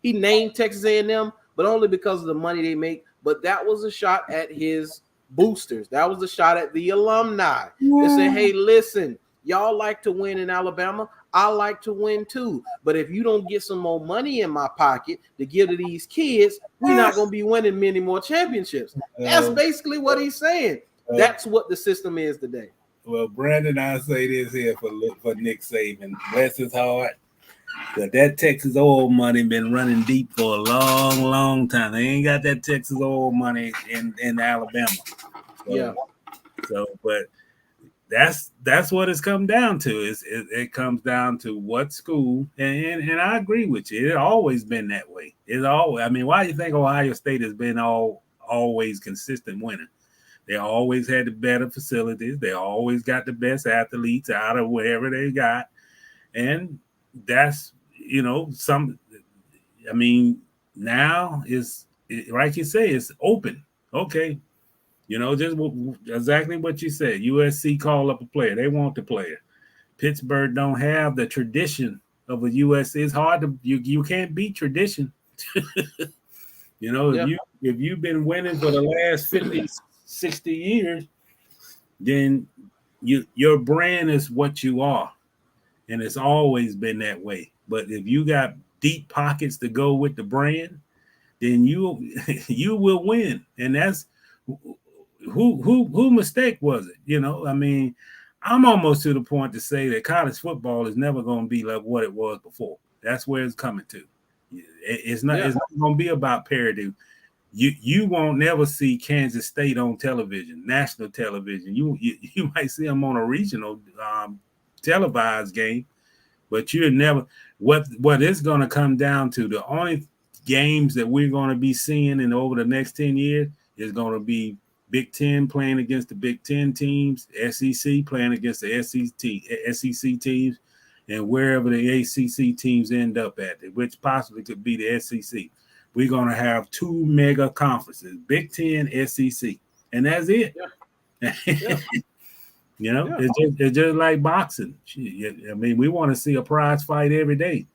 named Texas A&M, but only because of the money they make. But that was a shot at his boosters. That was a shot at the alumni. They said, hey, listen, y'all like to win in Alabama. I like to win too. But if you don't get some more money in my pocket to give to these kids, we're not going to be winning many more championships. That's basically what he's saying. That's what the system is today. Well, Brandon, I say this here for Nick Saban. Bless his heart. That Texas oil money been running deep for a long, long time. They ain't got that Texas oil money in Alabama. But that's what it's come down to. It comes down to what school, and I agree with you. It's always been that way. Why do you think Ohio State has been always consistent winner? They always had the better facilities. They always got the best athletes out of wherever they got. And that's, now is, like you say, it's open. Okay. Just exactly what you said. USC call up a player. They want the player. Pittsburgh don't have the tradition of a USC. It's hard to, you can't beat tradition. If you've been winning for the last 50, 60 years, then your brand is what you are. And it's always been that way. But if you got deep pockets to go with the brand, then you will win. And that's who mistake was it? I'm almost to the point to say that college football is never going to be like what it was before. That's where it's coming to. It's not going to be about parity. You won't never see Kansas State on television, national television. You might see them on a regional televised game, but you're never. What it's going to come down to, the only games that we're going to be seeing in over the next 10 years is going to be Big Ten playing against the Big Ten teams, SEC playing against the SEC teams, and wherever the ACC teams end up at, which possibly could be the SEC. We're going to have two mega conferences, Big Ten, SEC, and that's it. Yeah. It's just like boxing. We want to see a prize fight every day.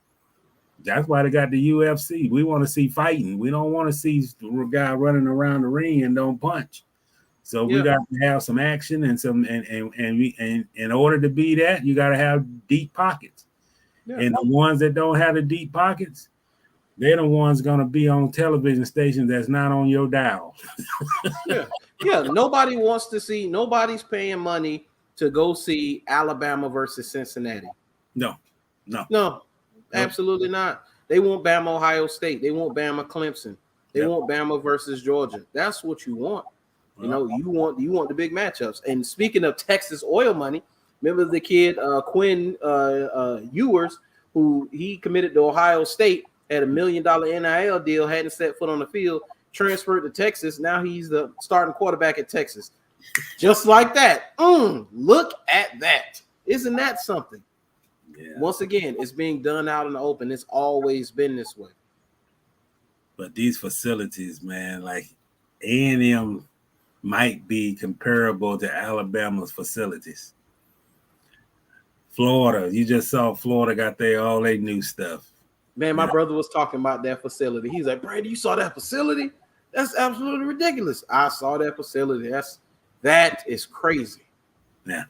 That's why they got the UFC. We want to see fighting. We don't want to see a guy running around the ring and don't punch. So we got to have some action and in order to be that, you got to have deep pockets. Yeah. And the ones that don't have the deep pockets, they're the ones going to be on television stations that's not on your dial. Yeah. Nobody wants to see. Nobody's paying money to go see Alabama versus Cincinnati. No, absolutely not. They want Bama, Ohio State. They want Bama, Clemson. They want Bama versus Georgia. That's what you want. You know, you want the big matchups. And speaking of Texas oil money, remember the kid Quinn Ewers, who he committed to Ohio State, had $1 million NIL deal, hadn't set foot on the field, transferred to Texas. Now he's the starting quarterback at Texas. Just like that. Look at that. Isn't that something? Yeah. Once again, it's being done out in the open. It's always been this way. But these facilities, man, like A&M might be comparable to Alabama's facilities. Florida, you just saw Florida got all their new stuff. Man, my brother was talking about that facility. He's like, Brady, you saw that facility? That's absolutely ridiculous. I saw that facility. That is crazy. Yeah,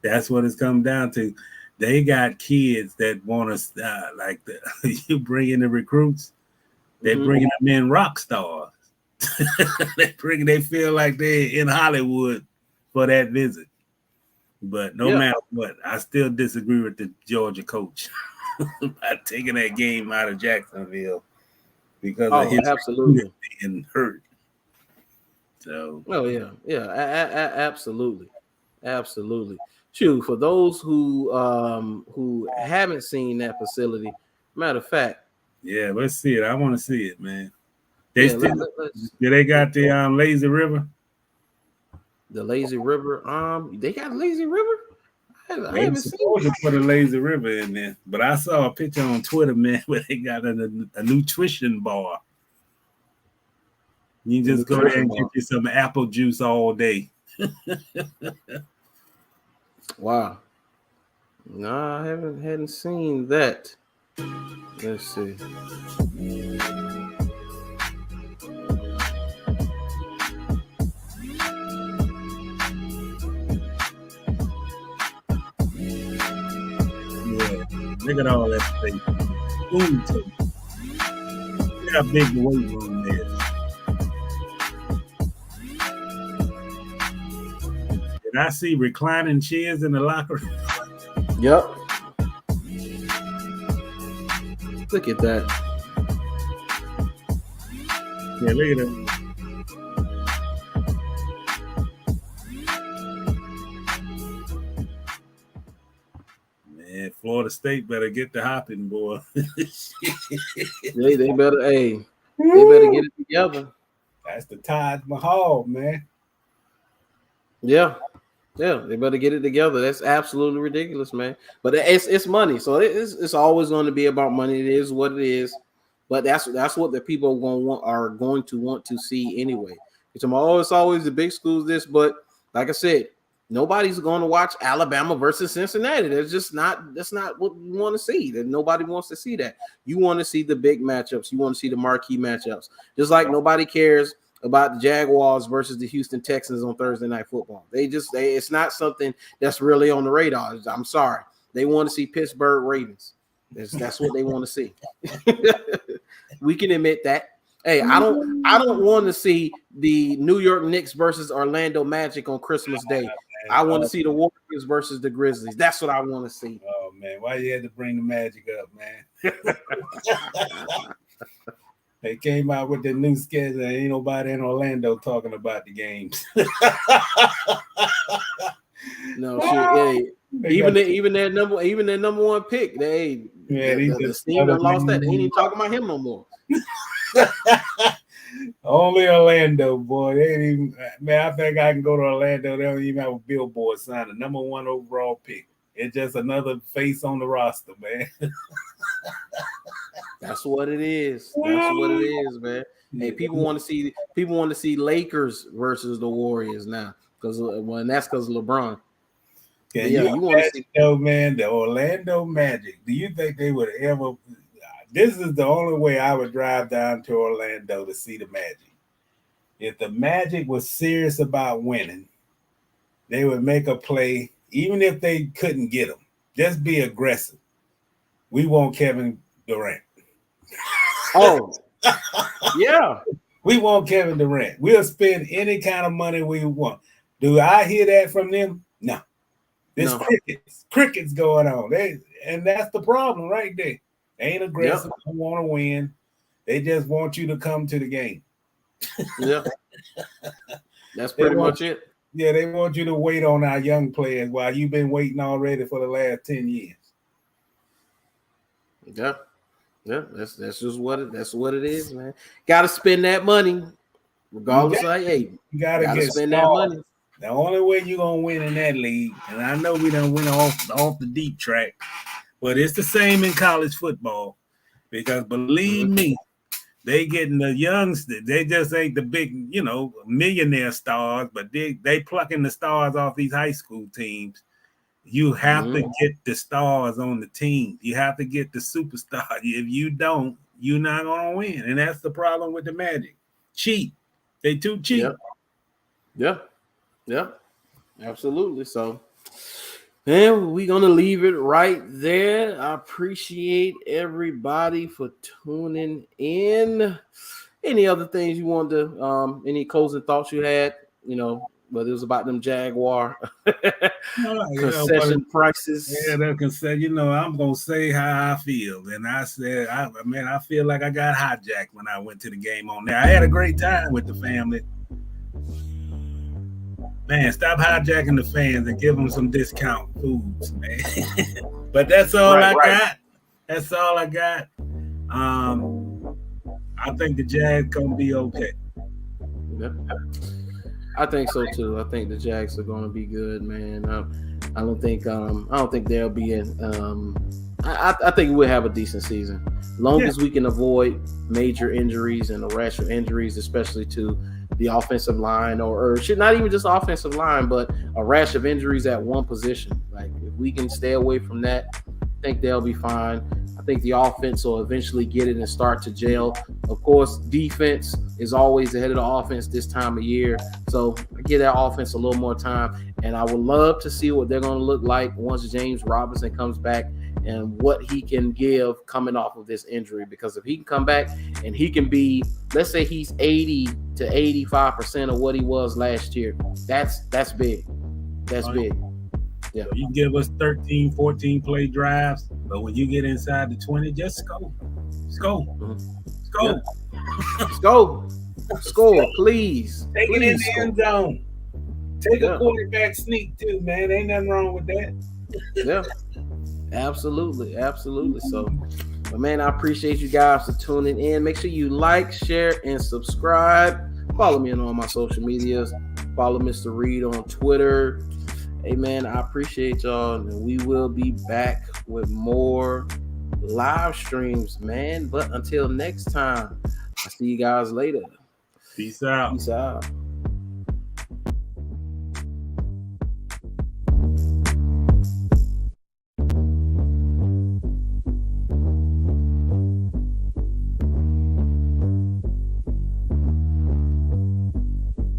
that's what it's come down to. They got kids that want to you bring in the recruits. They're bringing them in rock stars. They feel like they're in Hollywood for that visit. But no matter what, I still disagree with the Georgia coach about taking that game out of Jacksonville because of his absolutely being hurt. So, absolutely. Shoot, for those who haven't seen that facility, matter of fact. Yeah, let's see it. I want to see it, man. They got the lazy river. The lazy river. They got a lazy river. I haven't seen it. Put a lazy river in there, but I saw a picture on Twitter, man, where they got a nutrition bar. You just go there and get you some apple juice all day. Wow. No, I hadn't seen that. Let's see. Look at all that space. Look how big the weight room is. Did I see reclining chairs in the locker room? Yep. Look at that. Yeah, look at that. Florida State better get the hopping, boy. they better get it together. That's the Taj Mahal, man. Yeah, they better get it together. That's absolutely ridiculous, man. But it's money, so it's always going to be about money. It is what it is. But that's what the people are going to want to see anyway. It's always the big schools. But like I said, nobody's going to watch Alabama versus Cincinnati. That's not what you want to see. That nobody wants to see that. You want to see the big matchups. You want to see the marquee matchups. Just like nobody cares about the Jaguars versus the Houston Texans on Thursday Night Football. It's not something that's really on the radar. I'm sorry. They want to see Pittsburgh Ravens. That's what they want to see. We can admit that. Hey, I don't want to see the New York Knicks versus Orlando Magic on Christmas Day. I want to see the Warriors versus the Grizzlies. That's what I want to see. Oh man, why you had to bring the Magic up, man? They came out with the new schedule. Ain't nobody in Orlando talking about the games. No shit. Hey, even their number one pick, the team that lost that. They ain't even talking about him no more. Only Orlando, boy. They ain't even, man, I think I can go to Orlando. They don't even have a billboard sign, the number one overall pick. It's just another face on the roster, man. That's what it is. That's what it is, man. Hey, people want to see Lakers versus the Warriors now because that's because of LeBron. You want to see, man, the Orlando Magic. Do you think they would ever? This is the only way I would drive down to Orlando to see the Magic. if the Magic was serious about winning, they would make a play, even if they couldn't get him. Just be aggressive. We want Kevin Durant. Oh, yeah. We want Kevin Durant. We'll spend any kind of money we want. Do I hear that from them? No. There's crickets going on. And that's the problem right there. They ain't aggressive. They don't want to win. They just want you to come to the game. Yeah. That's pretty much it. Yeah, they want you to wait on our young players while you've been waiting already for the last 10 years. Yeah. Yeah, that's just what it is, man. Gotta spend that money. Regardless of you gotta spend that money. The only way you're gonna win in that league, and I know we don't win off the deep track, but it's the same in college football. Because believe me, they getting the youngsters. They just ain't the big, millionaire stars, but they plucking the stars off these high school teams. You have to get the stars on the team. You have to get the superstar. If you don't, you're not gonna win. And that's the problem with the Magic. Cheap. They too cheap. Yeah. Absolutely. So, man, we're gonna leave it right there. I appreciate everybody for tuning in. Any other things you wanted to any closing thoughts you had, whether it was about them Jaguar concession prices. Yeah, they can say, I'm gonna say how I feel. And I said, I feel like I got hijacked when I went to the game on there. I had a great time with the family. Man, stop hijacking the fans and give them some discount foods, man. But that's all I got. That's all I got. I think the Jags gonna be okay. Yep. I think so too. I think the Jags are going to be good, man. I don't think they'll be in. I think we'll have a decent season, long as we can avoid major injuries and a rash of injuries, especially to the offensive line, or should not even just offensive line, but a rash of injuries at one position. Like if we can stay away from that, I think they'll be fine. I think the offense will eventually get it and start to gel. Of course, defense is always ahead of the offense this time of year. So I give that offense a little more time. And I would love to see what they're going to look like once James Robinson comes back and what he can give coming off of this injury. Because if he can come back and he can be, let's say he's 80 to 85% of what he was last year, that's big. That's big. Yeah. So you give us 13, 14 play drives, but when you get inside the 20, just go. Let's go. Let's go. Yeah. Let's go. Score, please. Take it in the end zone. Take a quarterback sneak too, man. Ain't nothing wrong with that. Yeah. Absolutely. So, but man, I appreciate you guys for tuning in. Make sure you like, share, and subscribe. Follow me on all my social medias. Follow Mr. Reid on Twitter. Hey, man, I appreciate y'all. And we will be back with more live streams, man. But until next time, I'll see you guys later. Peace out. Peace out.